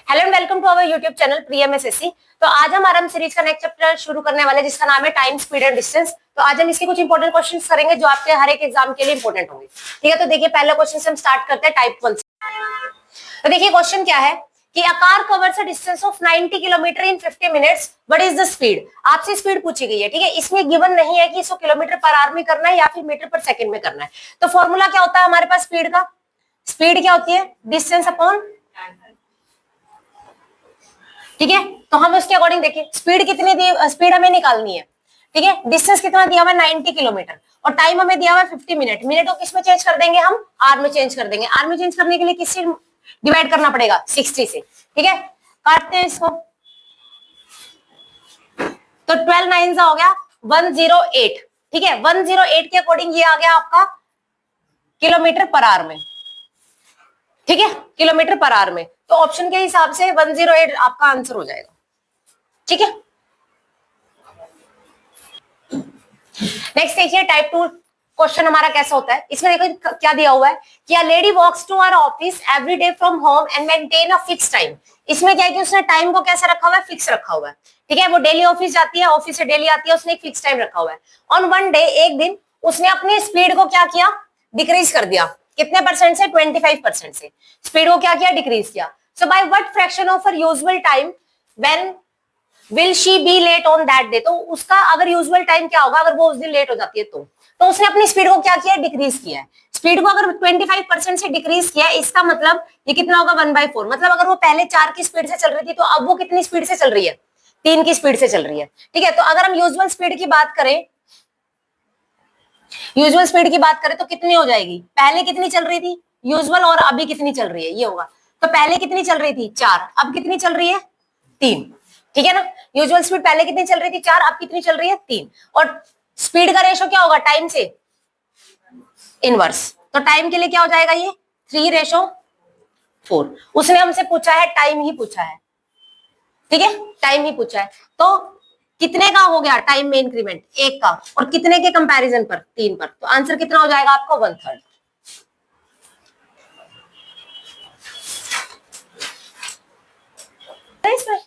Hello and welcome to our YouTube channel pre MSSC. तो आज हम आरएम सीरीज का नेक्स्ट चैप्टर शुरू करने वाले हैं जिसका नाम है टाइम, स्पीड एंड डिस्टेंस। तो आज हम इसके कुछ इंपॉर्टेंट क्वेश्चंस करेंगे जो आपके हर एक एग्जाम के लिए इंपॉर्टेंट होंगे। ठीक है, तो देखिए पहला क्वेश्चन से हम स्टार्ट करते हैं टाइप 1 से। तो देखिए क्वेश्चन क्या है कि a car covers a distance of 90 kilometre in 50 minutes, what is the speed. आपसे स्पीड पूछी गई है। ठीक है, इसमें गिवन नहीं है कि इसको किलोमीटर पर आवर में करना है या फिर मीटर पर सेकंड में करना है। तो फॉर्मूला क्या होता है हमारे पास स्पीड का? स्पीड क्या होती है? डिस्टेंस अपॉन, ठीक है। तो हम उसके अकॉर्डिंग देखिए स्पीड कितनी दी, स्पीड हमें निकालनी है। ठीक है, डिस्टेंस कितना दिया हुआ है 90 किलोमीटर और टाइम हमें दिया हुआ है 50 मिनट। मिनट को किस में चेंज कर देंगे? हम आर में चेंज कर देंगे। आर में चेंज करने के लिए किससे डिवाइड करना पड़ेगा? 60 से। ठीक है, काटते हैं इसको। तो 12 9 हो गया 108। ठीक है, 108 के अकॉर्डिंग ये आ गया आपका किलोमीटर पर आवर में। ठीक है, किलोमीटर पर आवर में। तो ऑप्शन के हिसाब से 108 आपका आंसर हो जाएगा। ठीक है, नेक्स्ट देखिए टाइप 2 क्वेश्चन हमारा कैसा होता है। इसमें देखो क्या दिया हुआ है कि a lady walks to our office every day from home and maintain a fix time. इसमें क्या है कि उसने टाइम को कैसे रखा हुआ है? फिक्स रखा हुआ है। ठीक है, वो डेली ऑफिस जाती है, ऑफिस से डेली आती है, उसने एक फिक्स टाइम रखा हुआ है। ऑन वन डे, एक दिन उसने अपनी स्पीड को क्या किया? डिक्रीज कर दिया। कितने परसेंट से? 25% से स्पीड को क्या किया? डिक्रीज किया। So by what fraction of her usual time when will she be late on that day. तो उसका अगर यूजुअल टाइम क्या होगा अगर वो उस दिन लेट हो जाती है तो उसने अपनी स्पीड को क्या किया? डिक्रीज किया है। स्पीड को अगर 25% से डिक्रीज किया है, इसका मतलब ये कितना होगा? 1/4। मतलब अगर वो पहले 4 की स्पीड से चल रही थी तो अब वो कितनी स्पीड से चल रही है? 3 की स्पीड से चल रही है। ठीक है, तो अगर हम यूजुअल स्पीड की बात करें, यूजुअल स्पीड की बात करें तो कितनी हो जाएगी? पहले कितनी चल रही थी यूजुअल और अभी कितनी चल रही है? ये होगा। तो पहले कितनी चल रही थी? 4। अब कितनी चल रही है? 3। ठीक है ना, यूजुअल स्पीड पहले कितनी चल रही थी? 4। अब कितनी चल रही है? 3। और स्पीड का रेशो क्या होगा? टाइम से इनवर्स। तो टाइम के लिए क्या हो जाएगा? ये 3:4। उसने हमसे पूछा है टाइम ही पूछा है। ठीक है, टाइम ही पूछा है। तो कितने का हो गया टाइम में इंक्रीमेंट? 1 का। और कितने के कंपैरिजन पर? 3 पर। तो आंसर कितना हो जाएगा आपका? 1/3। इसमें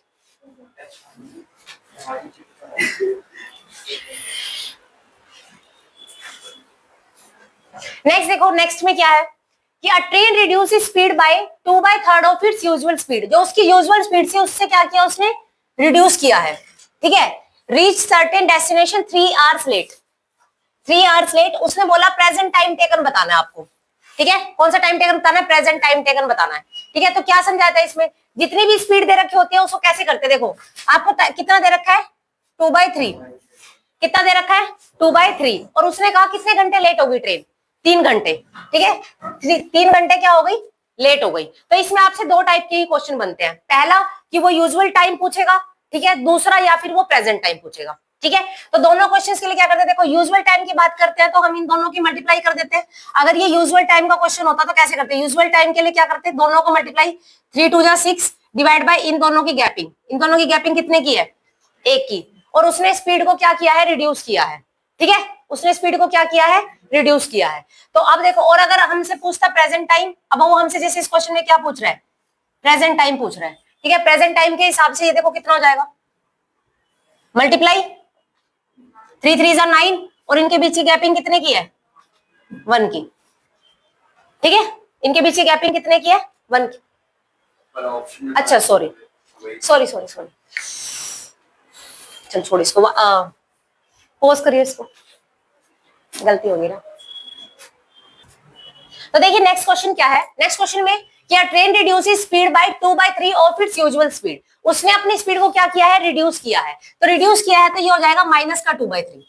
नेक्स्ट देखो, नेक्स्ट में क्या है कि अ train reduce speed bye 2/3 of its usual speed. जो उसकी यूजुअल स्पीड से उससे क्या किया? उसने रिड्यूस किया है। ठीक है, reach certain destination 3 hours late. 3 hours late. उसने बोला प्रेजेंट टाइम टेकन बताना है आपको। ठीक है, कौन सा टाइम टेकन बताना है? प्रेजेंट टाइम टेकन बताना है। ठीक है, तो क्या समझाता है इसमें? जितनी भी स्पीड दे रखी होती है उसको कैसे करते हैं? देखो आपको कितना दे रखा है? 2/3। कितना दे रखा है? 2/3। और उसने कहा कितने घंटे लेट होगी ट्रेन? 3 घंटे। ठीक है, 3 घंटे क्या हो गई? लेट हो गई। तो इसमें आपसे 2 टाइप के क्वेश्चन बनते हैं। पहला कि वो यूजुअल टाइम पूछेगा। ठीक है, दूसरा या फिर वो प्रेजेंट टाइम पूछेगा। ठीक है, तो दोनों क्वेश्चंस के लिए क्या करते हैं? देखो यूजुअल टाइम की बात करते हैं तो हम इन दोनों की मल्टीप्लाई कर देते हैं। अगर ये यूजुअल टाइम का क्वेश्चन होता तो कैसे करते हैं? यूजुअल टाइम के लिए क्या करते हैं? दोनों को मल्टीप्लाई, 3 2 6 डिवाइड बाय इन दोनों की गैपिंग। इन दोनों की गैपिंग कितने की है? 1 की। और उसने स्पीड को क्या किया है? रिड्यूस किया है। ठीक है, उसने स्पीड को क्या किया है? रिड्यूस किया है। तो अब देखो, और अगर हमसे पूछता प्रेजेंट टाइम, अब वो हमसे जैसे इस क्वेश्चन में क्या पूछ रहा है? प्रेजेंट टाइम पूछ रहा है। ठीक है, प्रेजेंट टाइम के हिसाब से ये देखो कितना हो जाएगा? मल्टीप्लाई 3 3 9 और इनके बीच की गैपिंग कितने की है? 1 की। ठीक है, इनके बीच की गैपिंग कितने की है? 1 की। अच्छा सॉरी सॉरी सॉरी सॉरी, चल छोड़ इसको, पोज करिए इसको, गलती होगी ना। तो देखिए नेक्स्ट क्वेश्चन क्या है। नेक्स्ट क्वेश्चन में क्या train reduces speed bye 2/3 of its usual speed. उसने अपनी स्पीड को क्या किया है? रिड्यूस किया है। तो रिड्यूस किया है तो ये हो जाएगा माइनस का 2/3।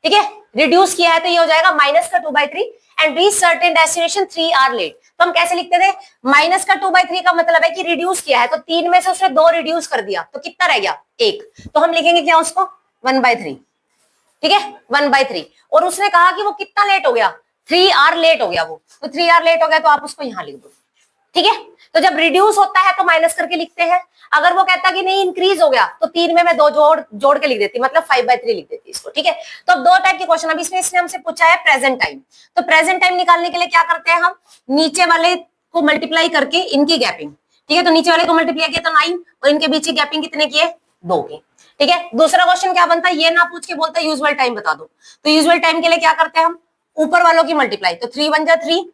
ठीक है, रिड्यूस किया है तो ये हो जाएगा माइनस का 2/3 and reach certain destination 3 hour late. तो हम कैसे लिखते थे? माइनस का 2/3 का मतलब है कि रिड्यूस किया है तो 3 में से उसने 2 रिड्यूस कर दिया तो कितना रह गया? 1। तो हम लिखेंगे क्या उसको? 1/3। ठीक है, 1/3। और उसने कहा कि वो कितना लेट हो गया? 3 आवर लेट हो गया वो। तो 3 आवर लेट हो गया तो आप उसको यहां लिख दो। ठीक है, तो जब रिड्यूस होता है तो माइनस करके लिखते हैं। अगर वो कहता कि नहीं इंक्रीज हो गया तो 3 में मैं 2 जोड़ के लिख देती, मतलब 5/3 लिख देती इसको। ठीक है, तो अब 2 टाइप के क्वेश्चन। अब इसमें इसने हमसे पूछा है प्रेजेंट टाइम। तो प्रेजेंट टाइम निकालने के लिए क्या करते हैं हम? नीचे वाले को मल्टीप्लाई करके इनकी गैपिंग, ठीक है, तो नीचे वाले को मल्टीप्लाई किया तो 9 और इनके बीच की गैपिंग कितने की है, 2 की। ठीक है, दूसरा क्वेश्चन क्या बनता है, ये ना पूछ के बोलता है यूजुअल टाइम बता दो। तो यूजुअल टाइम के लिए क्या करते हैं हम, ऊपर वालों की मल्टीप्लाई, तो 3 1 जा 3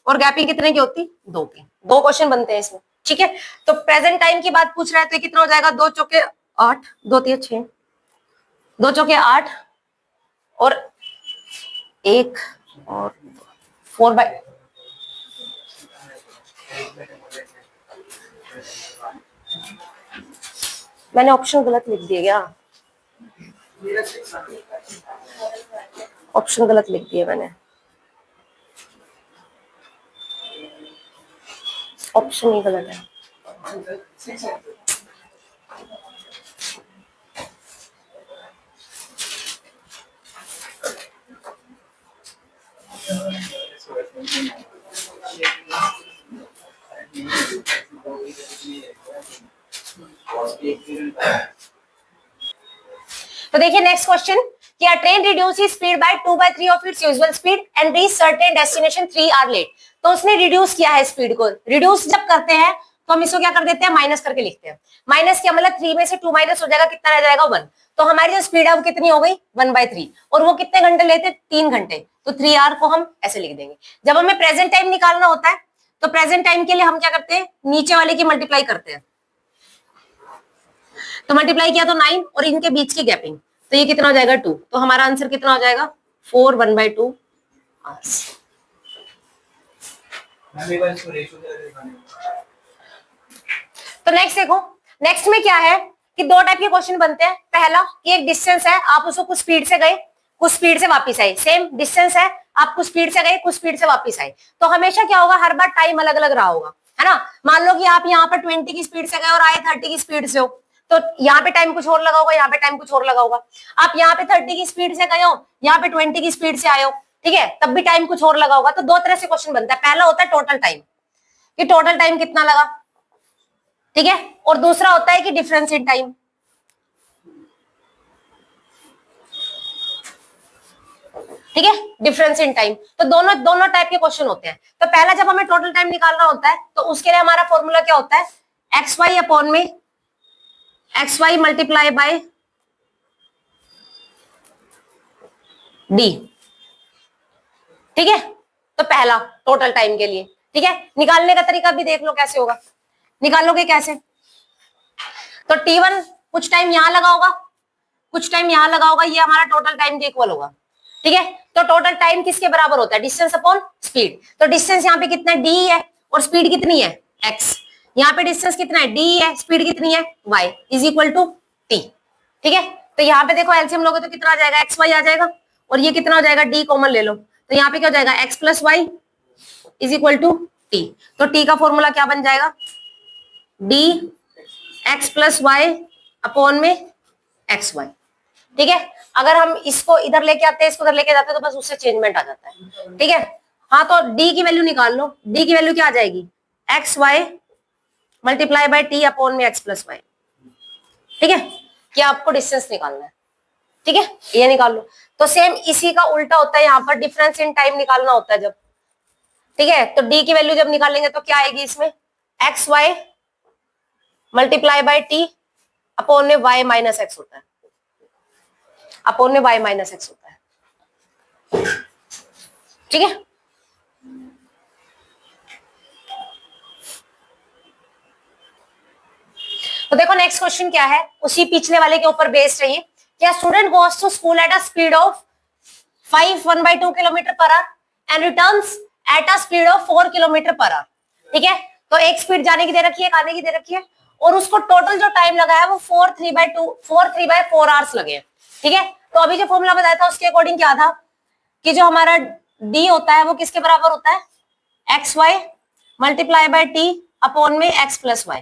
और गैपिंग कितने की होती, 2 की। 2 क्वेश्चन बनते हैं इसमें। ठीक है, तो प्रेजेंट टाइम की बात पूछ रहा है तो कितना हो जाएगा, 2 चौके 8, 2 3 6, 2 चौके 8 और 1 और 4 बाय, मैंने ऑप्शन गलत लिख दिया क्या, ऑप्शन गलत लिख दिया मैंने, ऑप्शन ही गलत है। तो देखिए नेक्स्ट क्वेश्चन, कि a train reduces speed by 2/3 of its usual speed and reach certain destination 3 hours late। तो उसने रिड्यूस किया है स्पीड को। रिड्यूस जब करते हैं तो हम इसको क्या कर देते हैं, माइनस करके लिखते हैं। माइनस क्या मतलब 3 में से 2 माइनस हो जाएगा, कितना रह जाएगा 1। तो हमारी जो स्पीड है वो कितनी हो गई, 1/3। और वो कितने घंटे लेते, 3 घंटे, तो 3 आवर को हम ऐसे लिख देंगे। जब हमें प्रेजेंट टाइम निकालना होता है तो प्रेजेंट टाइम के लिए हम क्या करते हैं, नीचे वाले की मल्टीप्लाई करते हैं। तो मल्टीप्लाई किया तो 9 और इनके बीच की गैपिंग, तो ये कितना हो जाएगा 2। तो हमारा आंसर कितना हो जाएगा 4 1/2 आवर्स। तो नेक्स्ट देखो, नेक्स्ट में क्या है कि 2 टाइप के क्वेश्चन बनते हैं। पहला कि एक डिस्टेंस है, आप उसको कुछ स्पीड से गए, कुछ स्पीड से वापस आए। सेम डिस्टेंस है, आप कुछ स्पीड से गए, कुछ स्पीड से वापस आए। तो हमेशा क्या होगा, हर बार टाइम अलग अलग रहा होगा, है ना। मान लो कि आप यहाँ पर 20 की स्पीड से गए और आए 30 की स्पीड से हो, तो यहाँ पे टाइम कुछ और लगा होगा, यहाँ पे टाइम कुछ और लगा होगा। आप यहाँ पे 30 की स्पीड से गए हो, यहाँ पे 20 की स्पीड से आए हो, ठीक है, तब भी टाइम कुछ और लगा होगा। तो 2 तरह से क्वेश्चन बनता है। पहला होता है टोटल टाइम, कि टोटल टाइम कितना लगा, ठीक है, और दूसरा होता है कि डिफरेंस इन टाइम। ठीक है, डिफरेंस इन टाइम। तो दोनों टाइप के क्वेश्चन होते हैं। तो पहला जब हमें टोटल टाइम निकालना होता है तो उसके लिए हमारा फॉर्मूला क्या होता है, एक्स वाई अपॉन में x y multiply by d. ठीक है, तो पहला टोटल टाइम के लिए। ठीक है, निकालने का तरीका भी देख लो कैसे होगा, निकालोगे कैसे। तो T1 कुछ टाइम यहां लगा होगा, कुछ टाइम यहां लगा होगा, ये हमारा टोटल टाइम के इक्वल होगा। ठीक है, तो टोटल टाइम किसके बराबर होता है, डिस्टेंस अपॉन स्पीड। तो डिस्टेंस यहाँ पे कितना है, डी है, और स्पीड कितनी है, एक्स। यहाँ पे डिस्टेंस कितना है, डी है, स्पीड कितनी है, y, is equal to t. ठीक है, तो यहाँ पे देखो एलसीएम लोगे तो कितना आ जाएगा, एक्स वाई आ जाएगा, और ये कितना हो जाएगा, डी कॉमन ले लो, तो यहाँ पे क्या हो जाएगा, x plus y is equal to t. तो टी का फॉर्मूला क्या बन जाएगा, d x plus y upon में एक्स वाई। ठीक है, अगर हम इसको इधर लेके आते हैं, इसको उधर लेके जाते हैं, तो बस उससे चेंजमेंट आ जाता है। ठीक है, हाँ, तो डी की वैल्यू निकाल लो। डी की वैल्यू क्या आ जाएगी, x y multiply by t upon में एक्स प्लस वाई। ठीक है, क्या आपको डिस्टेंस निकालना है। ठीक है, ये निकाल लो। तो सेम इसी का उल्टा होता है, यहाँ पर डिफरेंस इन टाइम निकालना होता है जब। ठीक है, तो डी की वैल्यू जब निकालेंगे तो क्या आएगी इसमें, x y multiply by t upon में वाई माइनस एक्स होता है, अपॉन में वाई माइनस एक्स होता है। ठीक है, तो देखो नेक्स्ट क्वेश्चन क्या है, उसी पिछले वाले के ऊपर बेस्ड है ये। क्या student goes to school at a speed of 5 1/2 kilometre per hour and returns at a speed of 4 kilometre per hour. ठीक है, तो एक स्पीड जाने की दे रखी है, एक आने की दे रखी है, और उसको टोटल जो टाइम लगा है वो 4 3/4 आवर्स लगे हैं। ठीक है, तो अभी जो फॉर्मूला बताया था उसके अकॉर्डिंग क्या था कि जो हमारा डी होता है वो किसके बराबर होता है, x y multiply by t upon में एक्स प्लस वाई।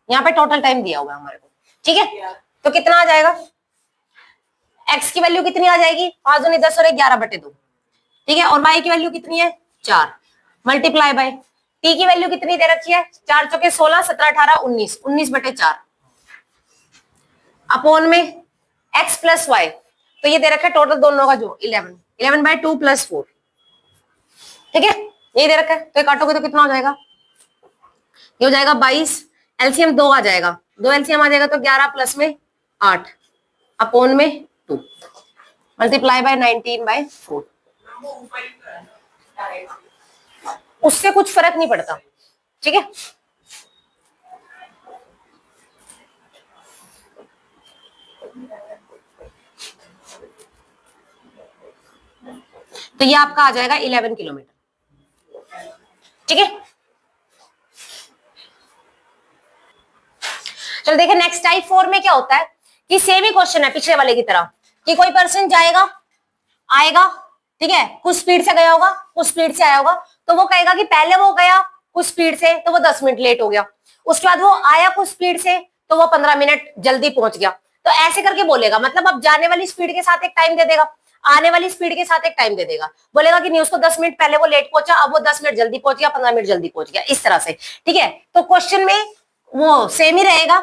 यहाँ पे टोटल टाइम दिया हुआ है हमारे को। ठीक है, तो कितना आ जाएगा, एक्स की वैल्यू कितनी आ जाएगी, 5 दूनी 10 और 11/2। ठीक है, और वाई की वैल्यू कितनी है 4 मल्टीप्लाई बाय टी की वैल्यू कितनी दे रखी है, 4 चौके 16 17 18 19 19/4 अपॉन में एक्स प्लस वाई। तो ये दे रखा है टोटल दोनों का जो 11/2 + 4। ठीक है, ये दे रखा है, तो ये काटोगे तो कितना हो जाएगा, ये हो जाएगा 22 एलसीएम 2 आ जाएगा, 2 एलसीएम आ जाएगा तो 11 प्लस में 8 अपॉन में 2 मल्टीप्लाई बाय 19/4। उससे कुछ फर्क नहीं पड़ता, ठीक है। तो ये आपका आ जाएगा 11 किलोमीटर, ठीक है। चलो देखिए नेक्स्ट टाइप 4 में क्या होता है कि सेम ही क्वेश्चन है पिछले वाले की तरह कि कोई पर्सन जाएगा आएगा, ठीक है, कुछ स्पीड से गया होगा कुछ स्पीड से आया होगा, तो वो कहेगा कि पहले वो गया कुछ स्पीड से तो वो 10 मिनट लेट हो गया, उसके बाद वो आया कुछ स्पीड से तो वो 15 मिनट जल्दी पहुंच गया। तो ऐसे करके बोलेगा, मतलब अब जाने वाली स्पीड के साथ एक टाइम दे देगा, आने वाली स्पीड के साथ एक टाइम दे देगा, बोलेगा कि नहीं उसको 10 मिनट पहले वो लेट पहुंचा, अब वो 10 मिनट जल्दी पहुंच गया, 15 मिनट जल्दी पहुंच गया, इस तरह से, ठीक है। तो क्वेश्चन में वो सेम ही रहेगा,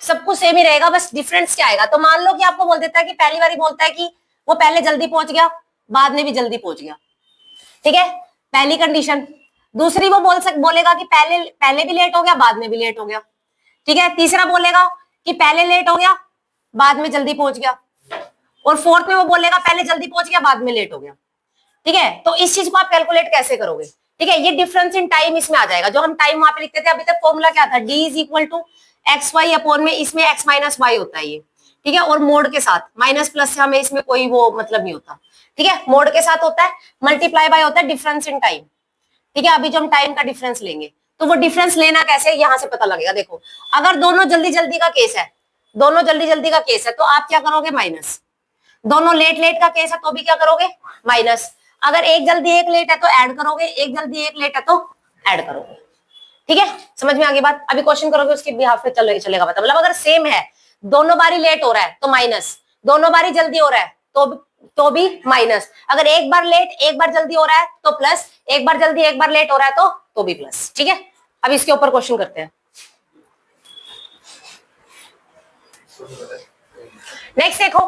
सब कुछ सेम ही रहेगा, बस डिफरेंस क्या आएगा। तो मान लो कि आपको बोल देता है कि पहली बारी बोलता है कि वो पहले जल्दी पहुंच गया बाद में भी जल्दी पहुंच गया, ठीक है, पहली कंडीशन। दूसरी वो बोलेगा कि पहले भी लेट हो गया बाद में भी लेट हो गया, ठीक है। तीसरा बोलेगा कि पहले लेट हो गया बाद में जल्दी पहुंच गया, और फोर्थ में वो बोलेगा पहले जल्दी पहुंच गया बाद में लेट हो गया, ठीक है। तो इस चीज को आप कैलकुलेट कैसे करोगे, ठीक है। ये डिफरेंस इन टाइम इसमें आ जाएगा, जो हम टाइम वहां पे लिखते थे अभी तक फॉर्मूला क्या था, d is equal to x y upon में इसमें एक्स माइनस वाई होता है ये, ठीक है, और मोड के साथ माइनस प्लस से हमें इसमें कोई वो मतलब नहीं होता, ठीक है, मोड के साथ होता है, मल्टीप्लाई बाय होता है डिफरेंस इन टाइम, ठीक है। अभी जो हम टाइम का डिफरेंस लेंगे तो वो डिफरेंस लेना कैसे यहां से पता लगेगा। देखो अगर दोनों जल्दी जल्दी का केस है, दोनों जल्दी जल्दी का केस है तो आप क्या करोगे माइनस, दोनों लेट लेट का केस है तो भी क्या करोगे माइनस, अगर एक जल्दी एक लेट है तो ऐड करोगे, एक जल्दी एक लेट है तो ऐड करोगे, ठीक है। समझ में आ गई बात। अभी क्वेश्चन करोगे उसके बिहाफ पे चलेगा पता, मतलब अगर सेम है दोनों बारी लेट हो रहा है तो माइनस, दोनों बारी जल्दी हो रहा है तो भी माइनस, अगर एक बार लेट एक बार जल्दी हो रहा है तो प्लस, एक बार जल्दी एक बार लेट हो रहा है तो भी प्लस, ठीक है। अब इसके ऊपर क्वेश्चन करते हैं। नेक्स्ट देखो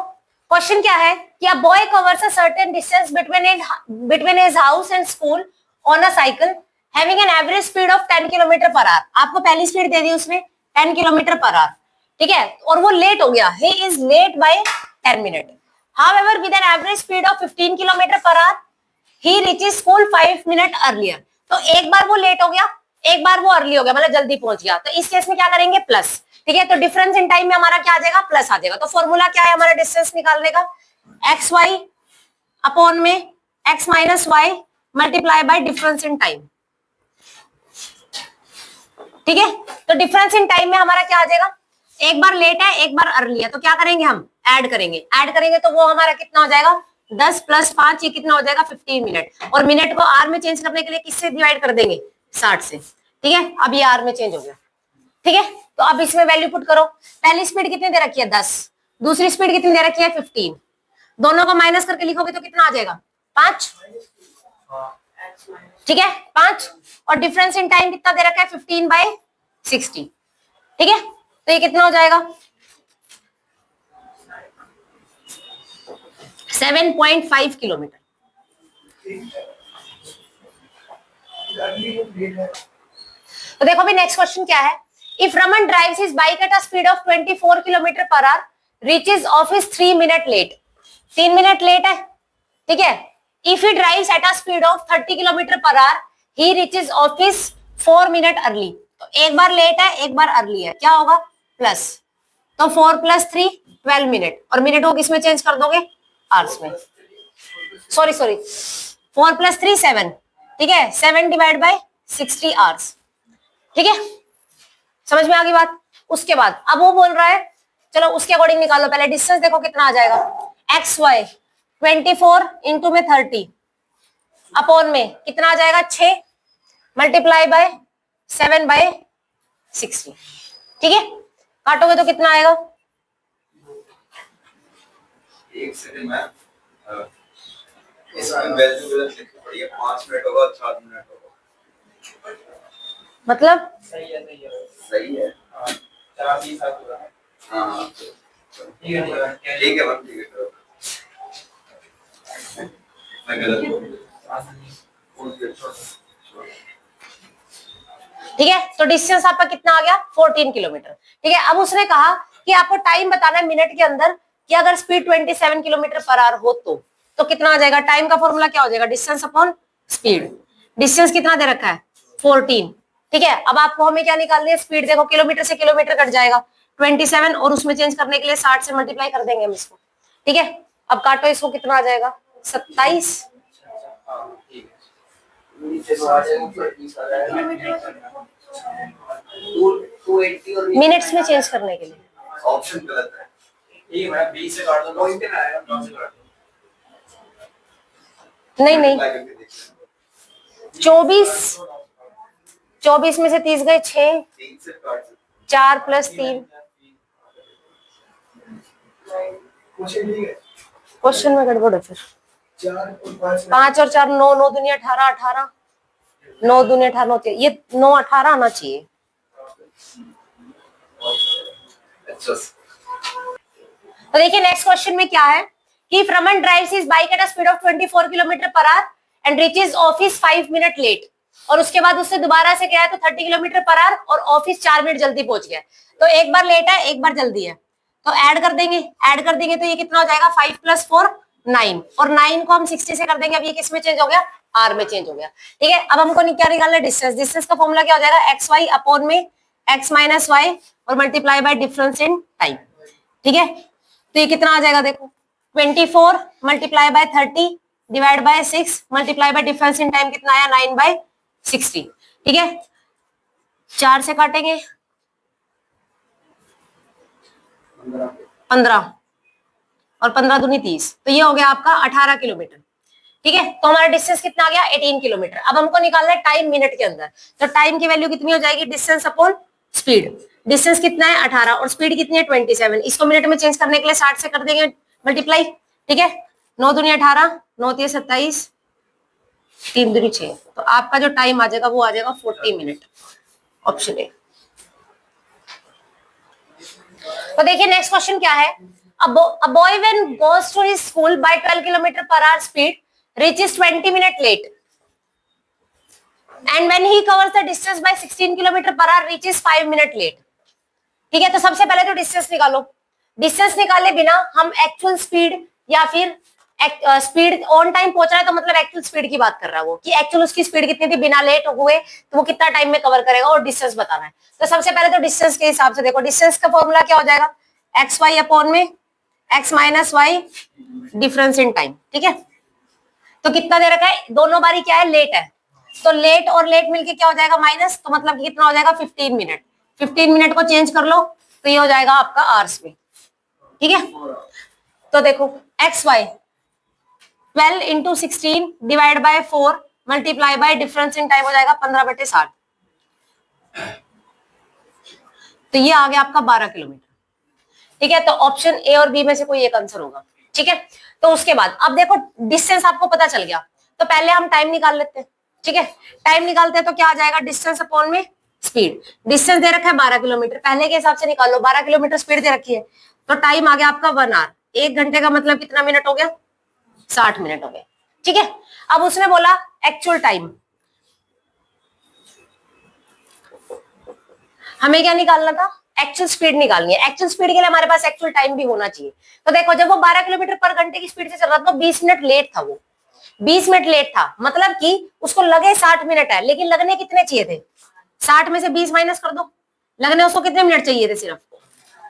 क्वेश्चन क्या है कि a boy covers a certain distance between his house and school on a cycle having an average speed of 10 kilometre per our. आपको पहली स्पीड दे दी उसने 10 किलोमीटर पर आवर, ठीक है, और वो लेट हो गया, he is late by 10 minute. However with an average speed of 15 kilometre per hour he reaches school 5 minute earlier. तो एक बार वो लेट हो गया एक बार वो अर्ली हो गया, मतलब जल्दी पहुंच गया, तो इस केस में क्या करेंगे प्लस, ठीक है। तो डिफरेंस इन टाइम में हमारा क्या आ जाएगा प्लस आ जाएगा। तो फॉर्मूला क्या है हमारा डिस्टेंस निकालने का, एक्स वाई अपॉन में x minus y multiply by difference in time, ठीक है। तो डिफरेंस इन टाइम में हमारा क्या आ जाएगा, एक बार लेट है एक बार अर्ली है, तो क्या करेंगे हम ऐड करेंगे तो वो हमारा कितना हो जाएगा 10 प्लस 5 ये कितना हो जाएगा 15 मिनट, और मिनट को आर में चेंज करने के लिए किससे डिवाइड कर देंगे 60 से, ठीक है। अब ये आर में चेंज हो गया, ठीक है। तो अब इसमें वैल्यू पुट करो, पहली स्पीड कितनी दे रखी है 10, दूसरी स्पीड कितनी दे रखी है 15, दोनों को माइनस करके लिखोगे तो कितना आ जाएगा 5, ठीक है 5, और डिफरेंस इन टाइम कितना दे रखा है 15/60, ठीक है। तो ये कितना हो जाएगा 7.5 किलोमीटर। तो देखो भी नेक्स्ट क्वेश्चन क्या है, if Raman drives his bike at a speed of 24 kilometre per hour reaches office 3 minute late, 3 minute late है, ठीक है। If he drives at a speed of 30 kilometre per hour he reaches office 4 minute early. तो एक बार late है एक बार early है, क्या होगा प्लस, तो 4 + 3 12 मिनट, और मिनट को किसमें चेंज कर दोगे आवर्स में, सॉरी 4 + 3 7, ठीक है, 7 डिवाइड बाय 60 आवर्स, ठीक है। समझ में आ गई बात। उसके बाद अब वो बोल रहा है चलो उसके अकॉर्डिंग निकालो, पहले डिस्टेंस देखो कितना आ जाएगा, एक्स वाई 24 इंटू में 30 अपॉन में कितना आ जाएगा 6 मल्टीप्लाई बाय 7/60, ठीक है। काटोगे तो कितना आएगा, एक सेकंड में इसमें वैल्यू गलत लिखी पड़ी है, 5 मिनट होगा 4 मिनट होगा, मतलब सही है हाँ 4 पूरा हाँ ठीक है बस ठीक है मैं गलत ठीक ठीक है, तो डिस्टेंस आपका कितना आ गया 14 किलोमीटर। ठीक है, अब उसने कहा कि आपको टाइम बताना है मिनट के अंदर कि अगर स्पीड 27 किलोमीटर पर आवर हो तो कितना आ जाएगा। टाइम का फॉर्मूला क्या हो जाएगा, डिस्टेंस अपॉन स्पीड। डिस्टेंस कितना दे रखा है 14। ठीक है, अब आपको हमें क्या निकालनी है, स्पीड। देखो किलोमीटर से किलोमीटर कट जाएगा 27 और उसमें चेंज करने के लिए 60 से मल्टीप्लाई कर देंगे हम इसको। ठीक है, अब काटो इसको, कितना आ जाएगा 27 मिनट्स में चेंज करने के लिए। ऑप्शन गलत है। ठीक है मैडम, 20 से काट दो, पॉइंट ना आएगा, 9 से काट दो। नहीं 24 में से 30 गए 6, 4 प्लस 3। क्वेश्चन में गड़बड़ है फिर। 5 और 4 9, 9 दूनी 18, 18 9 दूनी 18, ये 9 18 आना चाहिए। तो देखिए नेक्स्ट क्वेश्चन में क्या है कि Furman drives his bike at a speed of 24 kilometre per hour and reaches office 5 minute late. और उसके बाद उससे दोबारा से गया तो 30 किलोमीटर पर आवर और ऑफिस 4 मिनट जल्दी पहुंच गया। तो एक बार लेट है, एक बार जल्दी है, तो ऐड कर देंगे तो ये कितना हो जाएगा 5 + 4 9, और 9 को हम 60 से कर देंगे। अब ये किस में चेंज हो गया, आर में चेंज हो गया। ठीक है, अब हमको क्या निकालना है, डिस्टेंस। डिस्टेंस का फॉर्मूला क्या हो जाएगा, एक्स वाई अपॉन में एक्स माइनस वाई और multiply by difference in time. ठीक है, तो ये कितना आ जाएगा, देखो 24 multiply by 30 divide by 6 multiply by difference in time कितना आया 9/60। ठीक है, 4 से काटेंगे 15 और 15 दूनी 30, तो ये हो गया आपका 18 किलोमीटर। ठीक है, तो हमारा डिस्टेंस कितना आ गया 18 किलोमीटर। अब हमको निकालना है टाइम मिनट के अंदर, तो टाइम की वैल्यू कितनी हो जाएगी, डिस्टेंस अपॉन स्पीड। डिस्टेंस कितना है 18 और स्पीड कितनी है 27। इसको मिनट में चेंज करने के लिए 60 से कर देंगे मल्टीप्लाई। ठीक है, 9 दूनी 18, 9 3 27, 3 दूनी 6, तो आपका जो टाइम आ जाएगा वो आ जाएगा 40 मिनट, ऑप्शन ए। तो देखिए नेक्स्ट क्वेश्चन क्या है, a boy when goes to his school by 12 kilometer per hour speed reaches 20 minute late and when he covers the distance by 16 kilometer per hour reaches 5 minute late। ठीक है, तो सबसे पहले तो डिस्टेंस निकालो। Distance निकाले बिना हम एक्चुअल स्पीड या फिर स्पीड ऑन टाइम पहुंच रहा है तो मतलब एक्चुअल स्पीड की बात कर रहा है वो, कि एक्चुअल उसकी स्पीड कितनी थी बिना लेट हुए, तो वो कितना टाइम में कवर करेगा और डिस्टेंस बताना है। तो सबसे पहले तो डिस्टेंस के हिसाब से देखो, डिस्टेंस का फॉर्मूला क्या हो जाएगा, एक्स वाई अपॉन में x minus y difference in time. ठीक है, तो कितना दे रखा है, दोनों बारी क्या है लेट है, तो लेट और लेट मिलके क्या हो जाएगा माइनस, तो मतलब कितना हो जाएगा 15 मिनट। 15 मिनट को चेंज कर लो तो ये हो जाएगा आपका आवर्स में। ठीक है, तो देखो x y 12 × 16 divide by 4 multiply by difference in time हो जाएगा 15/60, तो ये आ गया आपका 12 किलोमीटर। ठीक है, तो ऑप्शन ए और बी में से कोई एक आंसर होगा। ठीक है, तो उसके बाद अब देखो डिस्टेंस आपको पता चल गया, तो पहले हम टाइम निकाल लेते हैं। ठीक है, टाइम निकालते हैं तो क्या आ जाएगा, डिस्टेंस अपॉन में स्पीड। डिस्टेंस दे रखा है 12 किलोमीटर, पहले के हिसाब से निकाल लो, 12 किलोमीटर स्पीड दे रखी है, तो टाइम आ गया आपका 1 आवर। 1 घंटे का मतलब कितना मिनट हो गया, 60 मिनट हो गए। ठीक है, अब उसने बोला एक्चुअल टाइम, हमें क्या निकालना था, एक्चुअल स्पीड निकालनी है। एक्चुअल स्पीड के लिए हमारे पास एक्चुअल टाइम भी होना चाहिए। तो देखो जब वो 12 किलोमीटर पर घंटे की स्पीड से चल रहा था तो 20 मिनट लेट था, वो 20 मिनट लेट था, मतलब कि उसको लगे 60 मिनट है, लेकिन लगने कितने चाहिए थे, 60 में से 20 माइनस कर दो, लगने उसको कितने मिनट चाहिए थे, सिर्फ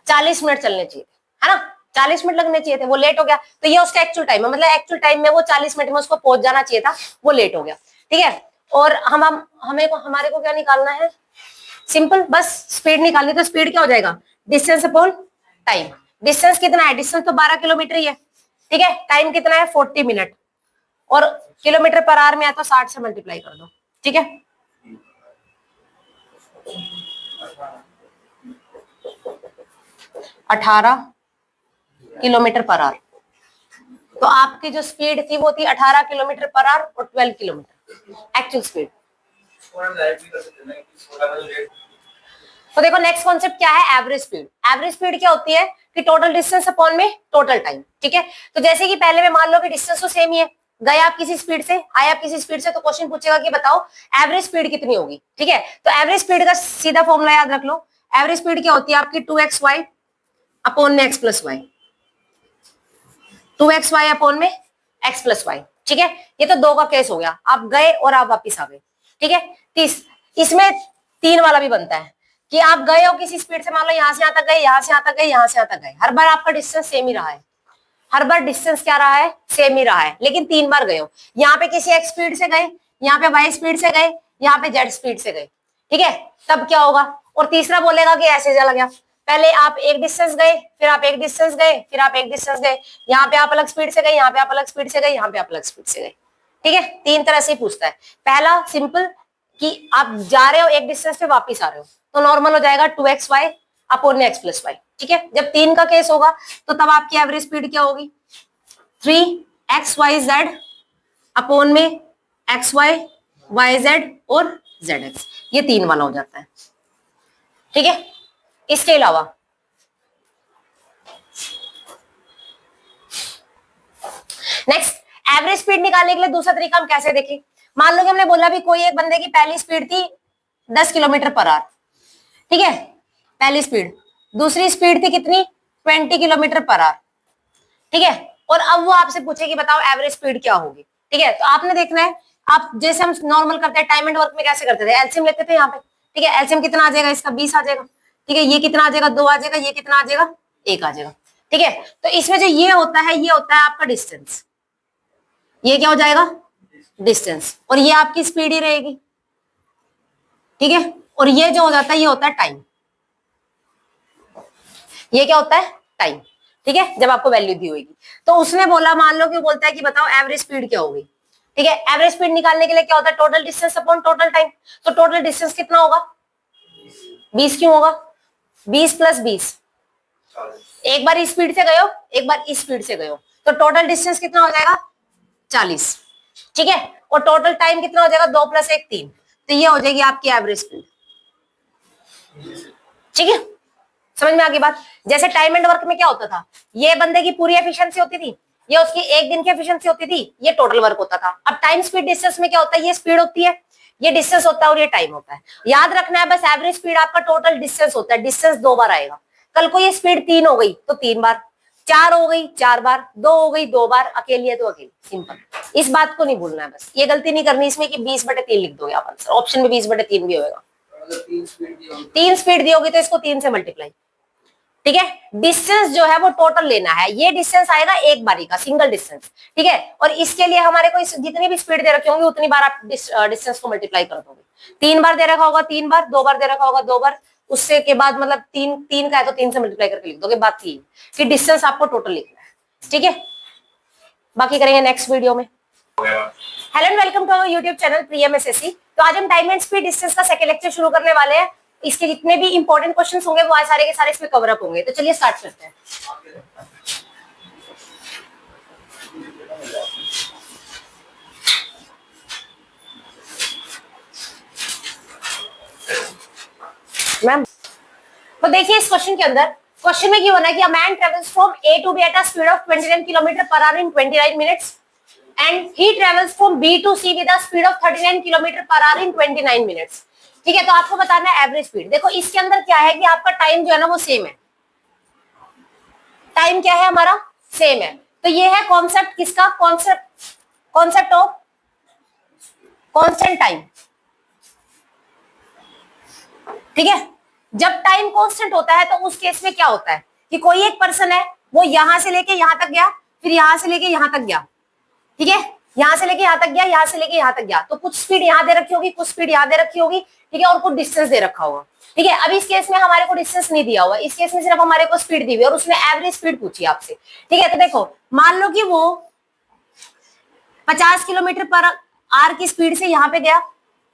40 मिनट चलने चाहिए थे, है ना, 40 मिनट लगने चाहिए थे, वो लेट हो गया, तो ये उसका एक्चुअल टाइम है, मतलब एक्चुअल टाइम में वो 40 मिनट में उसको पहुंच जाना चाहिए था, वो लेट हो गया। ठीक है, और हमारे को क्या निकालना है, सिंपल बस स्पीड निकालनी, तो स्पीड क्या हो जाएगा, डिस्टेंस अपॉन टाइम। डिस्टेंस कितना है, डिस्टेंस तो 12 किलोमीटर ही है। ठीक है, टाइम कितना है 40 मिनट, और किलोमीटर पर आवर में है तो 60 से मल्टीप्लाई कर दो। ठीक है, अठारह किलोमीटर पर आवर, तो आपकी जो स्पीड थी वो थी 18 किलोमीटर पर आवर और 12 किलोमीटर एक्चुअल स्पीड। तो देखो नेक्स्ट कॉन्सेप्ट क्या है, एवरेज स्पीड। एवरेज स्पीड क्या होती है कि टोटल डिस्टेंस अपॉन में टोटल टाइम। ठीक है, तो जैसे कि पहले में मान लो कि डिस्टेंस तो सेम ही है, गए आप किसी स्पीड से, आए आप किसी स्पीड से, तो क्वेश्चन पूछेगा कि बताओ एवरेज स्पीड कितनी होगी। ठीक है, तो एवरेज स्पीड का सीधा फॉर्मूला याद रख लो। एवरेज स्पीड क्या होती है आपकी 2xy अपॉन में x plus y, 2xy upon में x प्लस वाई। ठीक है, ये तो दो का केस हो गया, आप गए और आप वापिस आ गए। ठीक है, इसमें 3 वाला भी बनता है कि आप गए हो किसी स्पीड से, मान लो यहां से यहां तक गए, यहां से यहां तक गए, यहां से यहां तक गए, हर बार आपका डिस्टेंस सेम ही रहा है, हर बार डिस्टेंस क्या रहा है, सेम ही रहा है, लेकिन 3 बार गए हो। यहाँ पे किसी x स्पीड से गए, यहाँ पे y स्पीड से गए, यहाँ पे z स्पीड से गए। ठीक है, तब क्या होगा, और तीसरा बोलेगा कि ऐसे चला गया, पहले आप एक डिस्टेंस गए, फिर आप एक डिस्टेंस गए, फिर आप एक डिस्टेंस गए, यहाँ पे आप अलग स्पीड से गए, यहाँ पे आप अलग स्पीड से गए, यहाँ पे आप अलग स्पीड से गए। ठीक है, 3 तरह से पूछता है। पहला सिंपल कि आप जा रहे हो एक डिस्टेंस पे वापिस आ रहे हो, तो नॉर्मल हो जाएगा 2xy अपॉन में x प्लस वाई। ठीक है, जब 3 का केस होगा तो तब आपकी एवरेज स्पीड क्या होगी, 3xyz अपॉन में xy yz और zx, ये 3 वाला हो जाता है। ठीक है, इसके अलावा नेक्स्ट एवरेज स्पीड निकालने के लिए दूसरा तरीका हम कैसे देखें। मान लो कि हमने बोला भी कोई एक बंदे की पहली स्पीड थी 10 किलोमीटर पर आवर। ठीक है, पहली स्पीड, दूसरी स्पीड थी कितनी 20 किलोमीटर पर आवर। ठीक है, और अब वो आपसे पूछे कि बताओ एवरेज स्पीड क्या होगी। ठीक है, तो आपने देखना है, आप जैसे हम नॉर्मल करते हैं टाइम एंड वर्क में कैसे करते थे, एलसीएम लेते थे यहाँ पे। ठीक है, एलसीएम कितना आ जाएगा, इसका 20 आ जाएगा। ठीक है, ये कितना आ जाएगा, 2 आ जाएगा, ये कितना आ जाएगा, 1 आ जाएगा। ठीक है, तो इसमें जो ये होता है आपका डिस्टेंस, ये क्या हो जाएगा डिस्टेंस, और ये आपकी स्पीड ही रहेगी। ठीक है, और ये जो हो जाता है ये होता है टाइम, ये क्या होता है टाइम। ठीक है, जब आपको वैल्यू दी होगी, तो उसने बोला, मान लो कि बोलता है कि बताओ एवरेज स्पीड क्या होगी। ठीक है, एवरेज स्पीड निकालने के लिए क्या होता है, total distance upon total time. तो टोटल डिस्टेंस कितना होगा, 20 क्यों होगा, 20 प्लस 20, एक बार इस स्पीड से गए हो, एक बार इस स्पीड से गए हो, तो टोटल डिस्टेंस कितना हो जाएगा 40। ठीक है, और टोटल टाइम कितना हो जाएगा, 2 प्लस 1 3, तो ये हो जाएगी आपकी एवरेज स्पीड। ठीक है, समझ में आ गई बात। जैसे टाइम एंड वर्क में क्या होता था, ये बंदे की पूरी एफिशिएंसी होती थी, ये उसकी एक दिन की एफिशिएंसी होती थी, ये टोटल वर्क होता था। अब टाइम स्पीड डिस्टेंस में क्या होता है, ये स्पीड होती है, ये डिस्टेंस होता है और ये टाइम होता है। याद रखना है बस, एवरेज स्पीड आपका टोटल डिस्टेंस होता है, डिस्टेंस 2 बार आएगा। कल को ये स्पीड 3 हो गई तो 3 बार, 4 हो गई 4 बार, 2 हो गई 2 बार, अकेली है तो अकेली, सिंपल। इस बात को नहीं भूलना है, बस ये गलती नहीं करनी इसमें कि 20/3 लिख दोगे आप आंसर, ऑप्शन में 20/3 भी होगा। 3 स्पीड दी होगी तो इसको 3 से मल्टीप्लाई। ठीक है, डिस्टेंस जो है वो टोटल लेना है, ये डिस्टेंस आएगा एक बारी का, सिंगल डिस्टेंस। ठीक है, और इसके लिए हमारे को जितनी भी स्पीड दे रखी होंगी उतनी बार आप डिस्टेंस को मल्टीप्लाई कर दोगे। 3 बार दे रखा होगा 3 बार, 2 बार दे रखा होगा 2 बार, उससे के बाद मतलब 3 का है तो 3 से मल्टीप्लाई करके लिख दोगे। बात ये कि डिस्टेंस आपको टोटल लिखना है। ठीक है, बाकी करेंगे नेक्स्ट वीडियो में। Hello and welcome to our YouTube channel Priyam SSC. तो आज हम टाइम एंड स्पीड डिस्टेंस का सेकंड लेक्चर शुरू करने वाले हैं। इसके जितने भी इंपॉर्टेंट क्वेश्चंस होंगे वो आज सारे के सारे इसमें कवर अप होंगे। तो चलिए स्टार्ट करते हैं। मैम, तो देखिए इस क्वेश्चन के अंदर, क्वेश्चन में क्या होना है कि a man travels from A to B at a speed of 29 kilometre per hour in 29 minutes and he travels from B to C with a speed of 39 kilometre per hour in 29 minutes. ठीक है, तो आपको बताना है average speed. देखो इसके अंदर क्या है कि आपका टाइम जो है ना वो सेम है, टाइम क्या है हमारा सेम है। तो ये है कॉन्सेप्ट किसका, कॉन्सेप्ट ऑफ कांस्टेंट टाइम। ठीक है, जब टाइम कांस्टेंट होता है तो उस केस में क्या होता है कि कोई एक पर्सन है वो यहां से लेके यहां तक गया, फिर यहां से लेके यहां तक गया। ठीक है, यहां से लेके यहां तक गया, यहां से लेके यहां तक गया, तो कुछ स्पीड यहां दे रखी होगी, कुछ स्पीड यहां दे रखी होगी। ठीक है, और कुछ डिस्टेंस दे रखा होगा। ठीक है, अब इस केस में हमारे को डिस्टेंस नहीं दिया हुआ, इस केस में सिर्फ हमारे को स्पीड दी हुई और उसने एवरेज स्पीड पूछी आपसे। ठीक है, तो देखो मान लो कि वो 50 किलोमीटर पर आवर की स्पीड से यहां पे गया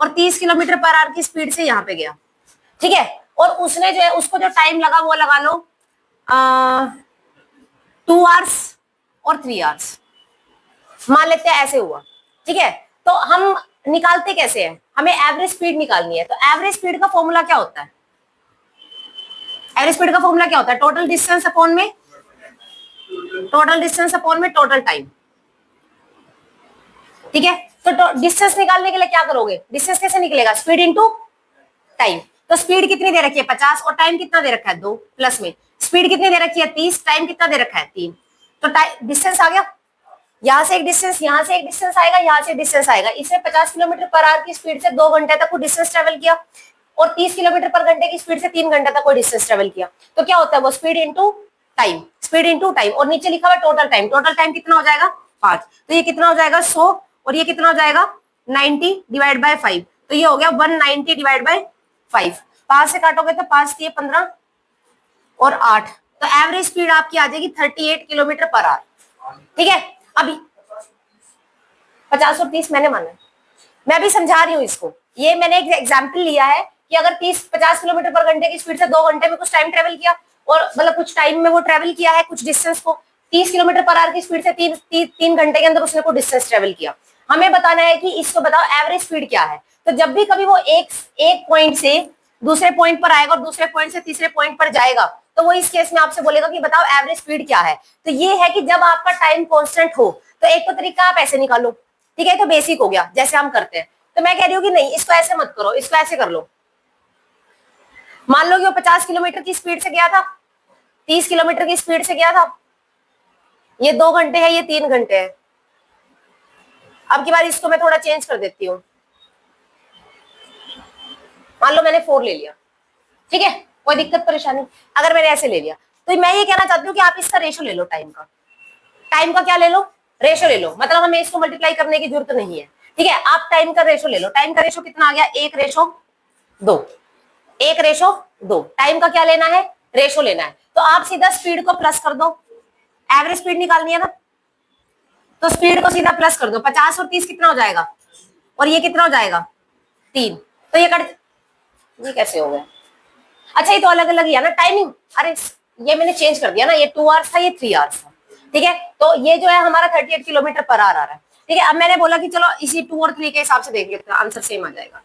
और 30 किलोमीटर पर आवर की स्पीड से यहां पे गया। ठीक है, और उसने जो है उसको जो टाइम लगा वो लगा लो 2 आवर्स और 3 आवर्स, मान लेते हैं ऐसे हुआ। ठीक है, तो हम निकालते कैसे हैं, हमें एवरेज स्पीड निकालनी है। तो एवरेज स्पीड का फॉर्मूला क्या होता है, एवरेज स्पीड का फॉर्मूला क्या होता है, टोटल डिस्टेंस अपॉन में टोटल टाइम। ठीक है, तो डिस्टेंस निकालने के लिए क्या करोगे, डिस्टेंस कैसे निकलेगा, स्पीड इनटू टाइम। तो स्पीड कितनी दे रखी है 50 और टाइम कितना दे रखा है 2, प्लस में स्पीड कितनी दे रखी है 30, टाइम कितना दे रखा है 3, तो डिस्टेंस आ गया। यहाँ से एक डिस्टेंस, यहाँ से एक डिस्टेंस आएगा, यहाँ से डिस्टेंस आएगा। इसने 50 किलोमीटर पर आवर की स्पीड से 2 घंटे तक वो डिस्टेंस ट्रेवल किया और 30 किलोमीटर पर घंटे की स्पीड से 3 घंटे तक वो डिस्टेंस ट्रेवल किया। तो क्या होता है वो speed into time, speed into time, और नीचे लिखा हुआ टोटल टाइम, टोटल टाइम कितना हो जाएगा 5, तो ये कितना हो जाएगा 100 और ये कितना हो जाएगा 90 डिवाइड बाय 5, तो ये हो गया 190 डिवाइड बाय 5। 5 से काटोगे तो 5 दिए 15 और 8, तो एवरेज स्पीड आपकी आ जाएगी 38 किलोमीटर पर आवर। ठीक है, अभी 50 और 30 मैंने माना, मैं भी समझा रही हूँ इसको, ये मैंने एक एग्जाम्पल लिया है कि अगर 30-50 किलोमीटर पर घंटे की स्पीड से 2 घंटे में कुछ टाइम ट्रेवल किया और मतलब कुछ टाइम में वो ट्रेवल किया है कुछ डिस्टेंस को, 30 किलोमीटर पर आवर की स्पीड से 3 घंटे के अंदर उसने को डिस्टेंस ट्रेवल किया। हमें बताना है कि इसको बताओ एवरेज स्पीड क्या है। तो जब भी कभी वो एक पॉइंट से दूसरे पॉइंट पर आएगा और दूसरे पॉइंट से तीसरे पॉइंट पर जाएगा, तो वो इस केस में आपसे बोलेगा कि बताओ एवरेज स्पीड क्या है। तो ये है कि जब आपका टाइम कांस्टेंट हो तो एक तो तरीका आप ऐसे निकालो, ठीक है, तो बेसिक हो गया जैसे हम करते हैं। तो मैं कह रही हूँ कि नहीं, इसको ऐसे मत करो, इसको ऐसे कर लो। मान लो कि वो 50 किलोमीटर की स्पीड से गया था, 30 किलोमीटर की स्पीड से गया था, ये 2 घंटे है, ये 3 घंटे है। अब की बार इसको मैं थोड़ा चेंज कर देती हूँ, मान लो मैंने 4 ले लिया, ठीक है, कोई दिक्कत परेशानी। अगर मैंने ऐसे ले लिया तो मैं ये कहना चाहती हूँ कि आप इसका रेशो ले लो, टाइम का क्या ले लो, रेशो ले लो, मतलब हमें इसको मल्टीप्लाई करने की जरूरत नहीं है। ठीक है, आप टाइम का रेशो ले लो। टाइम का रेशो कितना आ गया 1:2, 1:2। टाइम का क्या लेना है, रेशो लेना है। तो आप सीधा स्पीड को प्लस कर दो, एवरेज स्पीड निकालनी है ना, तो स्पीड को सीधा प्लस कर दो। 50 और 30 कितना हो जाएगा, और ये कितना हो जाएगा 3, तो ये कैसे हो गया, अच्छा ये तो अलग अलग ही है ना टाइमिंग। अरे ये मैंने चेंज कर दिया ना, ये 2 आवर्स था, ये 3 आवर्स था। ठीक है, तो ये जो है हमारा 38 किलोमीटर पर आवर आ रहा है। ठीक है, अब मैंने बोला कि चलो इसी 2 और 3 के हिसाब से देख लेते हैं, आंसर सेम आ जाएगा।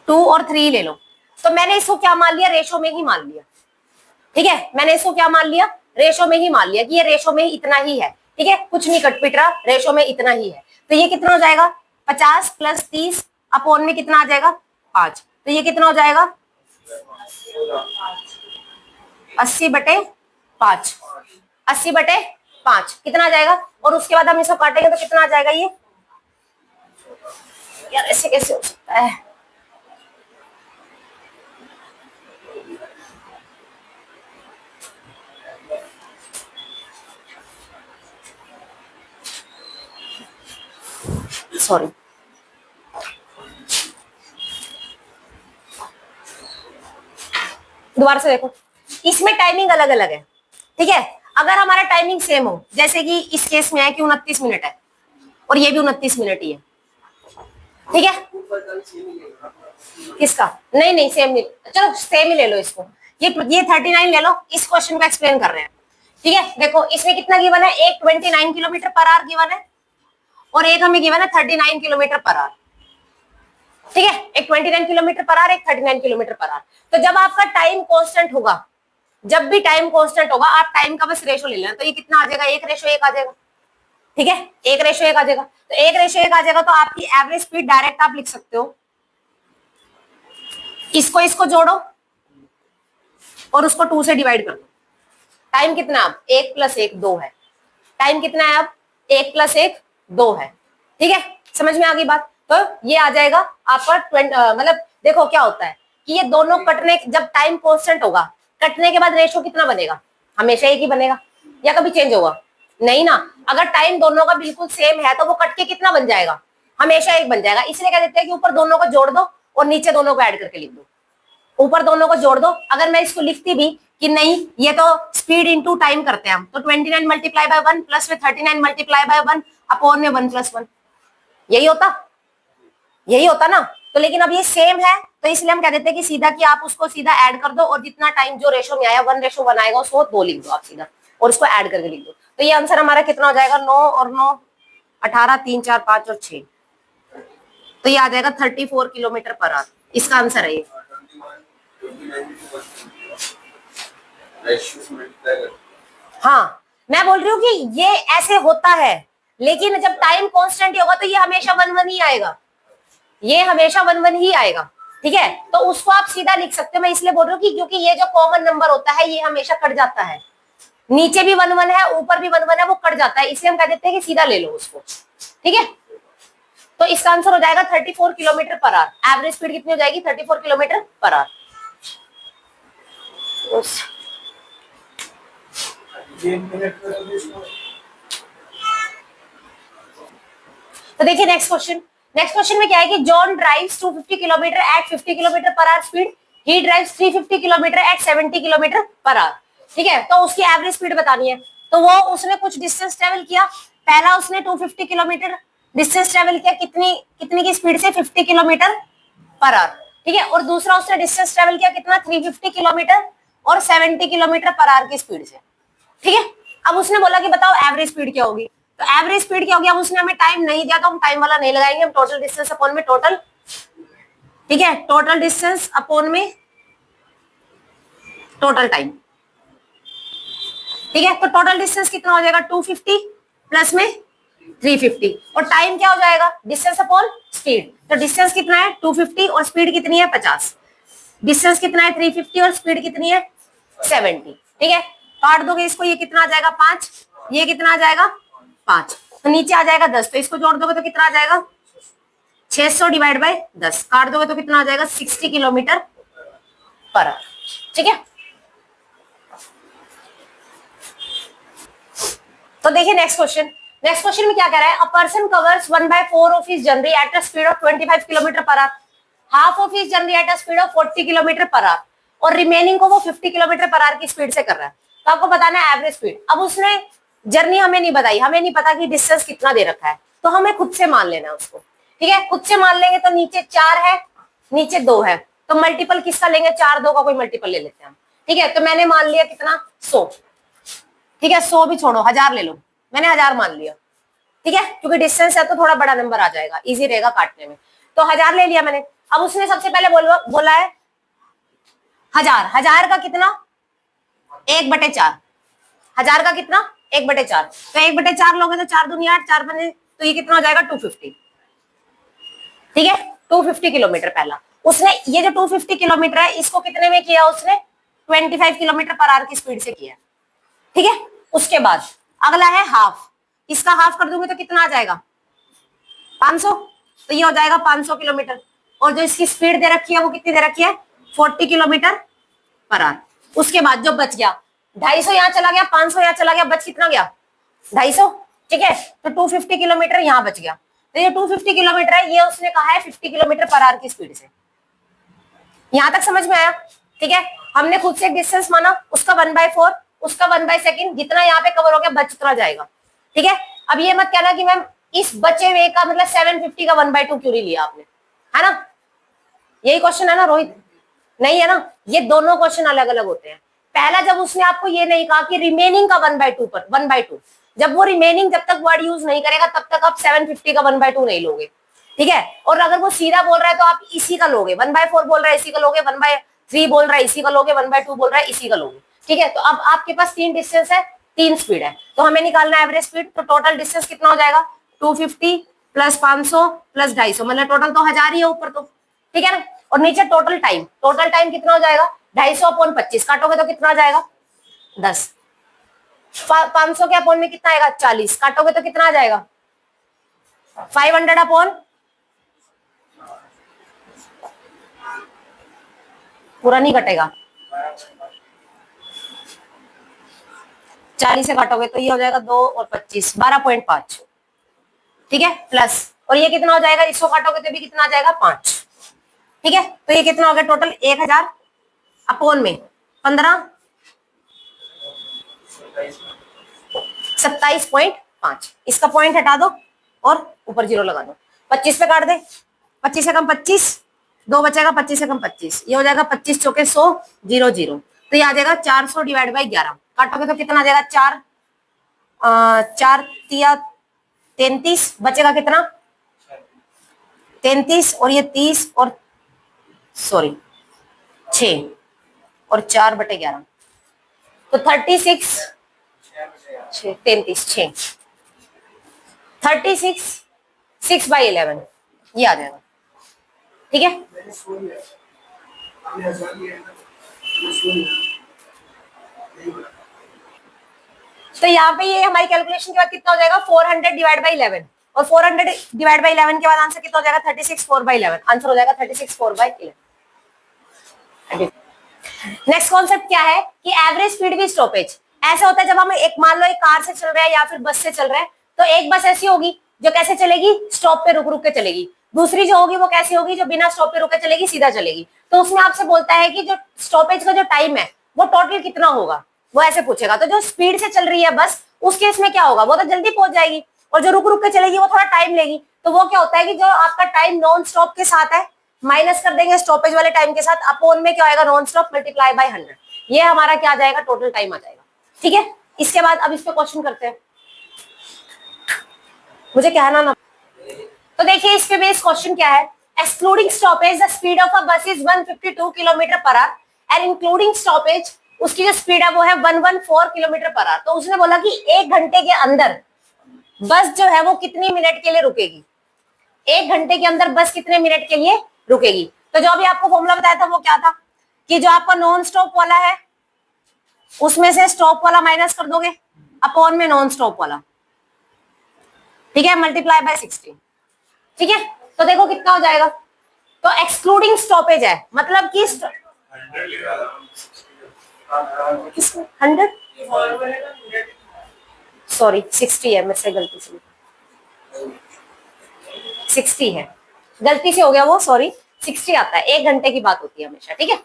2 और 3 ले लो, तो मैंने इसको क्या मान लिया, रेशो में ही मान लिया। ठीक है, मैंने इसको क्या मान लिया, रेशो में ही मान लिया कि ये रेशो में इतना ही है। ठीक है, कुछ नहीं कट पिट रहा, रेशो में इतना ही है। तो ये कितना हो जाएगा 50 + 30 अपॉन में कितना आ जाएगा 5, तो ये कितना हो जाएगा 80/5, 80/5 कितना आ जाएगा। और उसके बाद हम इसको काटेंगे तो कितना आ जाएगा, ये यार ऐसे कैसे हो सकता है, सॉरी, दोबारा से देखो, इसमें टाइमिंग अलग अलग है। ठीक है, अगर हमारा टाइमिंग सेम हो, जैसे कि इस केस में है कि 29 मिनट है और ये भी 29 मिनट ही है। ठीक है, किसका, नहीं सेम नहीं, चलो सेम ही ले लो इसको, ये 39 ले लो, इस क्वेश्चन को एक्सप्लेन कर रहे हैं। ठीक है, देखो इसमें कितना गिवन है, एक 29 किलोमीटर पर आवर गिवन है और एक हमें गिवन है 39 किलोमीटर पर आवर। ठीक है, एक 29 किलोमीटर पर आवर, एक 39 किलोमीटर पर आवर। तो जब आपका टाइम कांस्टेंट होगा, जब भी टाइम कांस्टेंट होगा, आप टाइम का बस रेशो ले लेना, तो ये कितना आ जाएगा 1:1 आ जाएगा। ठीक है, 1:1 आ जाएगा, तो 1:1 आ जाएगा, तो आपकी एवरेज स्पीड डायरेक्ट आप लिख सकते हो, इसको जोड़ो और उसको 2 से डिवाइड कर दो। टाइम कितना अब 1 + 1 2 है, टाइम कितना है अब 1 + 1 2 है। ठीक है, समझ में आ गई बात। तो ये आ जाएगा आपका मतलब देखो क्या होता है कि ये दोनों कटने, जब टाइम कांस्टेंट होगा, कटने के बाद रेशो कितना बनेगा, हमेशा एक ही बनेगा या कभी चेंज होगा, नहीं ना। अगर टाइम दोनों का बिल्कुल सेम है तो वो कट के कितना बन जाएगा, हमेशा एक बन जाएगा। इसलिए कह देते हैं कि ऊपर दोनों को जोड़ दो और नीचे दोनों को ऐड करके लिख दो। ऊपर दोनों को जोड़ दो, अगर मैं इसको लिखती भी कि नहीं ये तो स्पीड इंटू टाइम करते हैं हम, तो 29 × 1 प्लस में 39 × 1 अपॉन में 1 + 1, यही होता ना। तो लेकिन अब ये सेम है तो इसलिए हम कह देते हैं कि सीधा कि आप उसको सीधा ऐड कर दो और जितना टाइम जो रेशो में आया 1:1 आएगा उसको 2 लिख दो आप सीधा और उसको ऐड करके लिख दो। तो ये आंसर हमारा कितना हो जाएगा 9 और 9 18 3 4 5 और 6, तो ये आ जाएगा 34 किलोमीटर पर आवर। इसका आंसर है ये। हाँ, मैं बोल रही हूँ कि ये ऐसे होता है, लेकिन जब टाइम कांस्टेंट ही होगा तो ये हमेशा 1-1 ही आएगा, ये हमेशा 1-1 ही आएगा, ठीक है। तो उसको आप सीधा लिख सकते हो, मैं इसलिए बोल रही हूँ कि क्योंकि ये जो कॉमन नंबर होता है ये हमेशा कट जाता है, नीचे भी 1-1 है ऊपर भी 1-1 है, वो कट जाता है, इसलिए हम कह देते हैं कि सीधा ले लो उसको, ठीक है। तो इसका आंसर हो जाएगा 34 kilometre per our. Average speed कितनी हो जाएगी? 34 किलोमीटर पर आवर। तो देखिए नेक्स्ट क्वेश्चन, नेक्स्ट क्वेश्चन में क्या है कि John drives 250 kilometre at 50 kilometre per hour speed, he drives 350 kilometre at 70 kilometre per hour, ठीक है। तो उसकी एवरेज स्पीड बतानी है। तो वो उसने कुछ डिस्टेंस ट्रेवल किया, पहला उसने 250 किलोमीटर डिस्टेंस ट्रेवल किया, कितनी की स्पीड से? 50 किलोमीटर पर आवर, ठीक है। और दूसरा उसने डिस्टेंस ट्रेवल किया कितना? 350 किलोमीटर और 70 किलोमीटर पर आवर की स्पीड से, ठीक है। अब उसने बोला कि बताओ एवरेज स्पीड क्या होगी। तो एवरेज स्पीड क्या होगी? अब उसने हमें टाइम नहीं दिया तो हम टाइम वाला नहीं लगाएंगे, हम टोटल डिस्टेंस अपॉन में टोटल, ठीक है, टोटल डिस्टेंस अपॉन में टोटल टाइम, ठीक है। तो टोटल डिस्टेंस कितना हो जाएगा? 250 प्लस में 350 और टाइम क्या हो जाएगा? Distance upon speed. तो डिस्टेंस कितना है? 250 और स्पीड कितनी है? 50। डिस्टेंस कितना है? 350 और स्पीड कितनी है? 70, ठीक है। काट दोगे इसको, ये कितना आ जाएगा? 5, ये कितना आ जाएगा? 5, तो नीचे आ जाएगा 10, तो इसको जोड़ दोगे तो कितना आ जाएगा? 600 डिवाइड बाय 10, काट दोगे तो कितना आ जाएगा? 60 किलोमीटर पर आवर, ठीक है। तो देखिए नेक्स्ट क्वेश्चन, नेक्स्ट क्वेश्चन में क्या कह रहा है? A person covers 1/4 of his journey at a speed of 25 kilometre per our, half of his journey at a speed of 40 kilometre per our और रिमेनिंग को वो 50 किलोमीटर पर आवर की speed से कर रहा है। तो आपको बताना है एवरेज स्पीड। अब उसने जर्नी हमें नहीं बताई, हमें नहीं पता कि डिस्टेंस कितना दे रखा है, तो हमें खुद से मान लेना है उसको, ठीक है। खुद से मान लेंगे तो नीचे 4 है नीचे 2 है, तो मल्टीपल किसका लेंगे? 4 2 का कोई मल्टीपल ले लेते हैं हम, ठीक है। तो मैंने मान लिया कितना? 100, ठीक है। 100 भी छोड़ो, 1000 ले लो, मैंने 1000 मान लिया, ठीक है, क्योंकि डिस्टेंस है तो थोड़ा बड़ा नंबर आ जाएगा, इजी रहेगा काटने में। तो 1000 ले लिया मैंने। अब उसने सबसे पहले बोला है 1000 का कितना? 1/4, 1000 का कितना? 1/4, तो 1/4 लोगे तो 4 दूनी 8, 4 बने, तो ये कितना हो जाएगा? 250, ठीक है। 250 किलोमीटर पहला उसने, ये जो 250 किलोमीटर है इसको कितने में किया उसने? 25 किलोमीटर पर आवर की स्पीड से किया, ठीक है। उसके बाद अगला है हाफ, इसका हाफ कर दूंगे तो कितना आ जाएगा? 500, तो ये हो जाएगा 500 किलोमीटर। और जो इसकी स्पीड दे रखी है वो कितनी दे रखी है? 40 किलोमीटर पर आवर। उसके बाद जो बच गया 250 यहाँ चला गया, 500 यहाँ चला गया, बच कितना गया? 250, ठीक है। तो 250 किलोमीटर यहाँ बच गया। तो ये 250 किलोमीटर है, ये उसने कहा है 50 किलोमीटर पर आवर की स्पीड से। यहां तक समझ में आया? ठीक है। हमने खुद से एक डिस्टेंस माना, उसका 1/4, उसका 1/2, जितना यहाँ पे कवर हो गया बच उतना जाएगा, ठीक है। अब ये मत कहना कि मैम इस बचे हुए का मतलब 750 का 1/2 क्यों नहीं लिया आपने, है ना? यही क्वेश्चन है ना रोहित? नहीं है ना, ये दोनों क्वेश्चन अलग अलग होते हैं। पहला जब उसने आपको ये नहीं कहा कि रिमेनिंग का 1/2 पर 1/2, जब वो रिमेनिंग जब तक वर्ड यूज नहीं करेगा तब तक आप 750 का 1/2 नहीं लोगे, ठीक है। और अगर वो सीधा बोल रहा है तो आप इसी का लोगे, 1/4 बोल रहा है इसी का लोगे, 1/3 बोल रहा है इसी का लोगे, 1/2 बोल रहा है इसी का लोगे, ठीक है। तो अब आपके पास 3 डिस्टेंस है, 3 स्पीड है, तो हमें निकालना है एवरेज स्पीड। तो टोटल डिस्टेंस कितना हो जाएगा? 250 प्लस 500 प्लस 250, मतलब टोटल तो 1000 ही है ऊपर तो, ठीक है ना। और नीचे टोटल टाइम कितना हो जाएगा? 250/25, काटोगे तो कितना आ जाएगा? 10। 500 के अपॉन में कितना आएगा? 40, काटोगे तो कितना आ जाएगा? 500 अपॉन, पूरा नहीं कटेगा, 40 से काटोगे तो ये हो जाएगा 2 और 25, 12.5, ठीक है। प्लस और ये कितना हो जाएगा? इसको काटोगे तो भी कितना आ जाएगा? 5, ठीक है। तो ये कितना हो गया टोटल? 1000 अपॉन में 15, 27.5। इसका पॉइंट हटा दो और ऊपर 0 लगा दो, 25 पे काट दे, 25 से कम 25, 2 बचेगा, 25 से कम 25, ये हो जाएगा 25 चौके 100, 0 0, तो ये आ जाएगा 400 डिवाइड बाई 11, काटोगे तो कितना आ जाएगा? 4 तिया 33, बचेगा कितना? 33 और ये 30 और सॉरी 6 और 4/11, तो 36 6 33 6, 36 6/11 ये आ जाएगा, ठीक है। तो यहाँ पे ये हमारी कैलकुलेशन के बाद कितना हो जाएगा 400 डिवाइड बाई 11, और 400 डिवाइड बाई 11 के बाद आंसर कितना हो जाएगा 36 4/11, आंसर हो जाएगा 36 4/11। नेक्स्ट कॉन्सेप्ट क्या है कि एवरेज स्पीड विद स्टॉपेज। ऐसा होता है जब हम एक मान लो एक कार से चल रहे हैं या फिर बस से चल रहे हैं, तो एक बस ऐसी होगी जो कैसे चलेगी, स्टॉप पे रुक रुक के चलेगी। दूसरी जो होगी वो कैसी होगी, जो बिना स्टॉप पे रुके चलेगी, सीधा चलेगी। तो उसमें आपसे बोलता है कि जो स्टॉपेज का जो टाइम है वो टोटल कितना होगा, वो ऐसे पूछेगा। तो जो स्पीड से चल रही है बस, उस केस में क्या होगा, वो तो जल्दी पहुंच जाएगी, और जो रुक रुक के चलेगी वो थोड़ा टाइम लेगी। तो वो क्या होता है कि जो आपका टाइम नॉन स्टॉप के साथ है माइनस कर देंगे स्टॉपेज वाले टाइम के साथ, अपॉन में क्या आएगा नॉन स्टॉप मल्टीप्लाई बाय 100, ये हमारा क्या आ जाएगा टोटल टाइम आ जाएगा, ठीक है। इसके बाद अब इस पे क्वेश्चन करते हैं, मुझे कहना ना। तो देखिए इस पे बेस क्वेश्चन क्या है, excluding stoppage the speed of a bus is 152 kilometre per hour and including stoppage उसकी जो स्पीड है वो है 114 किलोमीटर पर आवर। तो उसने बोला कि 1 घंटे के अंदर बस जो है वो कितनी मिनट के लिए रुकेगी, 1 घंटे के अंदर बस कितने मिनट के लिए रुकेगी। तो जो अभी आपको फॉर्मूला बताया था वो क्या था कि जो आपका नॉन स्टॉप वाला है उसमें से स्टॉप वाला माइनस कर दोगे अपॉन में नॉन स्टॉप वाला, ठीक है, मल्टीप्लाई बाय 60, ठीक है। तो देखो कितना हो जाएगा, तो एक्सक्लूडिंग स्टॉपेज है मतलब कि 100 सॉरी 60 है, मेरे से गलती से 60 है, गलती से हो गया वो, सॉरी 60 आता है, 1 घंटे की बात होती है हमेशा, ठीक है।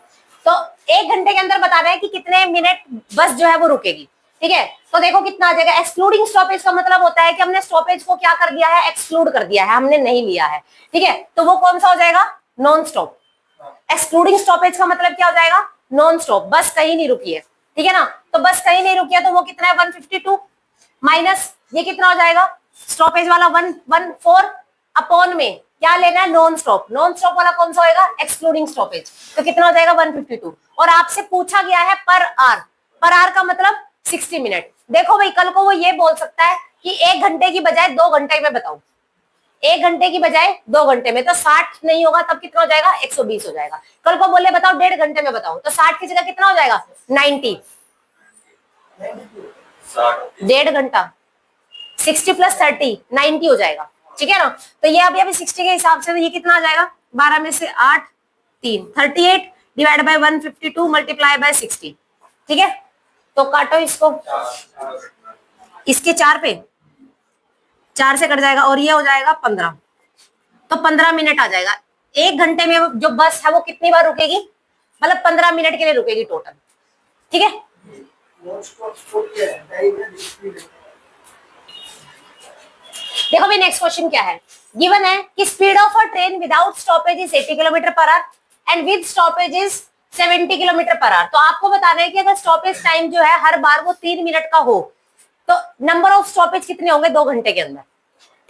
तो 1 घंटे के अंदर बता रहे हैं कि कितने मिनट बस जो है वो रुकेगी, ठीक है। तो देखो कितना आ जाएगा, एक्सक्लूडिंग स्टॉपेज का मतलब होता है कि हमने स्टॉपेज को क्या कर दिया है, एक्सक्लूड कर दिया है, हमने नहीं लिया है, ठीक है। तो वो कौन सा हो जाएगा, नॉन स्टॉप। एक्सक्लूडिंग स्टॉपेज का मतलब क्या हो जाएगा, नॉन स्टॉप, बस कहीं नहीं रुकी है, ठीक है ना। तो बस कहीं नहीं रुकी है तो वो कितना है 152 माइनस ये कितना हो जाएगा स्टॉपेज वाला 114 अपॉन में क्या लेना है नॉन स्टॉप, नॉन स्टॉप वाला कौन सा होएगा एक्सक्लूडिंग स्टॉपेज, तो कितना हो जाएगा 152। और आपसे पूछा गया है पर आवर का मतलब 60 मिनट। देखो भाई कल को वो ये बोल सकता है कि 1 घंटे की बजाय 2 घंटे में बताऊं, 1 घंटे की बजाय 2 घंटे में, तो 60 नहीं होगा तब कितना हो जाएगा 120 हो जाएगा। कल को बोले बताओ 1.5 घंटे में बताओ, तो 60 की जगह कितना हो जाएगा 90, 1.5 घंटा 60 + 30 90 हो जाएगा, ठीक है ना। तो ये अभी 60 के हिसाब से तो ये कितना आ जाएगा 12 में से 8 3 38 डिवाइड बाय 152 मल्टीप्लाई बाय 60, ठीक है। तो काटो इसको, इसके 4 पे 4 से कट जाएगा और ये हो जाएगा 15, तो 15 मिनट आ जाएगा। 1 घंटे में जो बस है वो कितनी बार रुकेगी, मतलब 15 मिनट के लिए रुकेगी टोटल, ठीक है। देखो भाई नेक्स्ट क्वेश्चन क्या है, गिवन है कि speed of a train without stoppage is 80 kilometre per hour and with stoppage is 70 kilometre per our. तो आपको बताना है कि अगर स्टॉपेज टाइम जो है हर बार वो 3 मिनट का हो तो नंबर ऑफ स्टॉपेज कितने होंगे 2 घंटे के अंदर,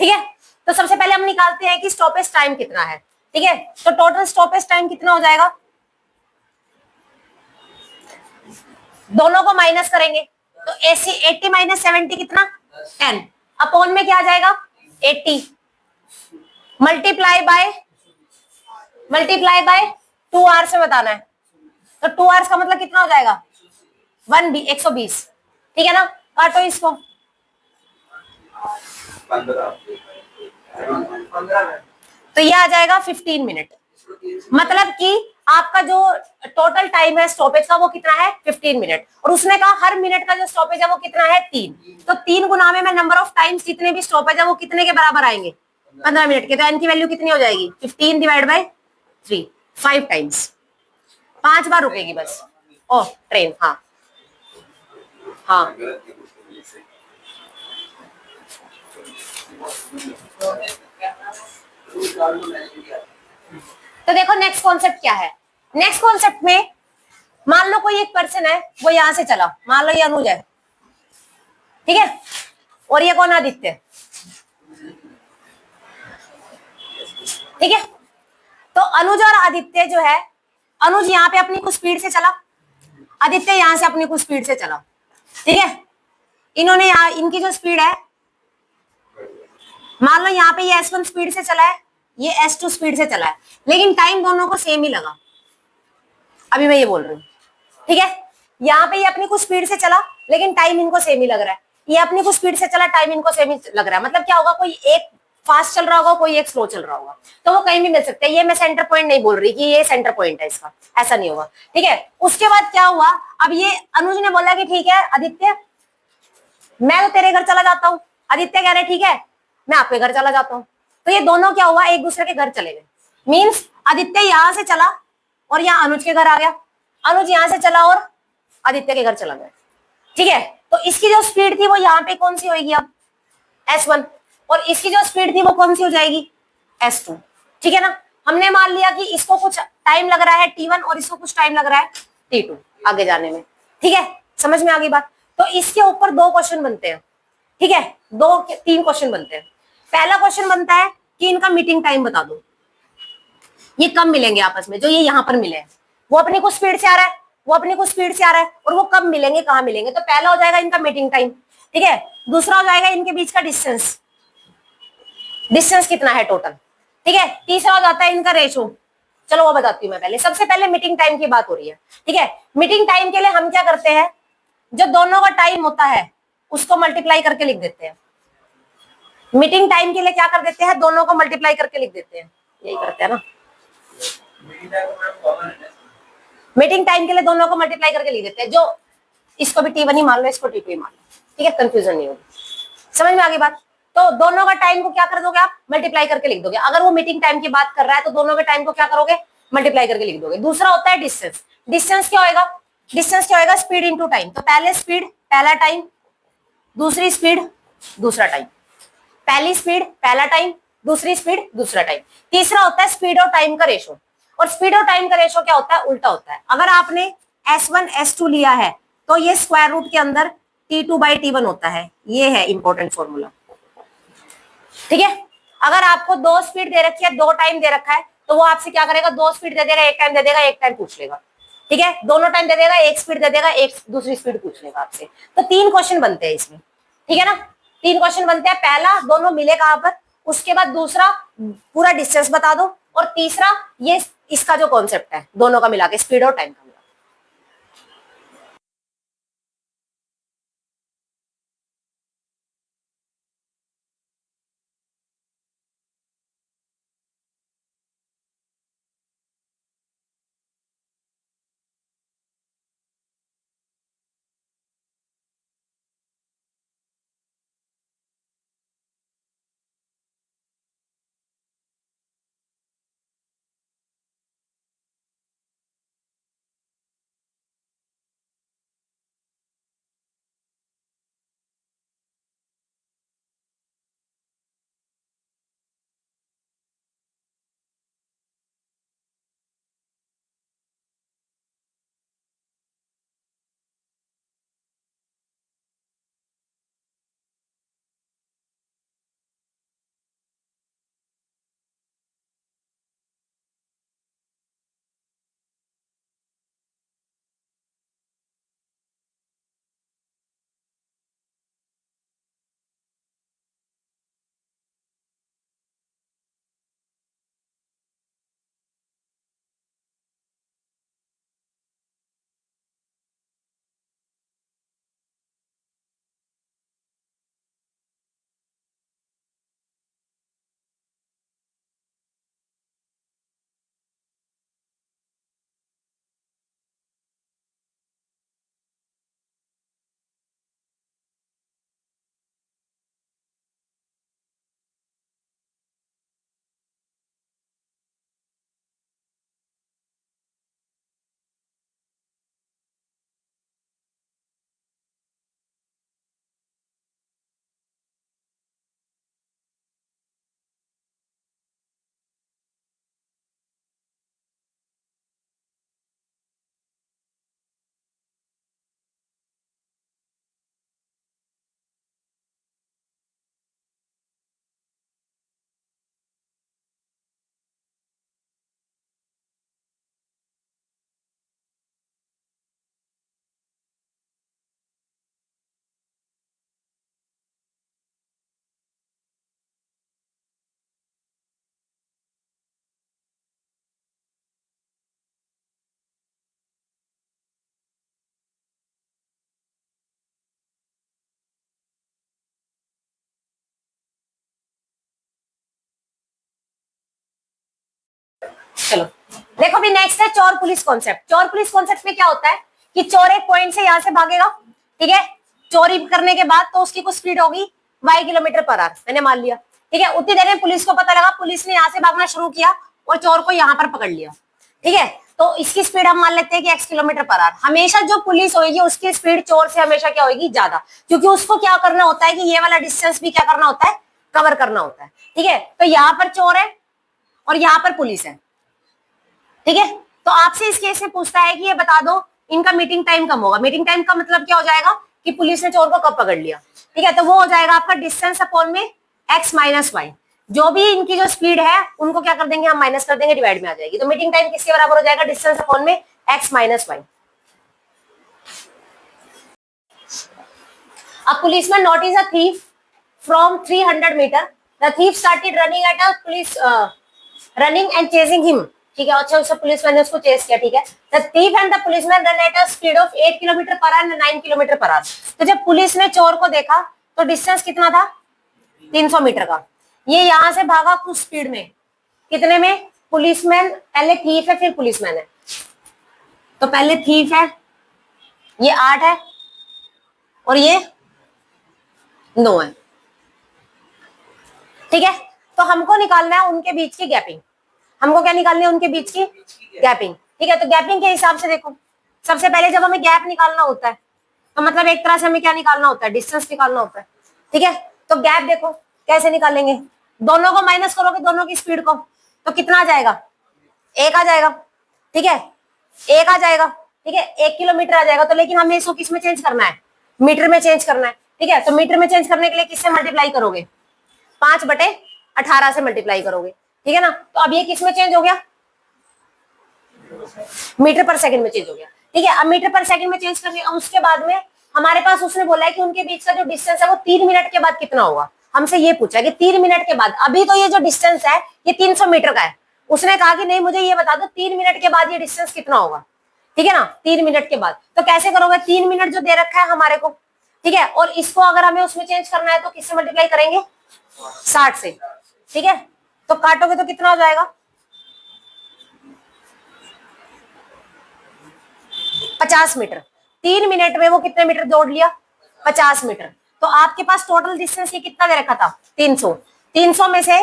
ठीक है। तो सबसे पहले हम निकालते हैं कि स्टॉपेज टाइम कितना है, ठीक है। तो टोटल स्टॉपेज टाइम कितना हो जाएगा, दोनों को माइनस करेंगे तो 80 माइनस 70 कितना 10 अपॉन में क्या आ जाएगा 80 मल्टीप्लाई बाय 2 आवर्स में बताना है, तो 2 आवर्स का मतलब कितना हो जाएगा 120, ठीक है ना। काटो इसको 15 तो ये आ जाएगा 15 मिनट, मतलब कि आपका जो टोटल टाइम है स्टॉपेज का वो कितना है 15 मिनट, और उसने कहा हर मिनट का जो स्टॉपेज है वो कितना है 3, तो 3 गुना में मैं नंबर ऑफ टाइम्स जितने भी स्टॉपेज है वो कितने के बराबर आएंगे 15 मिनट के, तो एन की वैल्यू कितनी हो जाएगी 15 डिवाइड बाय 3 5 टाइम्स, 5 बार रुकेगी बस ओ ट्रेन। हाँ हाँ तो देखो नेक्स्ट कॉन्सेप्ट क्या है, नेक्स्ट कॉन्सेप्ट में मान लो कोई एक पर्सन है वो यहां से चला, मान लो ये अनुज है, ठीक है, और ये कौन आदित्य है, ठीक है। तो अनुज और आदित्य जो है, अनुज यहाँ पे अपनी कुछ स्पीड से चला, आदित्य यहां से अपनी कुछ स्पीड से चला, ठीक है। इन्होंने यहाँ इनकी जो स्पीड है मान लो यहाँ पे ये S1 स्पीड से चला है, ये S2 स्पीड से चला है, लेकिन टाइम दोनों को सेम ही लगा। अभी मैं ये बोल रही हूँ, ठीक है, यहाँ पे ये अपनी कुछ स्पीड से चला लेकिन टाइम इनको सेम ही लग रहा है, ये अपनी कुछ स्पीड से चला, टाइम इनको सेम ही लग रहा है। मतलब क्या होगा, कोई एक फास्ट चल रहा होगा, कोई एक स्लो चल रहा होगा, तो वो कहीं भी मिल सकते हैं। ये मैं सेंटर पॉइंट नहीं बोल रही कि ये सेंटर पॉइंट है इसका, ऐसा नहीं होगा, ठीक है। उसके बाद क्या हुआ, अब ये अनुज ने बोला कि ठीक है आदित्य, मैं तो तेरे घर चला जाता हूँ। आदित्य कह रहे ठीक है, मैं आपके घर चला जाता हूँ। तो ये दोनों क्या हुआ, एक दूसरे के घर चले गए। मीन्स आदित्य यहां से चला और यहाँ अनुज के घर आ गया, अनुज यहां से चला और आदित्य के घर चला गया, ठीक है। तो इसकी जो स्पीड थी वो यहाँ पे कौन सी होगी अब, S1, और इसकी जो स्पीड थी वो कौन सी हो जाएगी, S2, ठीक है ना। हमने मान लिया कि इसको कुछ टाइम लग रहा है T1 और इसको कुछ टाइम लग रहा है T2 आगे जाने में, ठीक है, समझ में आ गई बात। तो इसके ऊपर 2 क्वेश्चन बनते हैं, ठीक है, 3 क्वेश्चन बनते हैं। पहला क्वेश्चन बनता है कि इनका मीटिंग टाइम बता दो, ये कब मिलेंगे आपस में, जो ये यहाँ पर मिले हैं, वो अपनी कुछ स्पीड से आ रहा है, वो अपनी कुछ स्पीड से आ रहा है, और वो कब मिलेंगे, कहाँ मिलेंगे। तो पहला हो जाएगा इनका मीटिंग टाइम, ठीक है। दूसरा हो जाएगा इनके बीच का डिस्टेंस, डिस्टेंस कितना है टोटल, ठीक है। तीसरा हो जाता है इनका रेशो, चलो वो बताती हूँ मैं पहले। सबसे पहले मीटिंग टाइम की बात हो रही है, ठीक है। मीटिंग टाइम के लिए हम क्या करते हैं, जो दोनों का टाइम होता है उसको मल्टीप्लाई करके लिख देते हैं। मीटिंग टाइम के लिए क्या कर देते हैं, दोनों को मल्टीप्लाई करके लिख देते हैं, यही करते हैं ना। मीटिंग टाइम के लिए दोनों को मल्टीप्लाई करके लिख देते हैं, जो इसको भी T1 ही मान लो, इसको T2 ही मान लो, ठीक है, कंफ्यूजन नहीं होगी, समझ में आ गई बात। तो दोनों का टाइम को क्या कर दोगे आप, मल्टीप्लाई करके लिख दोगे। अगर वो मीटिंग टाइम की बात कर रहा है तो दोनों के टाइम को क्या करोगे, मल्टीप्लाई करके लिख दोगे। दूसरा होता है डिस्टेंस, डिस्टेंस क्या होगा, डिस्टेंस क्या होगा, स्पीड इंटू टाइम। तो पहले स्पीड पहला टाइम, दूसरी स्पीड दूसरा टाइम, पहली स्पीड पहला टाइम, दूसरी स्पीड दूसरा टाइम। तीसरा होता है स्पीड और टाइम का रेशो, और स्पीड और टाइम का रेशो क्या होता है, उल्टा होता है। अगर आपने S1 S2 लिया है तो ये स्क्वायर रूट के अंदर T2 बाई T1 होता है, ये है इंपॉर्टेंट फॉर्मूला, ठीक है। अगर आपको 2 स्पीड दे रखी है, 2 टाइम दे रखा है, तो वो आपसे क्या करेगा, 2 स्पीड दे देगा, 1 टाइम दे देगा, 1 टाइम पूछ लेगा, ठीक है। दोनों टाइम दे देगा, 1 स्पीड दे देगा, 1 दूसरी स्पीड पूछ लेगा आपसे। तो 3 क्वेश्चन बनते हैं इसमें, ठीक है ना। 3 क्वेश्चन बनते हैं, पहला दोनों मिले कहां पर, उसके बाद दूसरा पूरा डिस्टेंस बता दो, और तीसरा ये इसका जो कॉन्सेप्ट है दोनों का मिला के, स्पीड और टाइम का। चलो देखो भी नेक्स्ट है चोर पुलिस कॉन्सेप्ट। चोर पुलिस कॉन्सेप्ट में क्या होता है कि चोर एक पॉइंट से यहां से भागेगा, ठीक है, चोरी करने के बाद तो उसकी कुछ स्पीड होगी y किलोमीटर पर आवर, मैंने मान लिया, ठीक है। उतनी देर में पुलिस को पता लगा, पुलिस ने यहाँ से भागना शुरू किया और चोर को यहाँ पर पकड़ लिया, ठीक है। तो इसकी स्पीड हम मान लेते हैं कि x किलोमीटर पर आवर। हमेशा जो पुलिस होगी उसकी स्पीड चोर से हमेशा क्या होगी, ज्यादा, क्योंकि उसको क्या करना होता है कि ये वाला डिस्टेंस भी क्या करना होता है, कवर करना होता है, ठीक है। तो यहाँ पर चोर है और यहाँ पर पुलिस है, ठीक है। तो आपसे इस केस में पूछता है कि ये बता दो इनका मीटिंग टाइम कब होगा। मीटिंग टाइम का मतलब क्या हो जाएगा कि पुलिस ने चोर को कब पकड़ लिया, ठीक है। तो वो हो जाएगा आपका डिस्टेंस अपॉन में x माइनस वाई। जो भी इनकी जो स्पीड है उनको क्या कर देंगे हम, माइनस कर देंगे, डिवाइड में आ जाएगी। तो मीटिंग टाइम किसके बराबर हो जाएगा, डिस्टेंस अपॉन में x minus y. A policeman noticed a thief from 300 meter. The thief started running at a police running and chasing him. ठीक है, अच्छा उससे पुलिसमैन ने उसको चेस किया, ठीक है। The thief and the policeman run at a speed of 8 kilometre per our, 9 kilometre per our. तो जब पुलिस ने चोर को देखा तो डिस्टेंस कितना था, 300 मीटर का। ये यहां से भागा कुछ स्पीड में, कितने में, पुलिसमैन पहले थीफ है फिर पुलिसमैन है, तो पहले थीफ है, ये 8 है और ये 9 है, ठीक है। तो हमको निकालना है उनके बीच की गैपिंग। हमको क्या निकालनी है, उनके बीच की गैपिंग, ठीक है। तो गैपिंग के हिसाब से देखो, सबसे पहले जब हमें गैप निकालना होता है तो मतलब एक तरह से हमें क्या निकालना होता है, डिस्टेंस निकालना होता है, ठीक है। तो गैप देखो कैसे निकालेंगे, दोनों को माइनस करोगे, दोनों की स्पीड को, तो कितना आ जाएगा, 1 आ जाएगा, ठीक है, 1 आ जाएगा, ठीक है, 1 किलोमीटर आ जाएगा। तो लेकिन हमें इसको किस में चेंज करना है, मीटर में चेंज करना है, ठीक है। तो मीटर में चेंज करने के लिए किससे मल्टीप्लाई करोगे, 5/18 से मल्टीप्लाई करोगे, ठीक है ना। तो अब ये किस में चेंज हो गया, मीटर पर सेकंड में चेंज हो गया, ठीक है। अब मीटर पर सेकंड में चेंज करने, उसके बाद में हमारे पास उसने बोला है कि उनके बीच का जो डिस्टेंस है वो 3 मिनट के बाद कितना होगा। हमसे ये पूछा है कि 3 मिनट के बाद, अभी तो ये जो डिस्टेंस है ये 300 मीटर का है। उसने कहा कि नहीं मुझे ये बता दो 3 मिनट के बाद ये डिस्टेंस कितना होगा, ठीक है ना, 3 मिनट के बाद। तो कैसे करोगे, 3 मिनट जो दे रखा है हमारे को, ठीक है, और इसको अगर हमें उसमें चेंज करना है तो किससे मल्टीप्लाई करेंगे, 60 से, ठीक है। तो काटोगे तो कितना हो जाएगा, 50 मीटर। 3 मिनट में वो कितने मीटर दौड़ लिया, 50 मीटर। तो आपके पास टोटल डिस्टेंस ये कितना दे रखा था, 300। 300 में से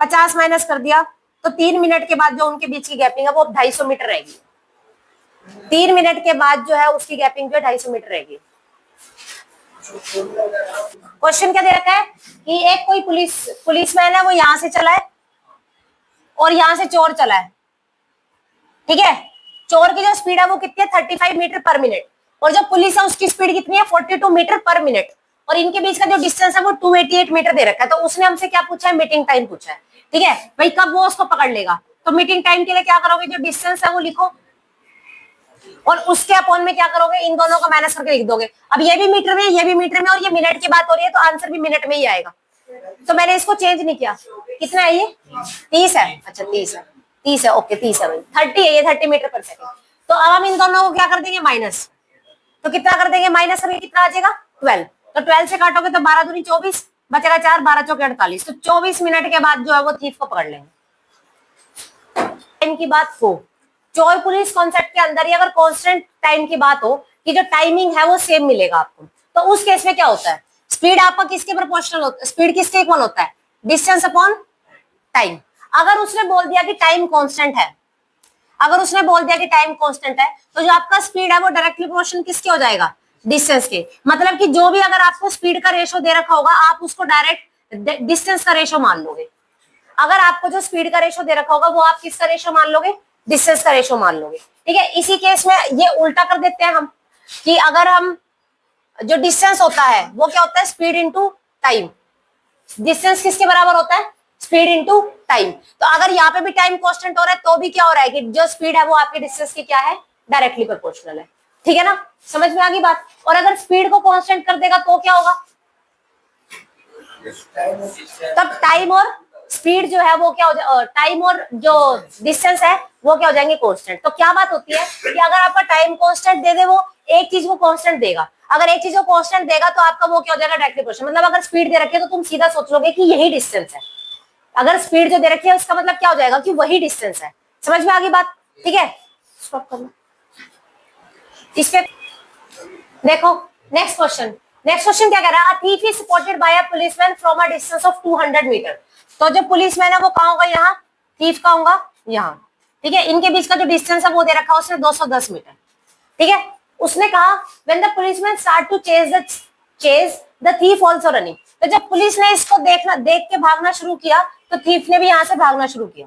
50 माइनस कर दिया तो 3 मिनट के बाद जो उनके बीच की गैपिंग है वो 250 मीटर रहेगी। 3 मिनट के बाद जो है उसकी गैपिंग जो है 250 मीटर रहेगी। क्वेश्चन क्या दे रखा है कि एक कोई पुलिसमैन है, वो यहां से चला है और यहां से चोर चला है, ठीक है। चोर की जो स्पीड है वो कितनी है, 35 मीटर पर मिनट, और जो पुलिस है उसकी स्पीड कितनी है, 42 मीटर पर मिनट, और इनके बीच का जो डिस्टेंस है वो 288 मीटर दे रखा है। तो उसने हमसे क्या पूछा है, मीटिंग टाइम पूछा है, ठीक है भाई, कब वो उसको पकड़ लेगा। तो मीटिंग टाइम के लिए क्या करोगे, जो डिस्टेंस है वो लिखो और उसके अपॉन में क्या करोगे, इन दोनों को माइनस करके लिख दोगे। अब ये भी मीटर में, ये भी मीटर में, और ये मिनट की बात हो रही है तो आंसर भी मिनट में ही आएगा। तो मैंने इसको चेंज नहीं किया। कितना है ये, 30 है, अच्छा 30 है, 30 है, ओके 30 है भाई, 30 है ये, 30 मीटर पर सेकंड। तो अब हम इन दोनों को क्या कर देंगे, माइनस। तो कितना कर देंगे, माइनस करके कितना आ जाएगा, 12। तो 12 से काटोगे तो 12 दूनी 24, बचेगा 4, 12 चौके 48। तो 24 मिनट के बाद जो है वो थीफ को पकड़ लेंगे। टाइम की बात हो, चोर पुलिस कॉन्सेप्ट के अंदर ही अगर कांस्टेंट टाइम की बात हो कि जो टाइमिंग है वो सेम मिलेगा आपको, तो उस केस में क्या होता है, स्पीड आपका किसके प्रोपोर्शनल होता है, स्पीड किसके इक्वल होता है, डिस्टेंस अपॉन टाइम। अगर उसने बोल दिया कि टाइम कांस्टेंट है, अगर उसने बोल दिया कि टाइम कांस्टेंट है, तो जो आपका स्पीड है वो डायरेक्टली प्रोपोर्शनल किसके हो जाएगा, डिस्टेंस के। मतलब कि जो भी अगर आपको स्पीड का रेशो दे रखा होगा आप उसको डायरेक्ट डिस्टेंस का रेशो मान लोगे। अगर आपको जो स्पीड का रेशो दे रखा होगा वो आप किसका रेशो मान लोगे, डिस्टेंस का रेशो मान लोगे, ठीक है। इसी केस में ये उल्टा कर देते हैं हम कि अगर हम जो डिस्टेंस होता है वो क्या होता है, स्पीड इनटू टाइम। डिस्टेंस किसके बराबर होता है, स्पीड इनटू टाइम। तो अगर यहाँ पे भी टाइम कांस्टेंट हो रहा है तो भी क्या हो रहा है कि जो स्पीड है वो आपके डिस्टेंस की क्या है, डायरेक्टली प्रोपोर्शनल है, ठीक है ना, समझ में आ गई बात। और अगर स्पीड को कांस्टेंट कर देगा तो क्या होगा, तब टाइम और स्पीड जो है वो क्या हो जाए, टाइम और जो डिस्टेंस है वो क्या हो जाएंगे, कांस्टेंट। तो क्या बात होती है कि अगर आपका टाइम कांस्टेंट दे दे, वो एक चीज को कांस्टेंट देगा। अगर एक चीज को कांस्टेंट देगा तो आपका वो क्या हो जाएगा, डायरेक्टली प्रोपोर्शनल। मतलब अगर स्पीड दे रखी है तो तुम सीधा सोच लोगे कि यही डिस्टेंस है। अगर स्पीड जो दे रखी है उसका मतलब क्या हो जाएगा कि वही डिस्टेंस है, समझ में आ गई बात? ठीक है, स्टॉप करना इसके। देखो नेक्स्ट क्वेश्चन, नेक्स्ट क्वेश्चन क्या कह रहा है? Thief is spotted by a policeman from a distance of 200 metre. तो जो पुलिसमैन है वो कहाँ होगा? यहाँ। थीफ का होगा यहाँ। ठीक है, इनके बीच का जो डिस्टेंस है वो दे रखा है उसने 210 मीटर। ठीक है, उसने कहा when the policeman start to chase the thief also running. तो जब पुलिस ने इसको देख के भागना शुरू किया तो थीफ ने भी यहाँ से भागना शुरू किया।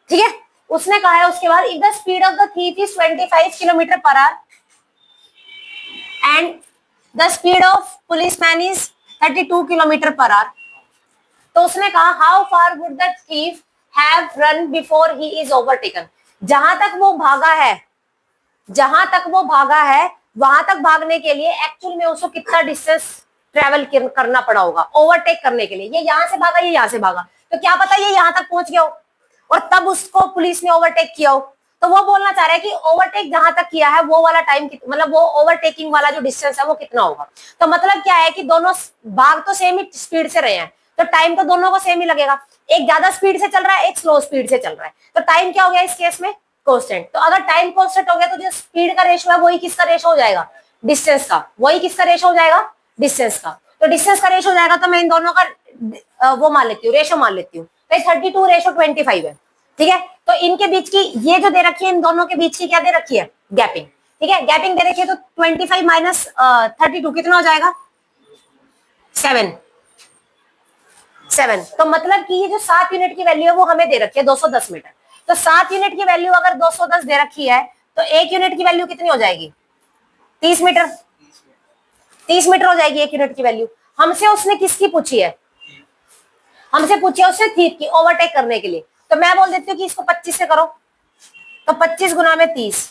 ठीक है, उसने कहा है उसके बाद if the speed of the thief is 25 kilometre per hour and the speed of policeman is 32 kilometre per our. तो उसने कहा how far would the thief have run before he is overtaken. जहां तक वो भागा है, जहां तक वो भागा है वहां तक भागने के लिए एक्चुअल में उसको कितना डिस्टेंस ट्रेवल करना पड़ा होगा ओवरटेक करने के लिए। ये यहां से भागा, ये यहां से भागा, तो क्या पता ये यहां तक पहुंच गया हो और तब उसको पुलिस ने ओवरटेक किया हो। तो वो बोलना चाह रहा है कि ओवरटेक जहां तक किया है वो वाला टाइम, मतलब वो ओवरटेकिंग वाला जो डिस्टेंस है वो कितना होगा। तो मतलब क्या है कि दोनों भाग तो सेम ही स्पीड से रहे हैं, तो टाइम तो दोनों को सेम ही लगेगा। एक ज्यादा स्पीड से चल रहा है, एक स्लो स्पीड से चल रहा है, तो टाइम क्या हो गया इस केस में? कांस्टेंट। तो अगर टाइम कांस्टेंट हो गया तो जो स्पीड का रेशो है वही किसका रेशो हो जाएगा? डिस्टेंस का। वही किसका रेशो हो जाएगा? डिस्टेंस का। तो डिस्टेंस का रेशो हो जाएगा, तो मैं इन दोनों का वो मान लेती हूँ, रेशो मान लेती हूँ। तो 32:25 है। ठीक है, तो इनके बीच की ये जो दे रखी है, इन दोनों के बीच की क्या दे रखी है? गैपिंग। ठीक है, गैपिंग दे रखी है, तो 25 माइनस 32 कितना हो जाएगा? 7। तो मतलब कि ये जो 7 यूनिट की वैल्यू है वो हमें दे रखी है 210 मीटर। तो 7 यूनिट की वैल्यू अगर 210 दे रखी है तो 1 यूनिट की वैल्यू कितनी हो जाएगी? 30 मीटर। 30 मीटर हो जाएगी 1 यूनिट की वैल्यू। हमसे उसने किसकी पूछी है? हमसे पूछी है उसने थीफ की, ओवरटेक करने के लिए। तो मैं बोल देती हूँ कि इसको 25 से करो, तो 25 गुना में 30,